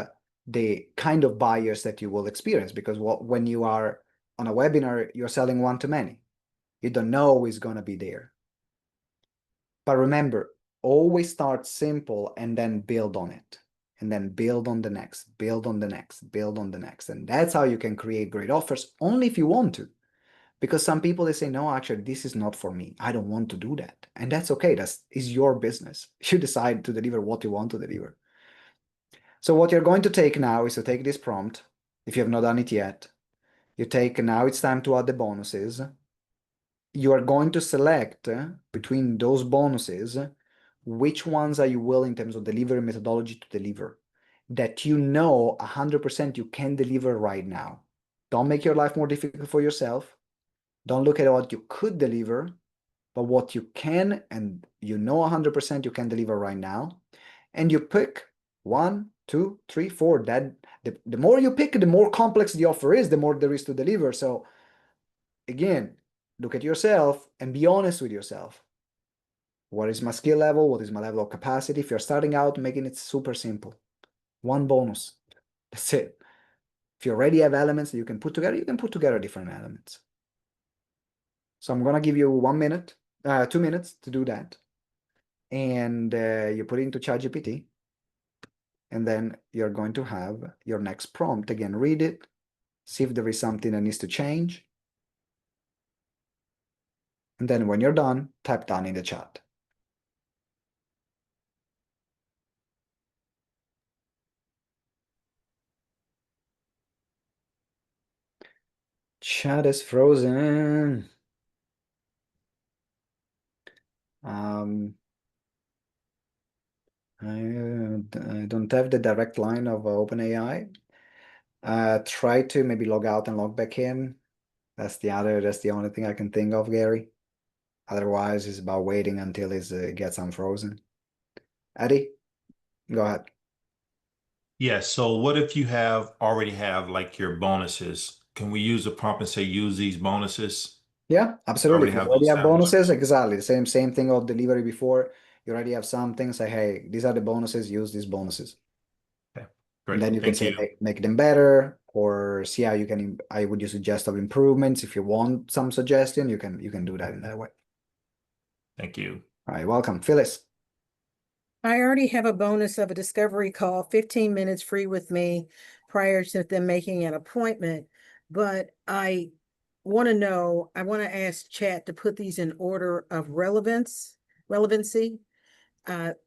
the kind of buyers that you will experience, because when you are on a webinar, you're selling one-to-many. You don't know who is going to be there. But remember, always start simple and then build on it. And then build on the next, build on the next, build on the next. And that's how you can create great offers, only if you want to. Because some people, they say, no, actually, this is not for me. I don't want to do that. And that's okay. Is your business. You decide to deliver what you want to deliver. So what you're going to take now is to take this prompt. If you have not done it yet, now it's time to add the bonuses. You are going to select between those bonuses, which ones are you willing in terms of delivery methodology to deliver that you know 100% you can deliver right now. Don't make your life more difficult for yourself. Don't look at what you could deliver, but what you can, and you know 100% you can deliver right now. And you pick 1, two, three, four. That the more you pick, the more complex the offer is, the more there is to deliver. So again, look at yourself and be honest with yourself. What is my skill level? What is my level of capacity? If you're starting out, making it super simple. One bonus. That's it. If you already have elements that you can put together, you can put together different elements. So I'm gonna give you 1 minute, 2 minutes to do that. And you put it into ChatGPT. And then you're going to have your next prompt. Again, read it, see if there is something that needs to change. And then when you're done, type done in the chat. Chat is frozen. I don't have the direct line of OpenAI. Try to maybe log out and log back in. That's the only thing I can think of, Gary. Otherwise, it's about waiting until it gets unfrozen. Eddie, go ahead. Yeah, so what if you already have like your bonuses? Can we use a prompt and say use these bonuses? Yeah, absolutely. If Already you have already those have established. bonuses, exactly. Same thing of delivery before. You already have something, say, hey, these are the bonuses, use these bonuses. Okay, And great. then you can Thank say you. make them better or see how you can, I would use suggest of improvements. If you want some suggestion, you can do that in that way. Thank you. All right, welcome. Phyllis. I already have a bonus of a discovery call, 15 minutes free with me prior to them making an appointment. But I want to ask Chat to put these in order of relevancy.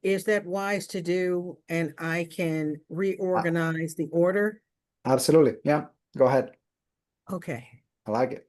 Is that wise to do? And I can reorganize the order? Absolutely. Yeah, go ahead. Okay. I like it.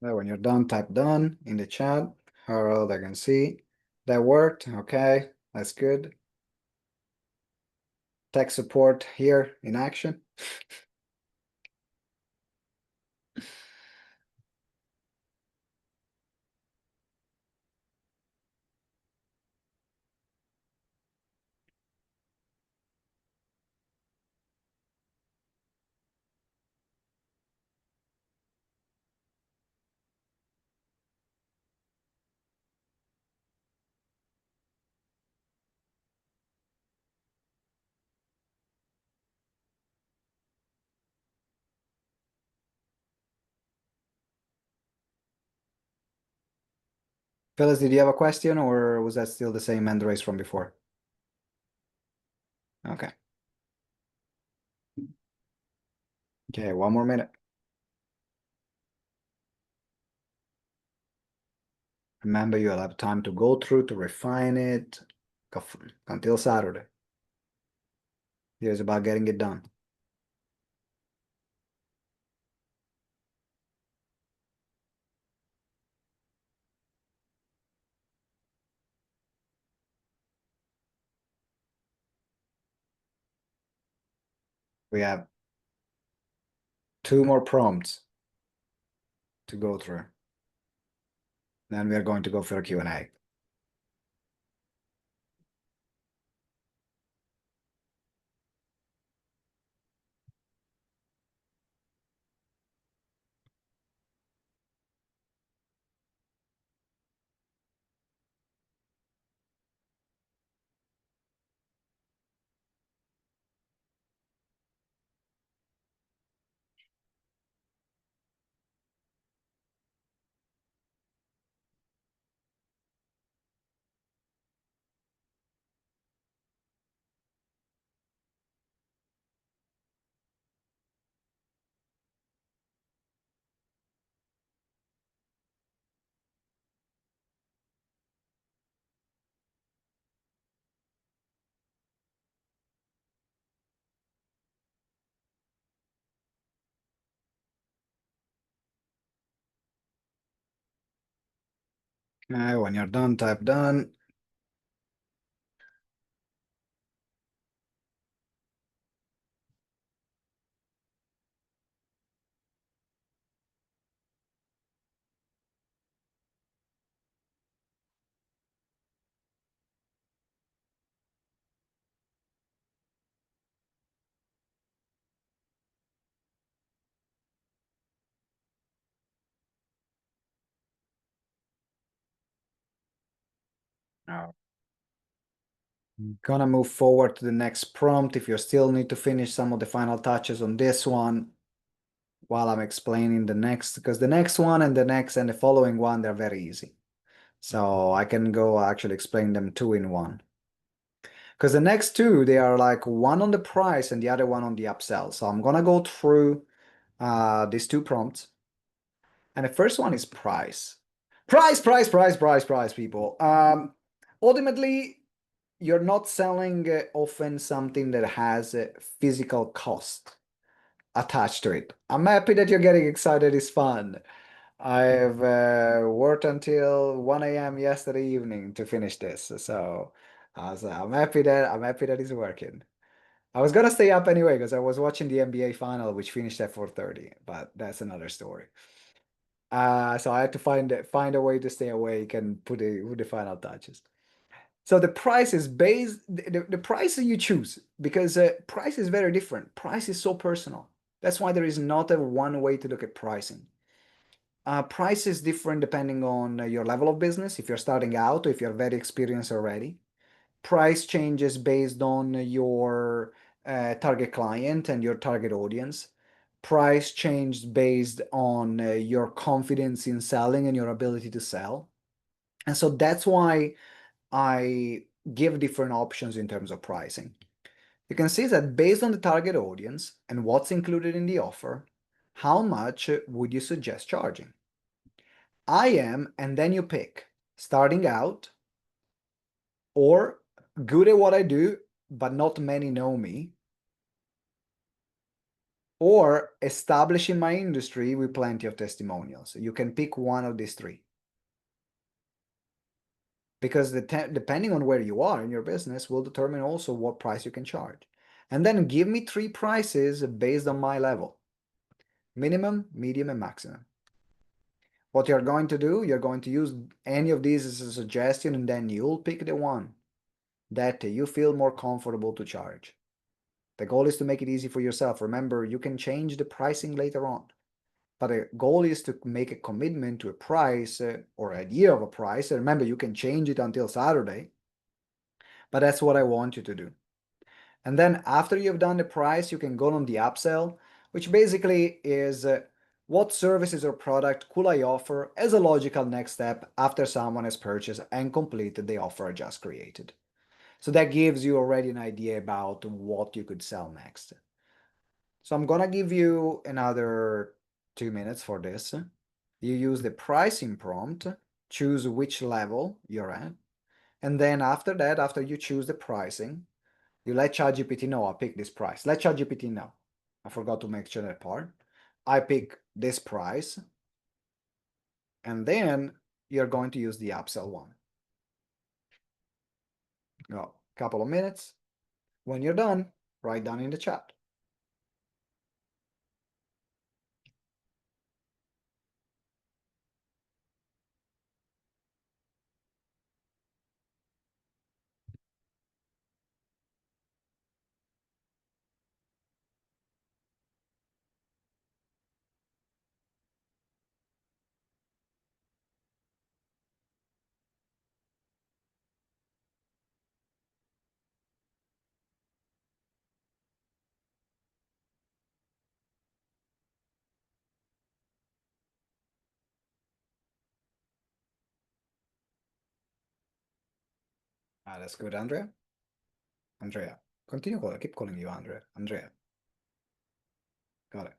Now, when you're done, type done in the chat. Harold, I can see that worked. Okay, that's good. Tech support here in action. Phyllis, did you have a question or was that still the same hand raise from before? Okay. Okay, 1 more minute. Remember, you'll have time to go through, to refine it until Saturday. Here's about getting it done. We have 2 more prompts to go through. Then we are going to go for a Q&A. When you're done, type done. Now, I'm gonna move forward to the next prompt. If you still need to finish some of the final touches on this one while I'm explaining the next, because the next one and the next and the following one, they're very easy. So I can go actually explain them two in one. Because the next two, they are like one on the price and the other one on the upsell. So I'm gonna go through these two prompts. And the first one is price. Price, people. Ultimately, you're not selling often something that has a physical cost attached to it. I'm happy that you're getting excited. It's fun. I've worked until 1 a.m. yesterday evening to finish this, so I'm happy that it's working. I was gonna stay up anyway because I was watching the NBA final, which finished at 4:30, but that's another story. So I had to find a way to stay awake and put the final touches. So the price is based the price you choose because price is very different. Price is so personal. That's why there is not a one way to look at pricing. Price is different depending on your level of business. If you're starting out or if you're very experienced already, price changes based on your target client and your target audience. Price changes based on your confidence in selling and your ability to sell. And so that's why I give different options in terms of pricing. You can see that based on the target audience and what's included in the offer, how much would you suggest charging? I am, and then you pick starting out or good at what I do, but not many know me, or establishing my industry with plenty of testimonials. You can pick one of these three. Because depending on where you are in your business will determine also what price you can charge. And then give me three prices based on my level. Minimum, medium, and maximum. What you're going to do, you're going to use any of these as a suggestion, and then you'll pick the one that you feel more comfortable to charge. The goal is to make it easy for yourself. Remember, you can change the pricing later on. But the goal is to make a commitment to a price or idea of a price. And remember, you can change it until Saturday. But that's what I want you to do. And then after you've done the price, you can go on the upsell, which basically is what services or product could I offer as a logical next step after someone has purchased and completed the offer I just created. So that gives you already an idea about what you could sell next. So I'm gonna give you another 2 minutes for this. You use the pricing prompt, choose which level you're at, and then after that, after you choose the pricing, you let ChatGPT know I pick this price. Let ChatGPT know. I forgot to mention that part. I pick this price, and then you're going to use the upsell one. Go, couple of minutes. When you're done, write down in the chat. That's good, Andrea. Andrea. Continue calling. Keep calling you Andrea. Andrea. Got it.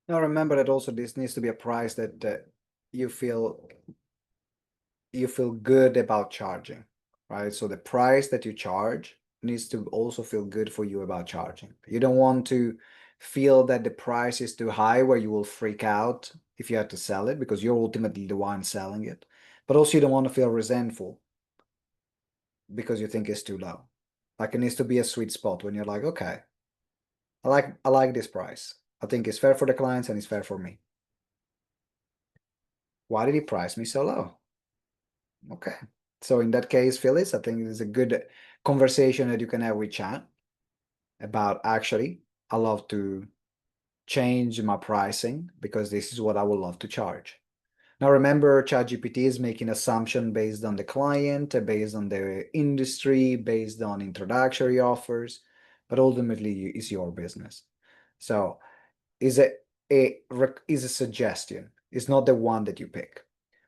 Now remember that also this needs to be a price that you feel good about charging, right? So the price that you charge needs to also feel good for you about charging. You don't want to feel that the price is too high where you will freak out if you have to sell it because you're ultimately the one selling it. But also you don't want to feel resentful because you think it's too low. Like it needs to be a sweet spot when you're like, okay, I like this price. I think it's fair for the clients and it's fair for me. Why did he price me so low? Okay. So in that case, Phyllis, I think it's a good conversation that you can have with chat about actually, I love to change my pricing because this is what I would love to charge. Now remember, ChatGPT is making assumption based on the client, based on the industry, based on introductory offers, but ultimately it's your business. So is a suggestion. It's not the one that you pick.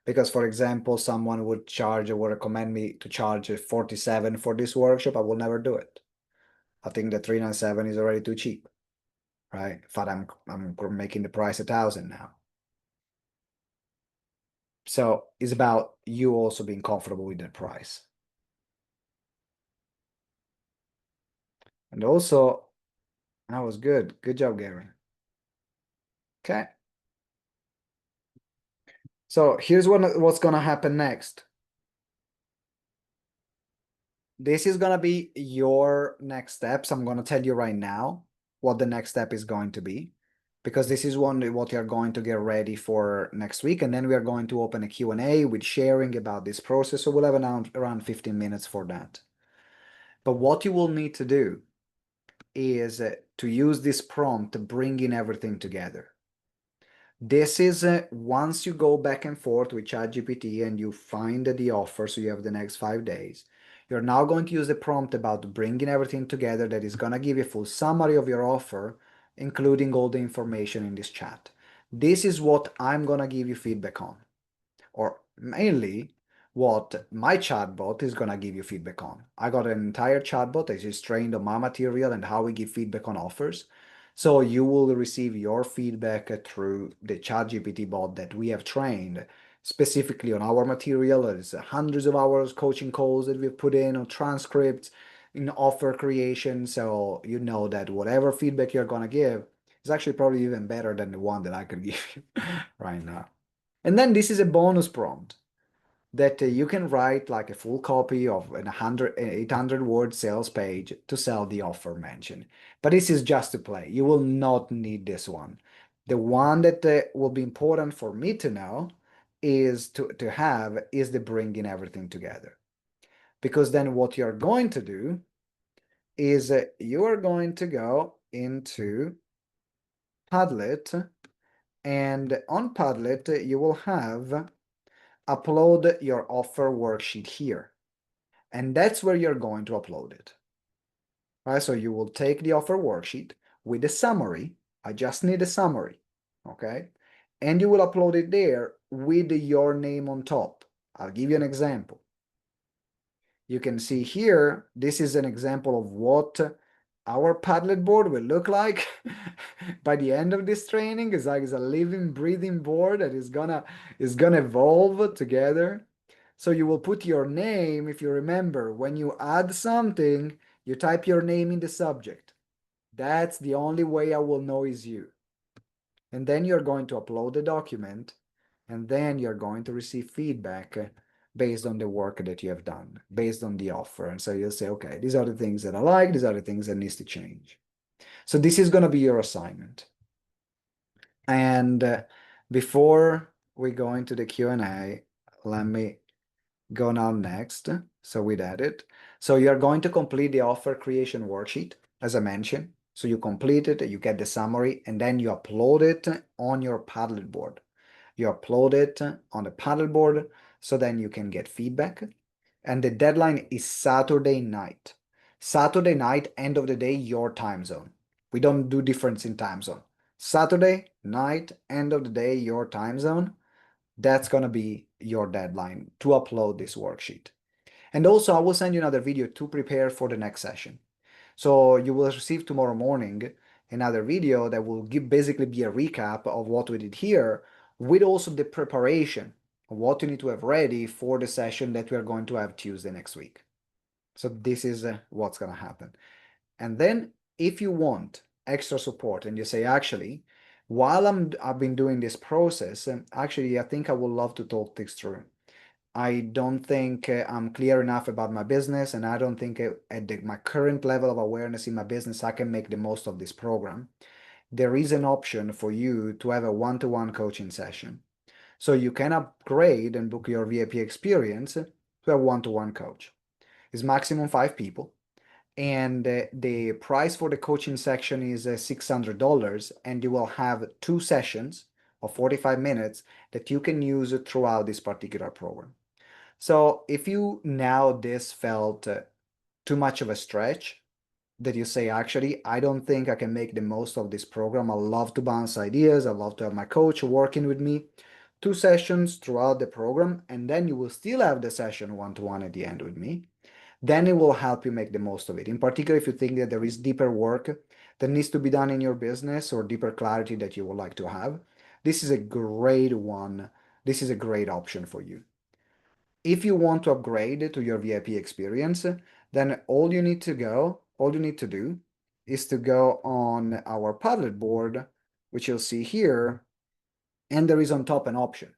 Because for example, someone would recommend me to charge 47 for this workshop. I will never do it. I think the 397 is already too cheap, right? In fact, I'm making the price 1,000 now. So it's about you also being comfortable with that price. And also, that was good. Good job, Gary. Okay. So here's what's gonna happen next. This is gonna be your next steps. I'm gonna tell you right now what the next step is going to be, because this is what you're going to get ready for next week, and then we are going to open a Q&A with sharing about this process. So we'll have around 15 minutes for that. But what you will need to do is to use this prompt to bring in everything together. This is once you go back and forth with ChatGPT and you find the offer, so you have the next 5 days, you're now going to use the prompt about bringing everything together that is going to give you a full summary of your offer, including all the information in this chat. This is what I'm going to give you feedback on, or mainly what my chatbot is going to give you feedback on. I got an entire chatbot that is trained on my material and how we give feedback on offers. So you will receive your feedback through the ChatGPT bot that we have trained specifically on our material. There's hundreds of hours coaching calls that we've put in on transcripts, in offer creation. So you know that whatever feedback you're going to give is actually probably even better than the one that I could give you right now. And then this is a bonus prompt that you can write like a full copy of an 800 word sales page to sell the offer mentioned. But this is just to play. You will not need this one. The one that will be important for me to know is to have is the bringing everything together. Because then what you're going to do is you are going to go into Padlet, and on Padlet you will have upload your offer worksheet here. And that's where you're going to upload it. Right, so you will take the offer worksheet with the summary. I just need a summary, okay? And you will upload it there with your name on top. I'll give you an example. You can see here, this is an example of what our Padlet board will look like by the end of this training. It's like it's a living, breathing board that is gonna evolve together. So you will put your name, if you remember, when you add something, you type your name in the subject. That's the only way I will know is you. And then you're going to upload the document, and then you're going to receive feedback based on the work that you have done, based on the offer. And so you'll say, okay, these are the things that I like, these are the things that needs to change. So this is going to be your assignment. And before we go into the Q&A, let me go now next. So with edit. So you're going to complete the offer creation worksheet, as I mentioned. So you complete it, you get the summary, and then you upload it on your Padlet board. You upload it on the Padlet board, so then you can get feedback. And the deadline is Saturday night. Saturday night, end of the day, your time zone. We don't do difference in time zone. Saturday night, end of the day, your time zone. That's going to be your deadline to upload this worksheet. And also, I will send you another video to prepare for the next session. So you will receive tomorrow morning another video that will basically be a recap of what we did here, with also the preparation of what you need to have ready for the session that we are going to have Tuesday next week. So this is what's going to happen. And then if you want extra support and you say, actually, while I've been doing this process, actually, I think I would love to talk this through. I don't think I'm clear enough about my business, and I don't think at my current level of awareness in my business, I can make the most of this program. There is an option for you to have a one-to-one coaching session. So you can upgrade and book your VIP experience to a one-to-one coach. It's maximum 5 people. And the price for the coaching section is $600, and you will have 2 sessions of 45 minutes that you can use throughout this particular program. So if you now this felt too much of a stretch, that you say, actually, I don't think I can make the most of this program. I love to bounce ideas. I love to have my coach working with me. 2 sessions throughout the program, and then you will still have the session one-to-one at the end with me. Then it will help you make the most of it. In particular, if you think that there is deeper work that needs to be done in your business or deeper clarity that you would like to have, this is a great one. This is a great option for you. If you want to upgrade to your VIP experience, then all you need to do is to go on our Padlet board, which you'll see here, and there is on top an option.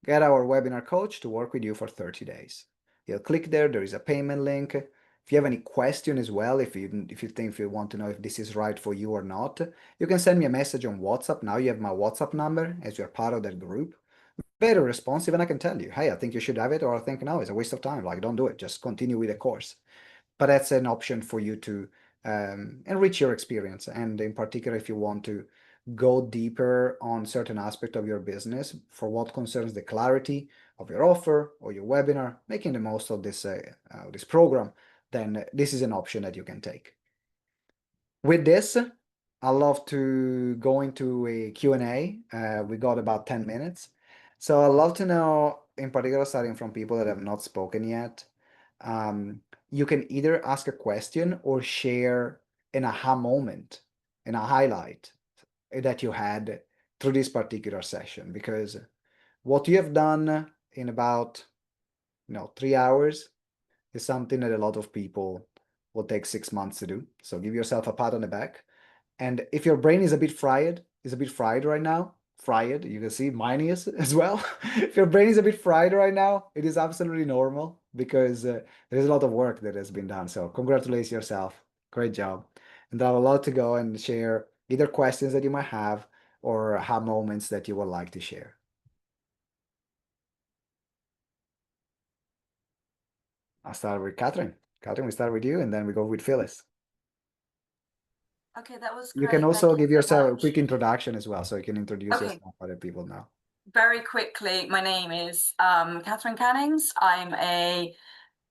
Get our webinar coach to work with you for 30 days. You'll click there, there is a payment link. If you have any question as well, if you want to know if this is right for you or not, you can send me a message on WhatsApp. Now you have my WhatsApp number as you're part of that group. Very responsive, and I can tell you, hey, I think you should have it, or I think no, it's a waste of time. Like, don't do it. Just continue with the course. But that's an option for you to enrich your experience. And in particular, if you want to go deeper on certain aspect of your business for what concerns the clarity of your offer or your webinar, making the most of this program, then this is an option that you can take. With this, I'd love to go into a Q&A. We got about 10 minutes. So I'd love to know, in particular, starting from people that have not spoken yet, you can either ask a question or share an aha moment, and a highlight that you had through this particular session, because what you have done in about 3 hours is something that a lot of people will take 6 months to do. So give yourself a pat on the back. And if your brain is a bit fried right now, you can see mine is as well. If your brain is a bit fried right now, it is absolutely normal, because there is a lot of work that has been done. So congratulate yourself. Great job. And I'll allow to go and share either questions that you might have or aha moments that you would like to share. I'll start with Catherine. Catherine, we start with you, and then we go with Phyllis. Okay, that was You great. can also Thank you give so yourself a much. quick introduction as well, so you can introduce Okay. yourself to other people now. Very quickly, my name is Catherine Cannings. I'm a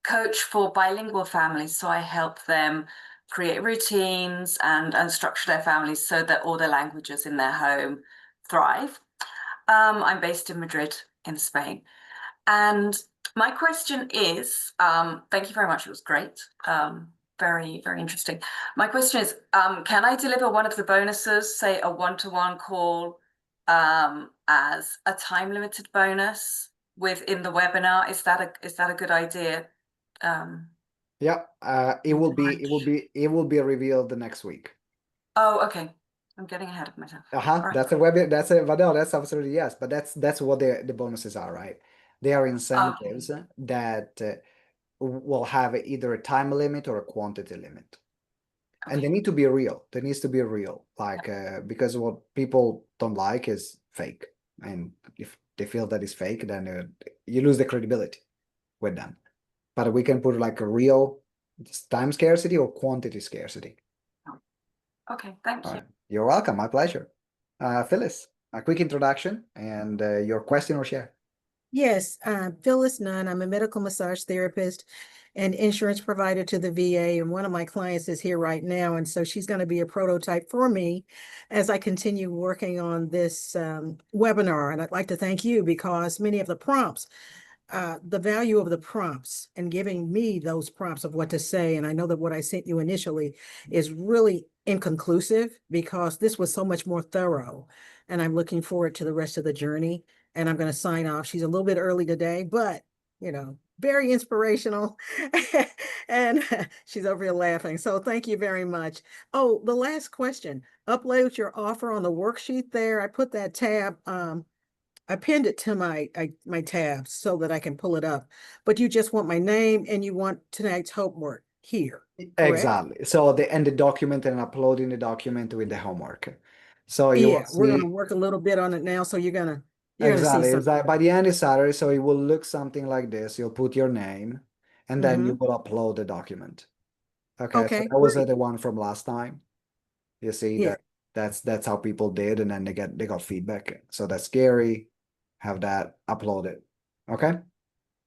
coach for bilingual families, so I help them create routines and structure their families so that all the languages in their home thrive. I'm based in Madrid, in Spain. And my question is, thank you very much, it was great. Very, very interesting. My question is, can I deliver one of the bonuses, say a one-to-one call, as a time-limited bonus within the webinar? Is that a good idea? Yeah, it will be revealed the next week. Oh, okay. I'm getting ahead of myself. All right. But no, that's absolutely yes. But that's what the bonuses are, right? They are incentives that will have either a time limit or a quantity limit. And they need to be real. There needs to be real, like because what people don't like is fake. And if they feel that is fake, then you lose the credibility with them. But we can put like a real time scarcity or quantity scarcity. Okay, thank you. Right. You're welcome. My pleasure. Phyllis, a quick introduction and your question or share. Yes, Phyllis Nunn. I'm a medical massage therapist and insurance provider to the VA. And one of my clients is here right now. And so she's going to be a prototype for me as I continue working on this webinar. And I'd like to thank you because many of the prompts the value of the prompts and giving me those prompts of what to say. And I know that what I sent you initially is really inconclusive because this was so much more thorough. And I'm looking forward to the rest of the journey. And I'm going to sign off. She's a little bit early today, but very inspirational. And she's over here laughing. So thank you very much. Oh, the last question. Upload your offer on the worksheet there. I put that tab, I pinned it to my tabs so that I can pull it up. But you just want my name and you want tonight's homework here, correct? Exactly. So the document and uploading the document with the homework. So you will Yeah, we're see gonna work a little bit on it now. So you're gonna see exactly. It's something. like by the end of Saturday, so it will look something like this. You'll put your name and then you will upload the document. Okay, so Okay, that was great. the one from last time. You see Yeah. that's how people did, and then they got feedback. So that's scary. Have that uploaded. Okay.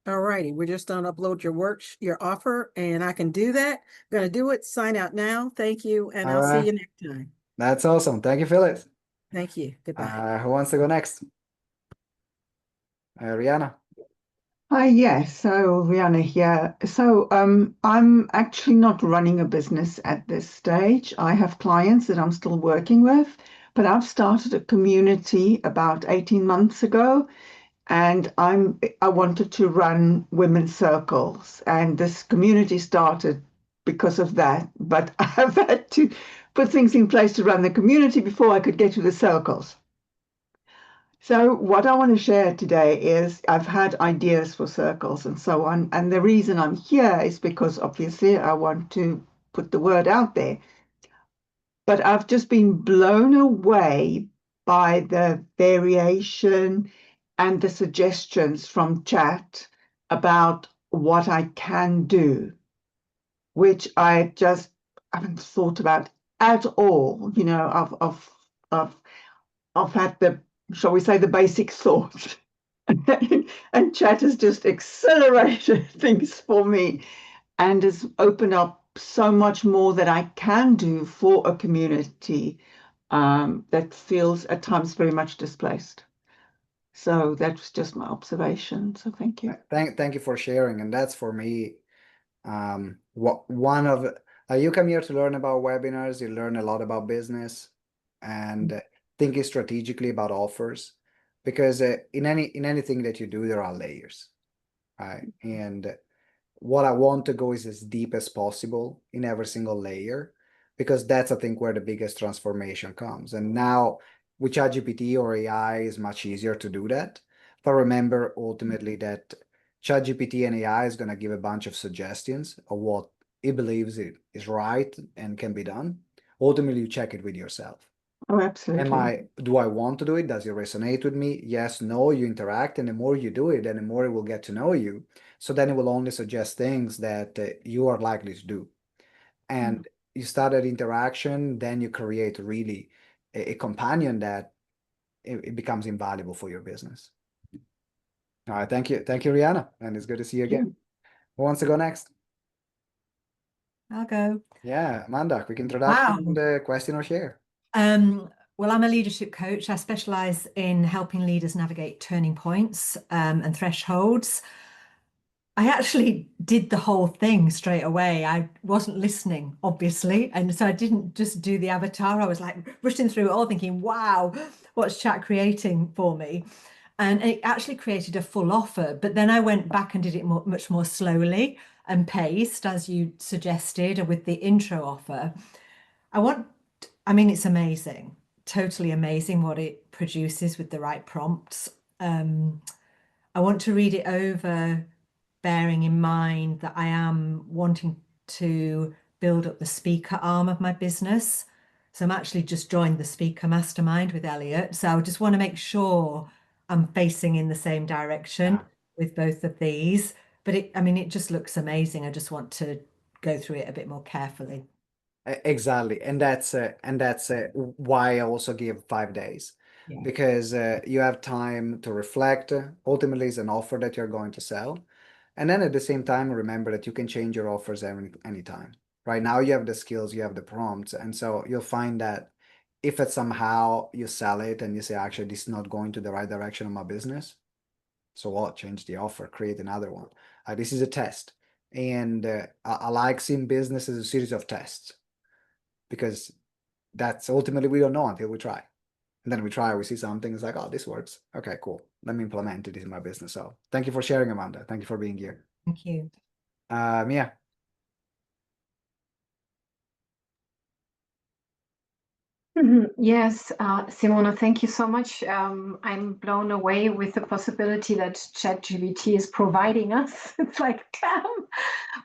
All righty. We're just gonna upload your offer, and I can do that. Gonna do it. Sign out now. Thank you, and All I'll see right. you next time. That's awesome. Thank you, Phyllis. Thank you. Goodbye. Who wants to go next? Rihanna. Hi, yes. So Rihanna here. So I'm actually not running a business at this stage. I have clients that I'm still working with, but I've started a community about 18 months ago, and I wanted to run women's circles, and this community started because of that. But I've had to put things in place to run the community before I could get to the circles. So what I want to share today is I've had ideas for circles and so on. And the reason I'm here is because obviously I want to put the word out there. But I've just been blown away by the variation and the suggestions from chat about what I can do, which I just haven't thought about at all. I've had the, shall we say, the basic thoughts. And chat has just accelerated things for me and has opened up so much more that I can do for a community that feels at times very much displaced. So that's just my observation. So thank you. Thank you for sharing. And that's for me, one of you come here to learn about webinars, you learn a lot about business and thinking strategically about offers, because in anything that you do, there are layers, right? And what I want to go is as deep as possible in every single layer, because that's I think where the biggest transformation comes. And now with ChatGPT or AI is much easier to do that. But remember ultimately that ChatGPT and AI is going to give a bunch of suggestions of what it believes it is right and can be done. Ultimately, you check it with yourself. Oh, absolutely. Do I want to do it? Does it resonate with me? Yes, no, you interact, and the more you do it, then the more it will get to know you. So then it will only suggest things that you are likely to do. And you start that interaction, then you create really a companion that it becomes invaluable for your business. All right, thank you. Thank you, Rihanna. And it's good to see you again. Who wants to go next? I'll go. Yeah, Amanda, quick introduction and the question or share. Well, I'm a leadership coach. I specialize in helping leaders navigate turning points and thresholds. I actually did the whole thing straight away. I wasn't listening, obviously. And so I didn't just do the avatar. I was like rushing through it all thinking, wow, what's chat creating for me? And it actually created a full offer. But then I went back and did it much more slowly and paced, as you suggested, with the intro offer. I mean, it's amazing, totally amazing what it produces with the right prompts. I want to read it over, bearing in mind that I am wanting to build up the speaker arm of my business. So I'm actually just joined the speaker mastermind with Elliot. So I just want to make sure I'm facing in the same direction with both of these. But it just looks amazing. I just want to go through it a bit more carefully. Exactly, and that's why I also give 5 days, because you have time to reflect. Ultimately, it's an offer that you're going to sell, and then at the same time, remember that you can change your offers anytime. Right now, you have the skills, you have the prompts, and so you'll find that if it somehow you sell it and you say, actually, this is not going to the right direction of my business, So what? Change the offer, create another one. This is a test. And I like seeing business as a series of tests, because that's ultimately we don't know until we try. And then we try, we see something, it's like, oh, this works. Okay, cool. Let me implement it in my business. So thank you for sharing, Amanda. Thank you for being here. Thank you. Mia. Yes, Simona, thank you so much. I'm blown away with the possibility that ChatGPT is providing us. It's like, bam,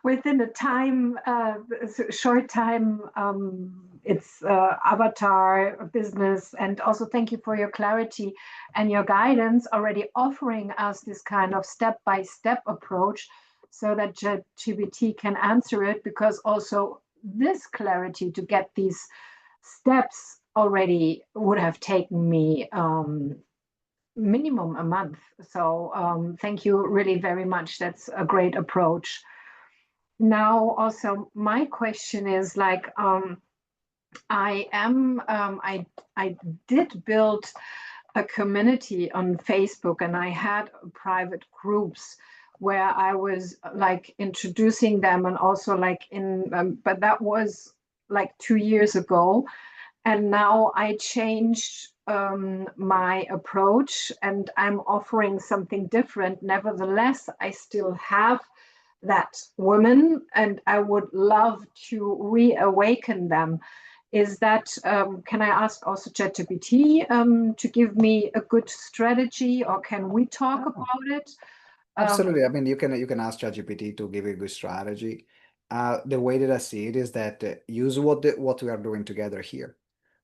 within a time, short time, it's avatar business. And also thank you for your clarity and your guidance, already offering us this kind of step-by-step approach so that ChatGPT can answer it, because also this clarity to get these steps already would have taken me minimum a month. So thank you really very much. That's a great approach. Now, also my question is like, I did build a community on Facebook, and I had private groups where I was like introducing them, and also like but that was like 2 years ago. And now I changed my approach, and I'm offering something different. Nevertheless, I still have that woman, and I would love to reawaken them. Is that, can I ask also ChatGPT to give me a good strategy, or can we talk about it? Absolutely. I mean, you can ask ChatGPT to give you a good strategy. The way that I see it is that use what we are doing together here,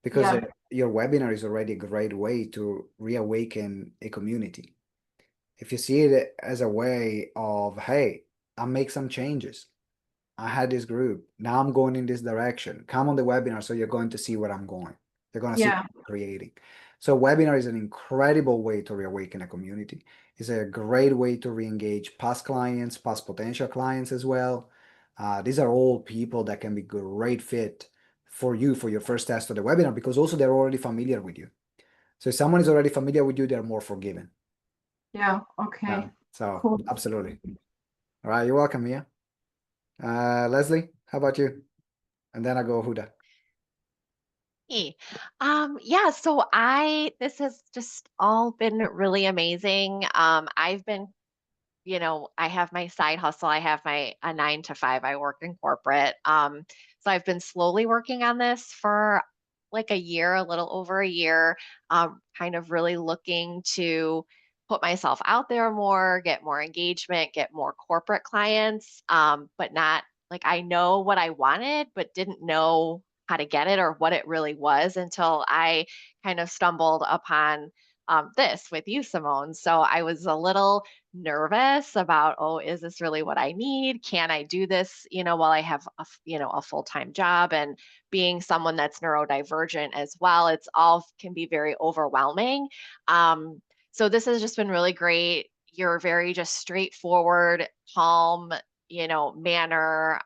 because Yeah. your webinar is already a great way to reawaken a community. If you see it as a way of, hey, I'll make some changes. I had this group. Now I'm going in this direction. Come on the webinar so you're going to see where I'm going. You're going to see Yeah. what I'm creating. So webinar is an incredible way to reawaken a community. It's a great way to re-engage past clients, past potential clients as well. These are all people that can be great fit for you for your first test of the webinar, because also they're already familiar with you. So if someone is already familiar with you, they're more forgiving. Yeah. Okay. So Cool. absolutely. All right, you're welcome, Mia. Leslie, how about you? And then I go Huda. Hey, yeah, so this has just all been really amazing. I've been, I have my side hustle. I have a 9 to 5. I work in corporate. So I've been slowly working on this for like a year, a little over a year, kind of really looking to put myself out there more, get more engagement, get more corporate clients, but not like I know what I wanted, but didn't know how to get it or what it really was until I kind of stumbled upon this with you, Simone. So I was a little nervous about, oh, is this really what I need? Can I do this, while I have a full-time job, and being someone that's neurodivergent as well, it's all can be very overwhelming. So this has just been really great. You're very just straightforward, calm, manner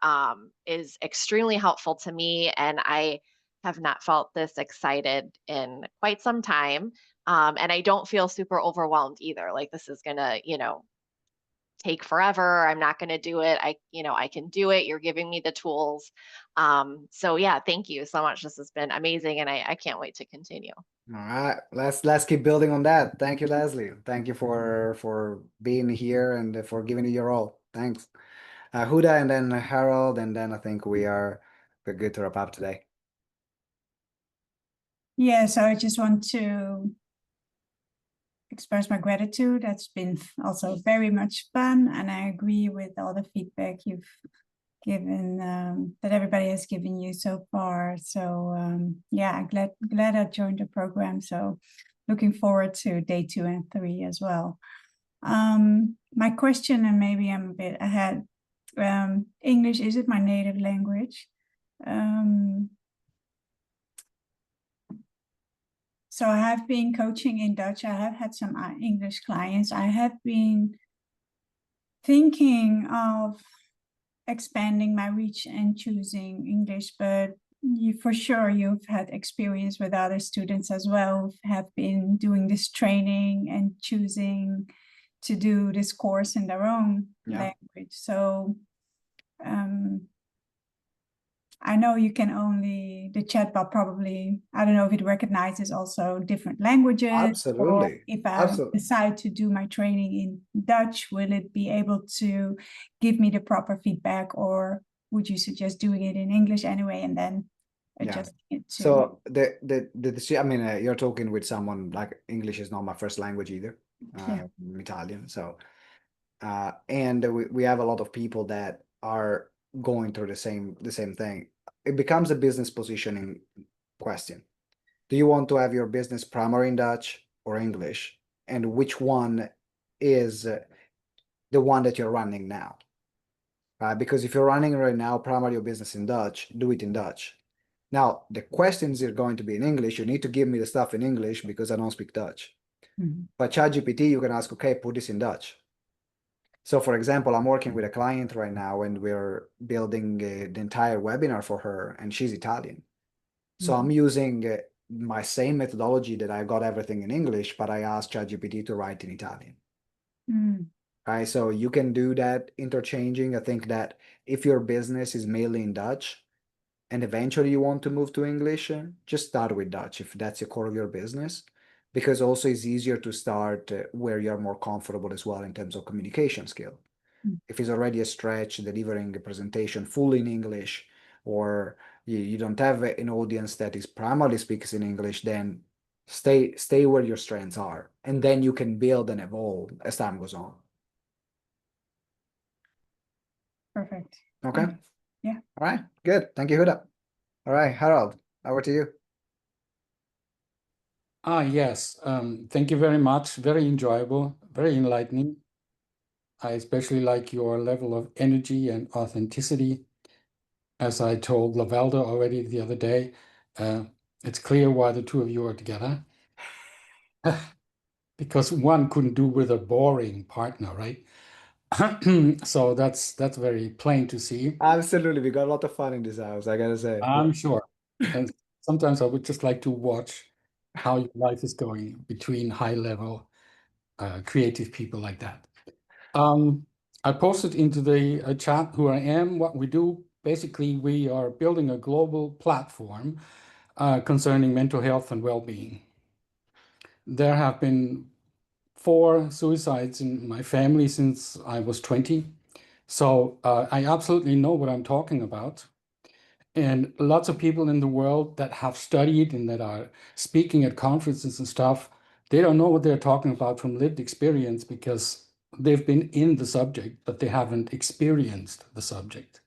is extremely helpful to me. And I have not felt this excited in quite some time. And I don't feel super overwhelmed either. Like this is gonna, take forever. I'm not gonna do it. I can do it. You're giving me the tools. So yeah, thank you so much. This has been amazing, and I can't wait to continue. All right, let's keep building on that. Thank you, Leslie. Thank you for being here and for giving it your all. Thanks. Huda, and then Harold, and then I think we're good to wrap up today. Yeah, so I just want to express my gratitude. That's been also very much fun, and I agree with all the feedback you've given, that everybody has given you so far. So yeah, glad I joined the program. So looking forward to day 2 and 3 as well. My question, and maybe I'm a bit ahead. English, is it my native language? So I have been coaching in Dutch. I have had some English clients. I have been thinking of expanding my reach and choosing English, but for sure you've had experience with other students as well who have been doing this training and choosing to do this course in their own language. So I know you can only, the chatbot probably, I don't know if it recognizes also different languages. Absolutely. Or if I decide to do my training in Dutch, will it be able to give me the proper feedback, or would you suggest doing it in English anyway and then adjusting it to? So I mean, you're talking with someone like English is not my first language either. I'm Italian, so and we have a lot of people that are going through the same thing. It becomes a business positioning question. Do you want to have your business primary in Dutch or English? And which one is the one that you're running now? Because if you're running right now primary your business in Dutch, do it in Dutch. Now, the questions are going to be in English. You need to give me the stuff in English because I don't speak Dutch. But ChatGPT, you can ask, okay, put this in Dutch. So for example, I'm working with a client right now and we're building the entire webinar for her, and she's Italian. So I'm using my same methodology that I got everything in English, but I asked ChatGPT to write in Italian. Right, so you can do that interchanging. I think that if your business is mainly in Dutch and eventually you want to move to English, just start with Dutch if that's the core of your business, because also it's easier to start where you're more comfortable as well in terms of communication skill. If it's already a stretch delivering a presentation fully in English, or you don't have an audience that is primarily speaks in English, then stay where your strengths are, and then you can build and evolve as time goes on. Perfect. Okay. Yeah. All right. Good. Thank you, Huda. All right, Harold, over to you. Yes. Thank you very much. Very enjoyable, very enlightening. I especially like your level of energy and authenticity. As I told Lavelda already the other day, it's clear why the two of you are together. Because one couldn't do with a boring partner, right? So that's very plain to see. Absolutely. We got a lot of fun in this house, I gotta say. I'm sure. And sometimes I would just like to watch how your life is going between high-level creative people like that. I posted into the chat who I am, what we do. Basically, we are building a global platform concerning mental health and well-being. There have been 4 suicides in my family since I was 20. So I absolutely know what I'm talking about. And lots of people in the world that have studied and that are speaking at conferences and stuff, they don't know what they're talking about from lived experience because they've been in the subject, but they haven't experienced the subject.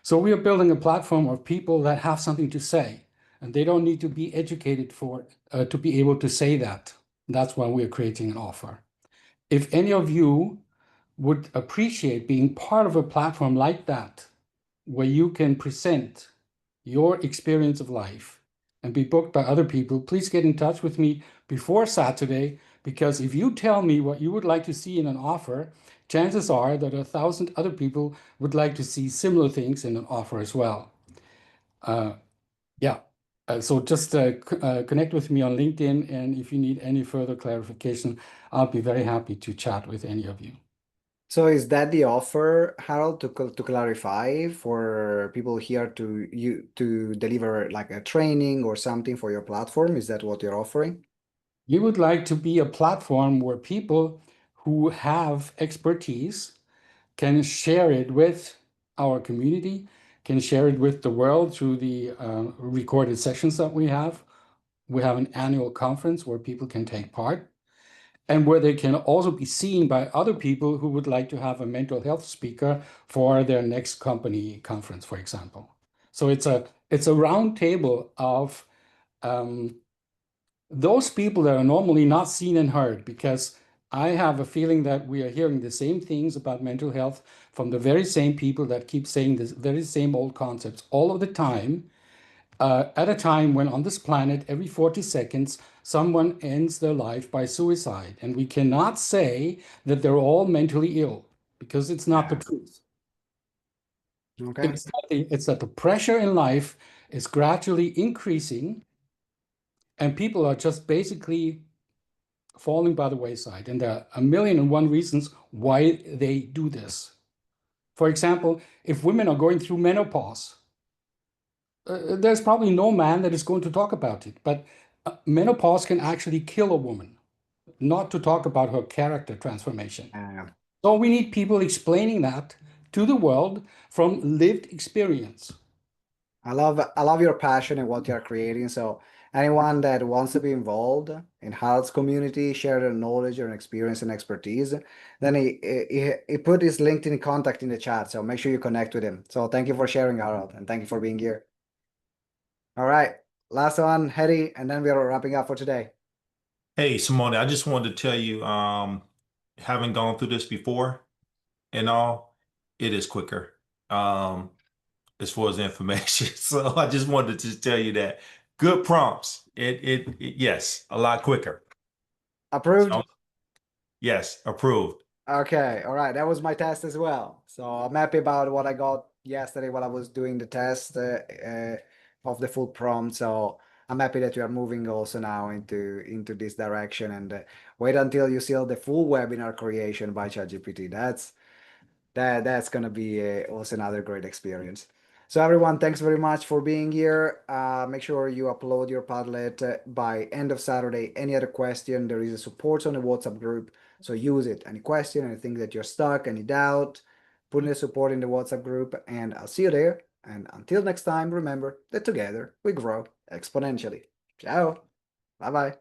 So we are building a platform of people that have something to say, and they don't need to be educated to be able to say that. That's why we're creating an offer. If any of you would appreciate being part of a platform like that, where you can present your experience of life and be booked by other people, please get in touch with me before Saturday, because if you tell me what you would like to see in an offer, chances are that 1,000 other people would like to see similar things in an offer as well. So just connect with me on LinkedIn, and if you need any further clarification, I'll be very happy to chat with any of you. So is that the offer, Harold, to clarify for people here to deliver like a training or something for your platform? Is that what you're offering? We would like to be a platform where people who have expertise can share it with our community, can share it with the world through the recorded sessions that we have. We have an annual conference where people can take part, and where they can also be seen by other people who would like to have a mental health speaker for their next company conference, for example. So it's a round table of those people that are normally not seen and heard, because I have a feeling that we are hearing the same things about mental health from the very same people that keep saying the very same old concepts all of the time, at a time when on this planet, every 40 seconds, someone ends their life by suicide. And we cannot say that they're all mentally ill, because it's not the truth. Okay. It's that the pressure in life is gradually increasing, and people are just basically falling by the wayside. And there are a million and one reasons why they do this. For example, if women are going through menopause, there's probably no man that is going to talk about it. But menopause can actually kill a woman, not to talk about her character transformation. So we need people explaining that to the world from lived experience. I love your passion and what you're creating. So anyone that wants to be involved in Harold's community, share their knowledge and experience and expertise, then he put his LinkedIn contact in the chat. So make sure you connect with him. So thank you for sharing, Harold, and thank you for being here. All right, last one, Hetty, and then we are wrapping up for today. Hey, Simone, I just wanted to tell you, having gone through this before and all, it is quicker. As far as the information. So I just wanted to just tell you that good prompts. Yes, a lot quicker. Approved? So, yes, approved. Okay, all right. That was my test as well. So I'm happy about what I got yesterday while I was doing the test of the full prompt. So I'm happy that we are moving also now into this direction, and wait until you see the full webinar creation by ChatGPT. That's gonna be also another great experience. So everyone, thanks very much for being here. Make sure you upload your Padlet by end of Saturday. Any other question, there is a support on the WhatsApp group, so use it. Any question, anything that you're stuck, any doubt, put in the support in the WhatsApp group, and I'll see you there. And until next time, remember that together we grow exponentially. Ciao. Bye-bye.